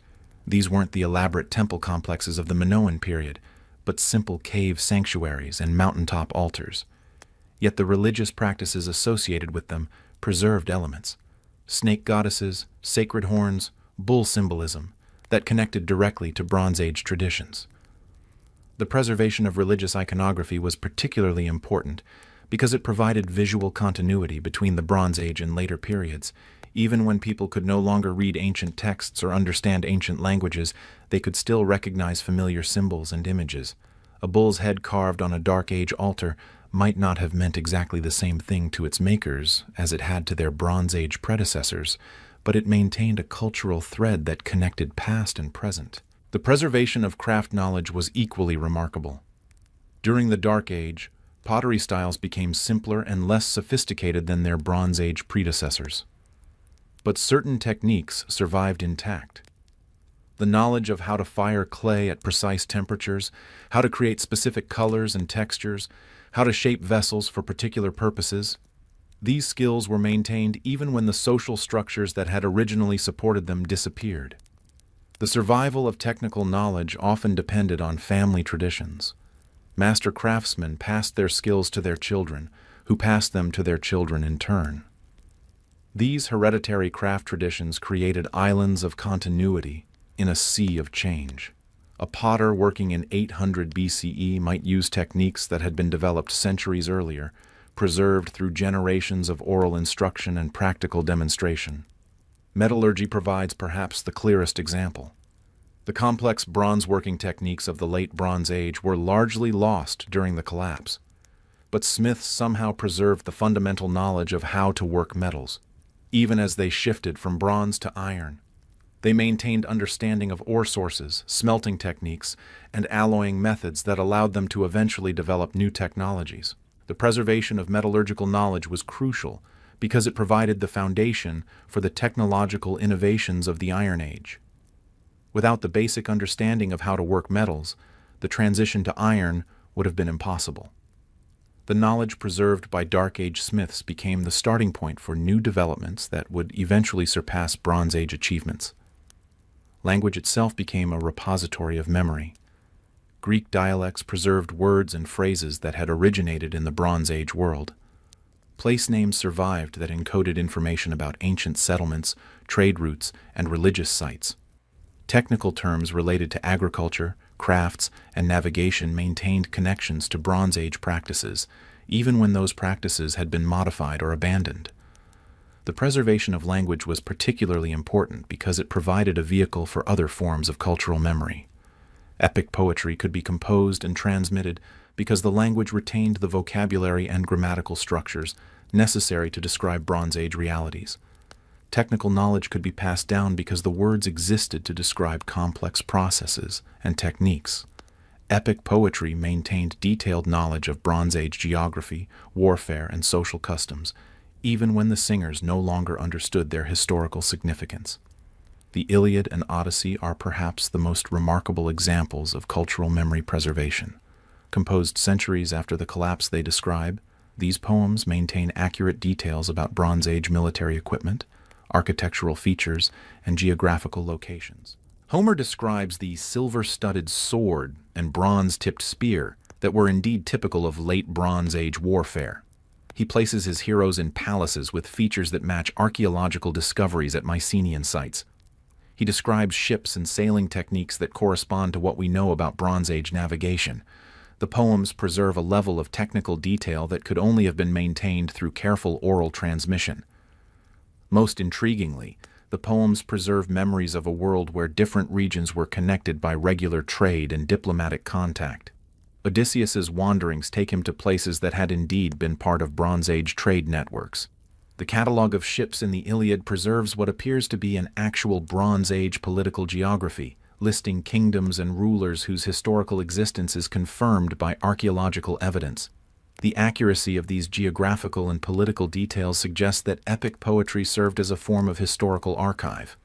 These weren't the elaborate temple complexes of the Minoan period, but simple cave sanctuaries and mountaintop altars. Yet the religious practices associated with them preserved elements: snake goddesses, sacred horns, bull symbolism that connected directly to Bronze Age traditions. The preservation of religious iconography was particularly important because it provided visual continuity between the Bronze Age and later periods. Even when people could no longer read ancient texts or understand ancient languages, they could still recognize familiar symbols and images. A bull's head carved on a Dark Age altar might not have meant exactly the same thing to its makers as it had to their Bronze Age predecessors, but it maintained a cultural thread that connected past and present. The preservation of craft knowledge was equally remarkable. During the Dark Age, pottery styles became simpler and less sophisticated than their Bronze Age predecessors. But certain techniques survived intact. The knowledge of how to fire clay at precise temperatures, how to create specific colors and textures, how to shape vessels for particular purposes, These skills were maintained even when the social structures that had originally supported them disappeared. The survival of technical knowledge often depended on family traditions. Master craftsmen passed their skills to their children, who passed them to their children in turn. These hereditary craft traditions created islands of continuity in a sea of change. A potter working in 800 BCE might use techniques that had been developed centuries earlier, preserved through generations of oral instruction and practical demonstration. Metallurgy provides perhaps the clearest example. The complex bronze-working techniques of the late Bronze Age were largely lost during the collapse, but smiths somehow preserved the fundamental knowledge of how to work metals, even as they shifted from bronze to iron. They maintained understanding of ore sources, smelting techniques, and alloying methods that allowed them to eventually develop new technologies. The preservation of metallurgical knowledge was crucial because it provided the foundation for the technological innovations of the Iron Age. Without the basic understanding of how to work metals, the transition to iron would have been impossible. The knowledge preserved by Dark Age smiths became the starting point for new developments that would eventually surpass Bronze Age achievements. Language itself became a repository of memory. Greek dialects preserved words and phrases that had originated in the Bronze Age world. Place names survived that encoded information about ancient settlements, trade routes, and religious sites. Technical terms related to agriculture, crafts, and navigation maintained connections to Bronze Age practices, even when those practices had been modified or abandoned. The preservation of language was particularly important because it provided a vehicle for other forms of cultural memory. Epic poetry could be composed and transmitted because the language retained the vocabulary and grammatical structures necessary to describe Bronze Age realities. Technical knowledge could be passed down because the words existed to describe complex processes and techniques. Epic poetry maintained detailed knowledge of Bronze Age geography, warfare, and social customs, even when the singers no longer understood their historical significance. The Iliad and Odyssey are perhaps the most remarkable examples of cultural memory preservation. Composed centuries after the collapse they describe, these poems maintain accurate details about Bronze Age military equipment, architectural features, and geographical locations. Homer describes the silver-studded sword and bronze-tipped spear that were indeed typical of late Bronze Age warfare. He places his heroes in palaces with features that match archaeological discoveries at Mycenaean sites. He describes ships and sailing techniques that correspond to what we know about Bronze Age navigation. The poems preserve a level of technical detail that could only have been maintained through careful oral transmission. Most intriguingly, the poems preserve memories of a world where different regions were connected by regular trade and diplomatic contact. Odysseus's wanderings take him to places that had indeed been part of Bronze Age trade networks. The catalogue of ships in the Iliad preserves what appears to be an actual Bronze Age political geography, listing kingdoms and rulers whose historical existence is confirmed by archaeological evidence. The accuracy of these geographical and political details suggests that epic poetry served as a form of historical archive.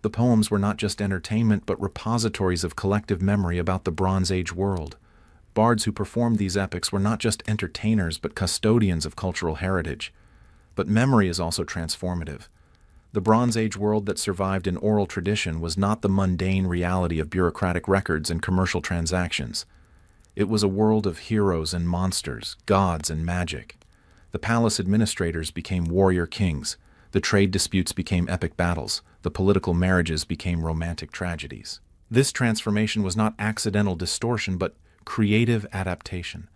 The poems were not just entertainment but repositories of collective memory about the Bronze Age world. Bards who performed these epics were not just entertainers but custodians of cultural heritage. But memory is also transformative. The Bronze Age world that survived in oral tradition was not the mundane reality of bureaucratic records and commercial transactions. It was a world of heroes and monsters, gods and magic. The palace administrators became warrior kings. The trade disputes became epic battles. The political marriages became romantic tragedies. This transformation was not accidental distortion but creative adaptation.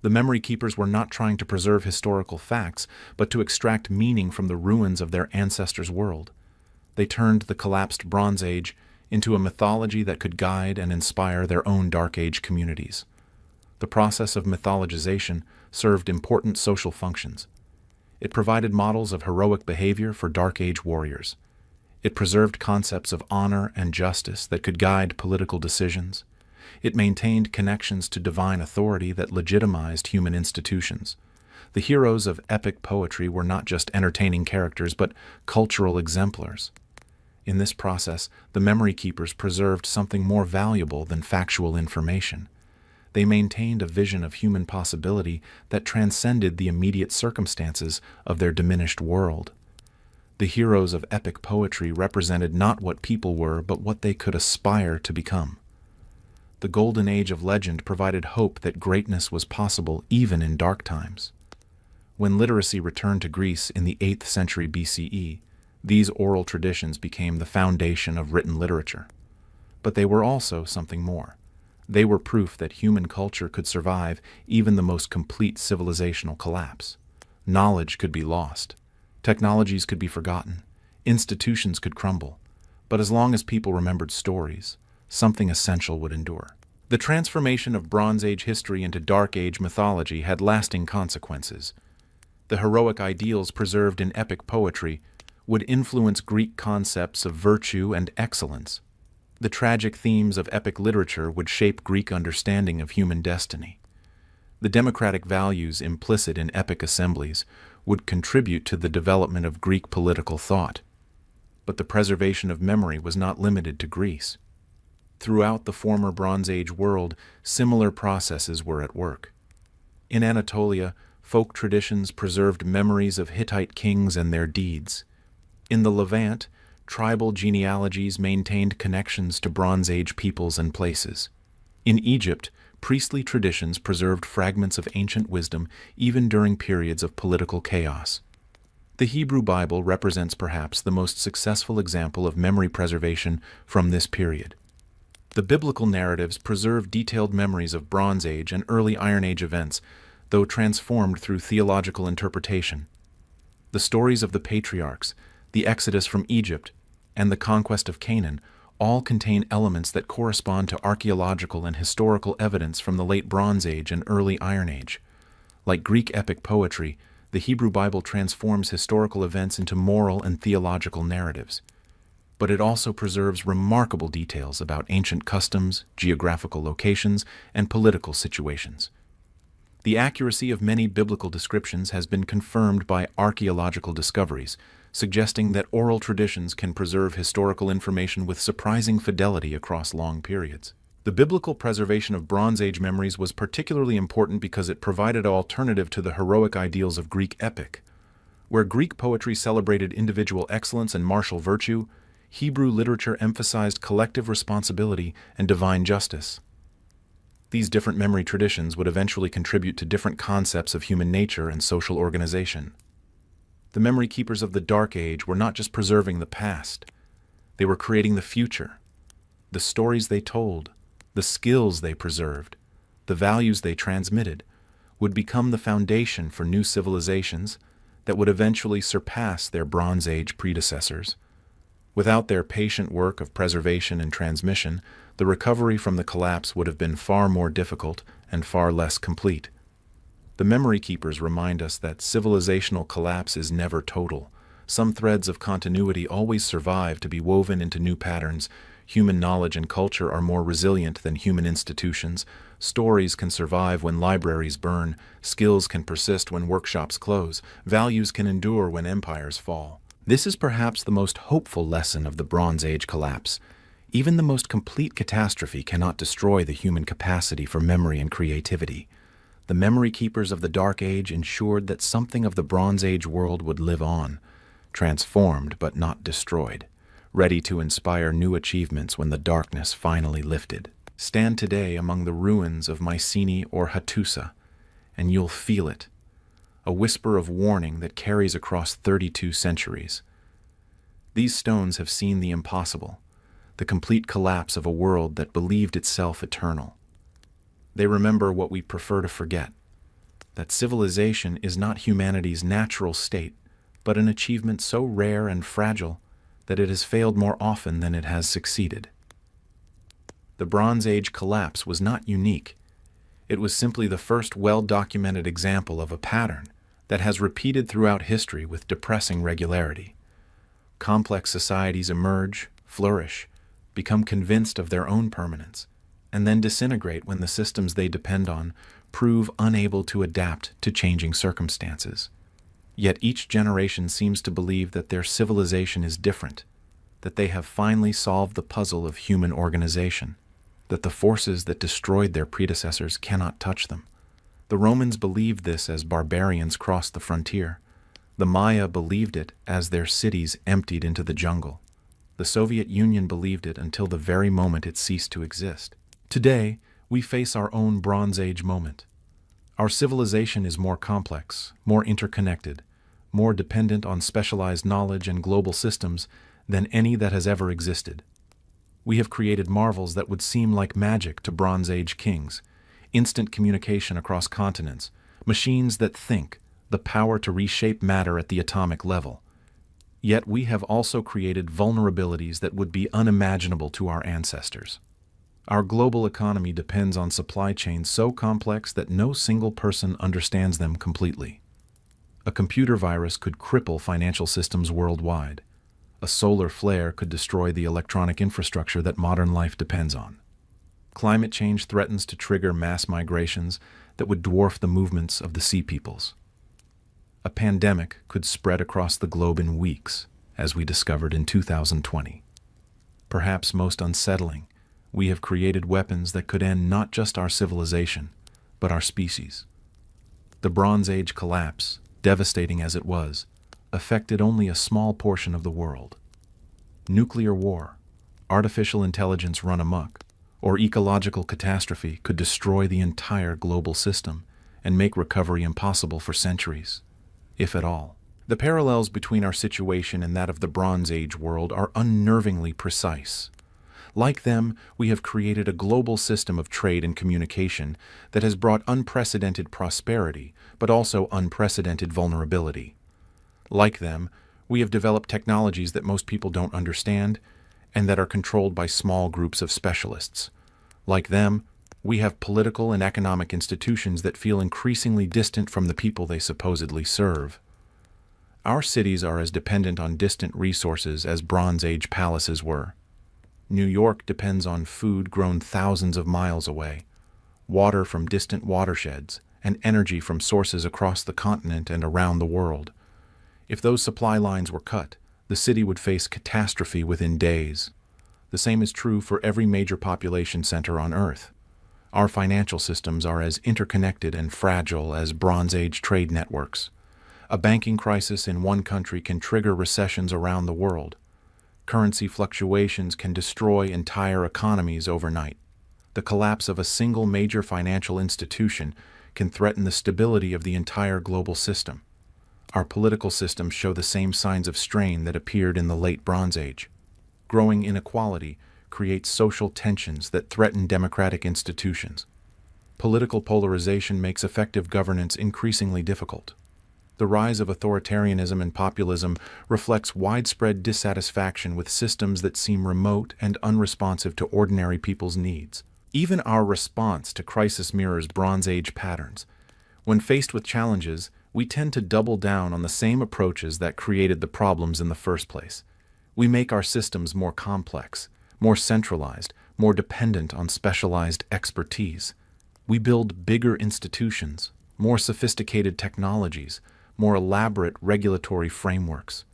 The memory keepers were not trying to preserve historical facts, but to extract meaning from the ruins of their ancestors' world. They turned the collapsed Bronze Age into a mythology that could guide and inspire their own Dark Age communities. The process of mythologization served important social functions. It provided models of heroic behavior for Dark Age warriors. It preserved concepts of honor and justice that could guide political decisions. It maintained connections to divine authority that legitimized human institutions. The heroes of epic poetry were not just entertaining characters, but cultural exemplars. In this process, the memory keepers preserved something more valuable than factual information. They maintained a vision of human possibility that transcended the immediate circumstances of their diminished world. The heroes of epic poetry represented not what people were, but what they could aspire to become. The golden age of legend provided hope that greatness was possible even in dark times. When literacy returned to Greece in the 8th century BCE, these oral traditions became the foundation of written literature. But they were also something more. They were proof that human culture could survive even the most complete civilizational collapse. Knowledge could be lost. Technologies could be forgotten. Institutions could crumble. But as long as people remembered stories, something essential would endure. The transformation of Bronze Age history into Dark Age mythology had lasting consequences. The heroic ideals preserved in epic poetry would influence Greek concepts of virtue and excellence. The tragic themes of epic literature would shape Greek understanding of human destiny. The democratic values implicit in epic assemblies would contribute to the development of Greek political thought. But the preservation of memory was not limited to Greece. Throughout the former Bronze Age world, similar processes were at work. In Anatolia, folk traditions preserved memories of Hittite kings and their deeds. In the Levant, tribal genealogies maintained connections to Bronze Age peoples and places. In Egypt, priestly traditions preserved fragments of ancient wisdom even during periods of political chaos. The Hebrew Bible represents perhaps the most successful example of memory preservation from this period. The biblical narratives preserve detailed memories of Bronze Age and early Iron Age events, though transformed through theological interpretation. The stories of the patriarchs, the Exodus from Egypt, and the conquest of Canaan all contain elements that correspond to archaeological and historical evidence from the late Bronze Age and early Iron Age. Like Greek epic poetry, the Hebrew Bible transforms historical events into moral and theological narratives. But it also preserves remarkable details about ancient customs, geographical locations, and political situations. The accuracy of many biblical descriptions has been confirmed by archaeological discoveries, suggesting that oral traditions can preserve historical information with surprising fidelity across long periods. The biblical preservation of Bronze Age memories was particularly important because it provided an alternative to the heroic ideals of Greek epic. Where Greek poetry celebrated individual excellence and martial virtue, Hebrew literature emphasized collective responsibility and divine justice. These different memory traditions would eventually contribute to different concepts of human nature and social organization. The memory keepers of the Dark Age were not just preserving the past. They were creating the future. The stories they told, the skills they preserved, the values they transmitted, would become the foundation for new civilizations that would eventually surpass their Bronze Age predecessors. Without their patient work of preservation and transmission, the recovery from the collapse would have been far more difficult and far less complete. The memory keepers remind us that civilizational collapse is never total. Some threads of continuity always survive to be woven into new patterns. Human knowledge and culture are more resilient than human institutions. Stories can survive when libraries burn. Skills can persist when workshops close. Values can endure when empires fall. This is perhaps the most hopeful lesson of the Bronze Age collapse. Even the most complete catastrophe cannot destroy the human capacity for memory and creativity. The memory keepers of the Dark Age ensured that something of the Bronze Age world would live on, transformed but not destroyed, ready to inspire new achievements when the darkness finally lifted. Stand today among the ruins of Mycenae or Hattusa, and you'll feel it, a whisper of warning that carries across 32 centuries. These stones have seen the impossible, the complete collapse of a world that believed itself eternal. They remember what we prefer to forget, that civilization is not humanity's natural state, but an achievement so rare and fragile that it has failed more often than it has succeeded. The Bronze Age collapse was not unique. It was simply the first well-documented example of a pattern that has repeated throughout history with depressing regularity. Complex societies emerge, flourish, become convinced of their own permanence, and then disintegrate when the systems they depend on prove unable to adapt to changing circumstances. Yet each generation seems to believe that their civilization is different, that they have finally solved the puzzle of human organization. that the forces that destroyed their predecessors cannot touch them. The Romans believed this as barbarians crossed the frontier. The Maya believed it as their cities emptied into the jungle. The Soviet Union believed it until the very moment it ceased to exist. Today, we face our own Bronze Age moment. Our civilization is more complex, more interconnected, more dependent on specialized knowledge and global systems than any that has ever existed. We have created marvels that would seem like magic to Bronze Age kings: instant communication across continents, machines that think, the power to reshape matter at the atomic level. Yet we have also created vulnerabilities that would be unimaginable to our ancestors. Our global economy depends on supply chains so complex that no single person understands them completely. A computer virus could cripple financial systems worldwide. A solar flare could destroy the electronic infrastructure that modern life depends on. Climate change threatens to trigger mass migrations that would dwarf the movements of the sea peoples. A pandemic could spread across the globe in weeks, as we discovered in 2020. Perhaps most unsettling, we have created weapons that could end not just our civilization, but our species. The Bronze Age collapse, devastating as it was, affected only a small portion of the world. Nuclear war, artificial intelligence run amok, or ecological catastrophe could destroy the entire global system and make recovery impossible for centuries, if at all. The parallels between our situation and that of the Bronze Age world are unnervingly precise. Like them, we have created a global system of trade and communication that has brought unprecedented prosperity, but also unprecedented vulnerability. Like them, we have developed technologies that most people don't understand and that are controlled by small groups of specialists. Like them, we have political and economic institutions that feel increasingly distant from the people they supposedly serve. Our cities are as dependent on distant resources as Bronze Age palaces were. New York depends on food grown thousands of miles away, water from distant watersheds, and energy from sources across the continent and around the world. If those supply lines were cut, the city would face catastrophe within days. The same is true for every major population center on Earth. Our financial systems are as interconnected and fragile as Bronze Age trade networks. A banking crisis in one country can trigger recessions around the world. Currency fluctuations can destroy entire economies overnight. The collapse of a single major financial institution can threaten the stability of the entire global system. Our political systems show the same signs of strain that appeared in the late Bronze Age. Growing inequality creates social tensions that threaten democratic institutions. Political polarization makes effective governance increasingly difficult. The rise of authoritarianism and populism reflects widespread dissatisfaction with systems that seem remote and unresponsive to ordinary people's needs. Even our response to crisis mirrors Bronze Age patterns. When faced with challenges, we tend to double down on the same approaches that created the problems in the first place. We make our systems more complex, more centralized, more dependent on specialized expertise. We build bigger institutions, more sophisticated technologies, more elaborate regulatory frameworks.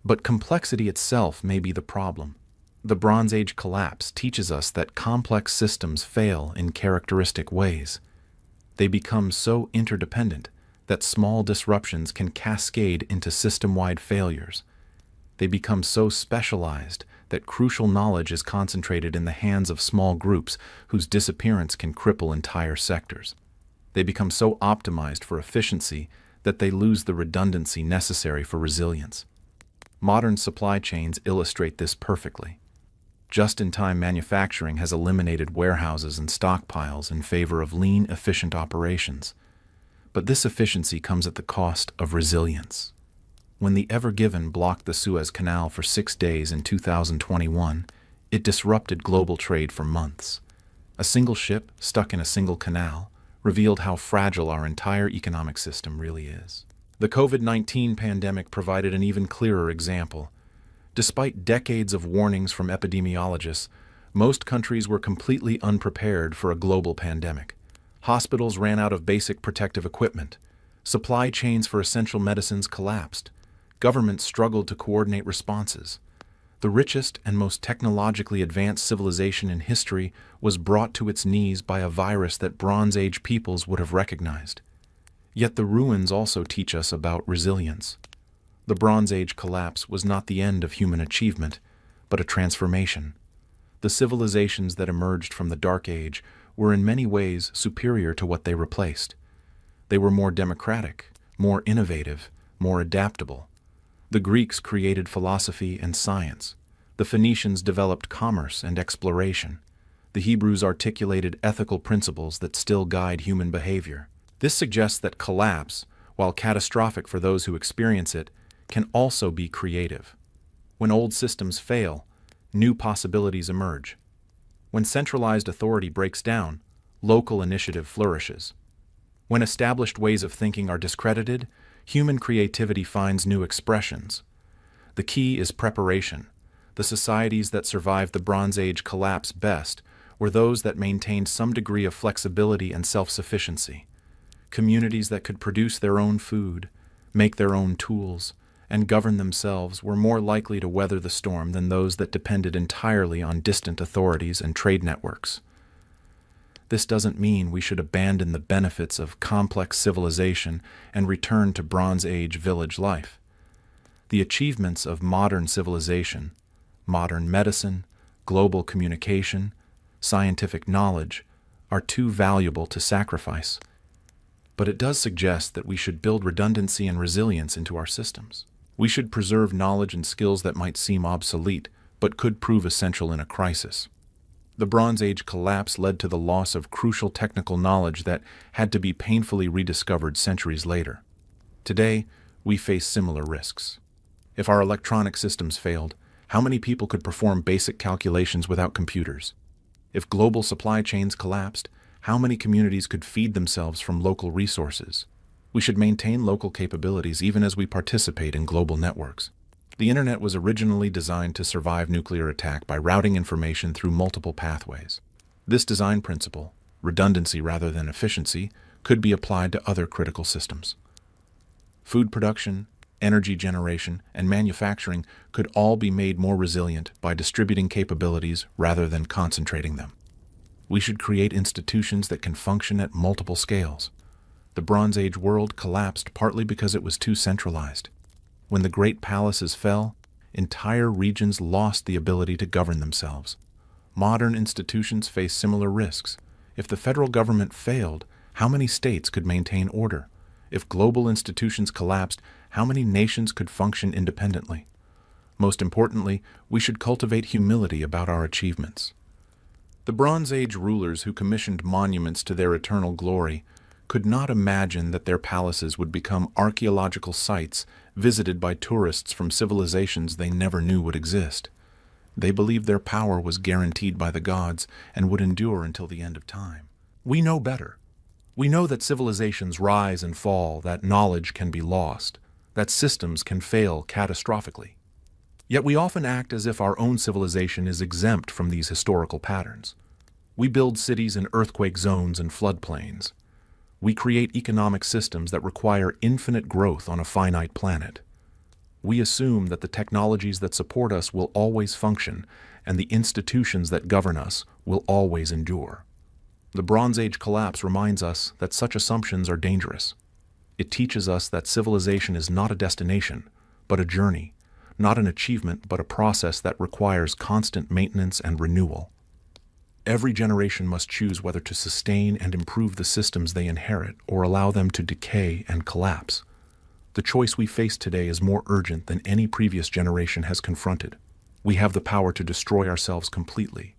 But complexity itself may be the problem. The Bronze Age collapse teaches us that complex systems fail in characteristic ways. They become so interdependent that small disruptions can cascade into system-wide failures. They become so specialized that crucial knowledge is concentrated in the hands of small groups whose disappearance can cripple entire sectors. They become so optimized for efficiency that they lose the redundancy necessary for resilience. Modern supply chains illustrate this perfectly. Just-in-time manufacturing has eliminated warehouses and stockpiles in favor of lean, efficient operations. But this efficiency comes at the cost of resilience. When the Ever Given blocked the Suez Canal for 6 days in 2021, it disrupted global trade for months. A single ship stuck in a single canal revealed how fragile our entire economic system really is. The COVID-19 pandemic provided an even clearer example. Despite decades of warnings from epidemiologists, most countries were completely unprepared for a global pandemic. Hospitals ran out of basic protective equipment. Supply chains for essential medicines collapsed. Governments struggled to coordinate responses. The richest and most technologically advanced civilization in history was brought to its knees by a virus that Bronze Age peoples would have recognized. Yet the ruins also teach us about resilience. The Bronze Age collapse was not the end of human achievement, but a transformation. The civilizations that emerged from the Dark Age were in many ways superior to what they replaced. They were more democratic, more innovative, more adaptable. The Greeks created philosophy and science. The Phoenicians developed commerce and exploration. The Hebrews articulated ethical principles that still guide human behavior. This suggests that collapse, while catastrophic for those who experience it, can also be creative. When old systems fail, new possibilities emerge. When centralized authority breaks down, local initiative flourishes. When established ways of thinking are discredited, human creativity finds new expressions. The key is preparation. The societies that survived the Bronze Age collapse best were those that maintained some degree of flexibility and self-sufficiency. Communities that could produce their own food, make their own tools, and govern themselves were more likely to weather the storm than those that depended entirely on distant authorities and trade networks. This doesn't mean we should abandon the benefits of complex civilization and return to Bronze Age village life. The achievements of modern civilization, modern medicine, global communication, scientific knowledge, are too valuable to sacrifice. But it does suggest that we should build redundancy and resilience into our systems. We should preserve knowledge and skills that might seem obsolete, but could prove essential in a crisis. The Bronze Age collapse led to the loss of crucial technical knowledge that had to be painfully rediscovered centuries later. Today, we face similar risks. If our electronic systems failed, how many people could perform basic calculations without computers? If global supply chains collapsed, how many communities could feed themselves from local resources? We should maintain local capabilities even as we participate in global networks. The internet was originally designed to survive nuclear attack by routing information through multiple pathways. This design principle, redundancy rather than efficiency, could be applied to other critical systems. Food production, energy generation, and manufacturing could all be made more resilient by distributing capabilities rather than concentrating them. We should create institutions that can function at multiple scales. The Bronze Age world collapsed partly because it was too centralized. When the great palaces fell, entire regions lost the ability to govern themselves. Modern institutions face similar risks. If the federal government failed, how many states could maintain order? If global institutions collapsed, how many nations could function independently? Most importantly, we should cultivate humility about our achievements. The Bronze Age rulers who commissioned monuments to their eternal glory could not imagine that their palaces would become archaeological sites visited by tourists from civilizations they never knew would exist. They believed their power was guaranteed by the gods and would endure until the end of time. We know better. We know that civilizations rise and fall, that knowledge can be lost, that systems can fail catastrophically. Yet we often act as if our own civilization is exempt from these historical patterns. We build cities in earthquake zones and floodplains. We create economic systems that require infinite growth on a finite planet. We assume that the technologies that support us will always function, and the institutions that govern us will always endure. The Bronze Age collapse reminds us that such assumptions are dangerous. It teaches us that civilization is not a destination, but a journey, not an achievement, but a process that requires constant maintenance and renewal. Every generation must choose whether to sustain and improve the systems they inherit or allow them to decay and collapse. The choice we face today is more urgent than any previous generation has confronted. We have the power to destroy ourselves completely,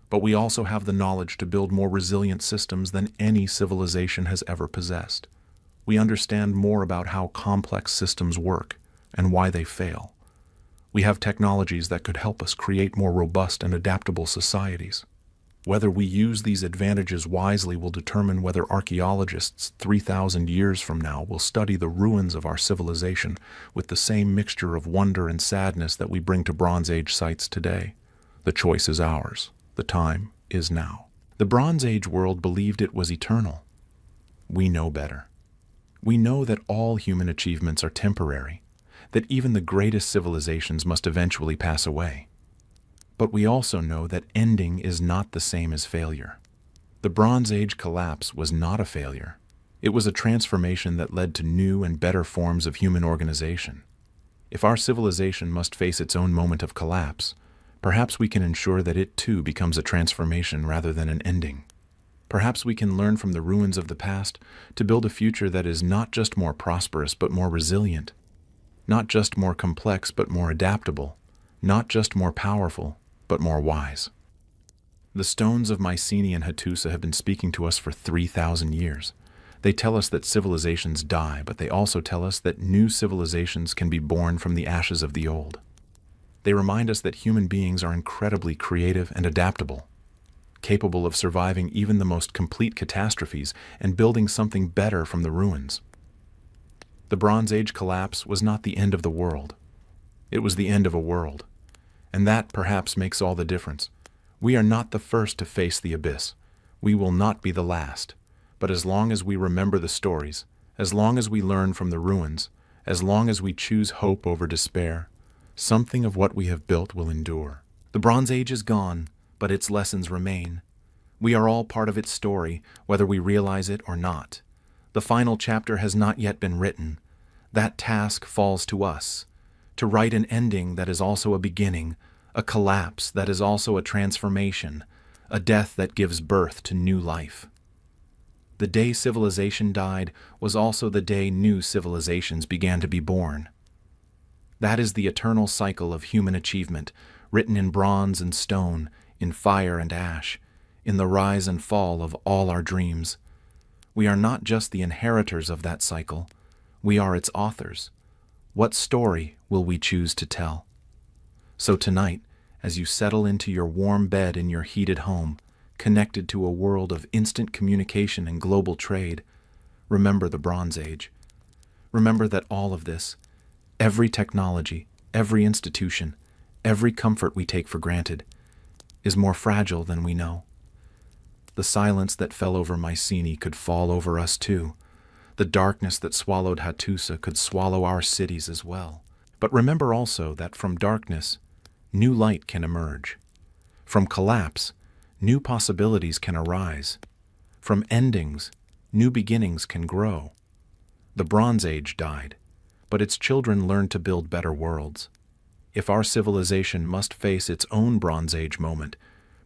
but we also have the knowledge to build more resilient systems than any civilization has ever possessed. We understand more about how complex systems work and why they fail. We have technologies that could help us create more robust and adaptable societies. Whether we use these advantages wisely will determine whether archaeologists 3,000 years from now will study the ruins of our civilization with the same mixture of wonder and sadness that we bring to Bronze Age sites today. The choice is ours. The time is now. The Bronze Age world believed it was eternal. We know better. We know that all human achievements are temporary. that even the greatest civilizations must eventually pass away. But we also know that ending is not the same as failure. The Bronze Age collapse was not a failure. It was a transformation that led to new and better forms of human organization. If our civilization must face its own moment of collapse, perhaps we can ensure that it too becomes a transformation rather than an ending. Perhaps we can learn from the ruins of the past to build a future that is not just more prosperous but more resilient, not just more complex but more adaptable, not just more powerful but more wise. The stones of Mycenaean Hattusa have been speaking to us for 3,000 years. They tell us that civilizations die, but they also tell us that new civilizations can be born from the ashes of the old. They remind us that human beings are incredibly creative and adaptable, capable of surviving even the most complete catastrophes and building something better from the ruins. The Bronze Age collapse was not the end of the world. It was the end of a world. And that perhaps makes all the difference. We are not the first to face the abyss. We will not be the last. But as long as we remember the stories, as long as we learn from the ruins, as long as we choose hope over despair, something of what we have built will endure. The Bronze Age is gone, but its lessons remain. We are all part of its story, whether we realize it or not. The final chapter has not yet been written. That task falls to us, to write an ending that is also a beginning, a collapse that is also a transformation, a death that gives birth to new life. The day civilization died was also the day new civilizations began to be born. That is the eternal cycle of human achievement, written in bronze and stone, in fire and ash, in the rise and fall of all our dreams. We are not just the inheritors of that cycle, we are its authors. What story will we choose to tell? So tonight, as you settle into your warm bed in your heated home, connected to a world of instant communication and global trade, remember the Bronze Age. Remember that all of this, every technology, every institution, every comfort we take for granted, is more fragile than we know. The silence that fell over Mycenae could fall over us too. The darkness that swallowed Hattusa could swallow our cities as well. But remember also that from darkness, new light can emerge. From collapse, new possibilities can arise. From endings, new beginnings can grow. The Bronze Age died, but its children learned to build better worlds. If our civilization must face its own Bronze Age moment,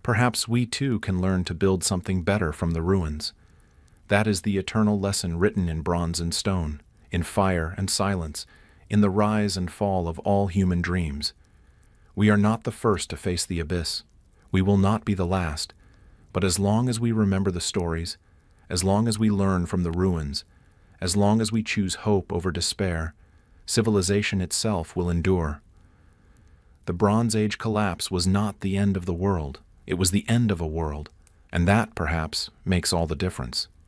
perhaps we too can learn to build something better from the ruins. That is the eternal lesson written in bronze and stone, in fire and silence, in the rise and fall of all human dreams. We are not the first to face the abyss. We will not be the last. But as long as we remember the stories, as long as we learn from the ruins, as long as we choose hope over despair, civilization itself will endure. The Bronze Age collapse was not the end of the world. It was the end of a world, and that, perhaps, makes all the difference.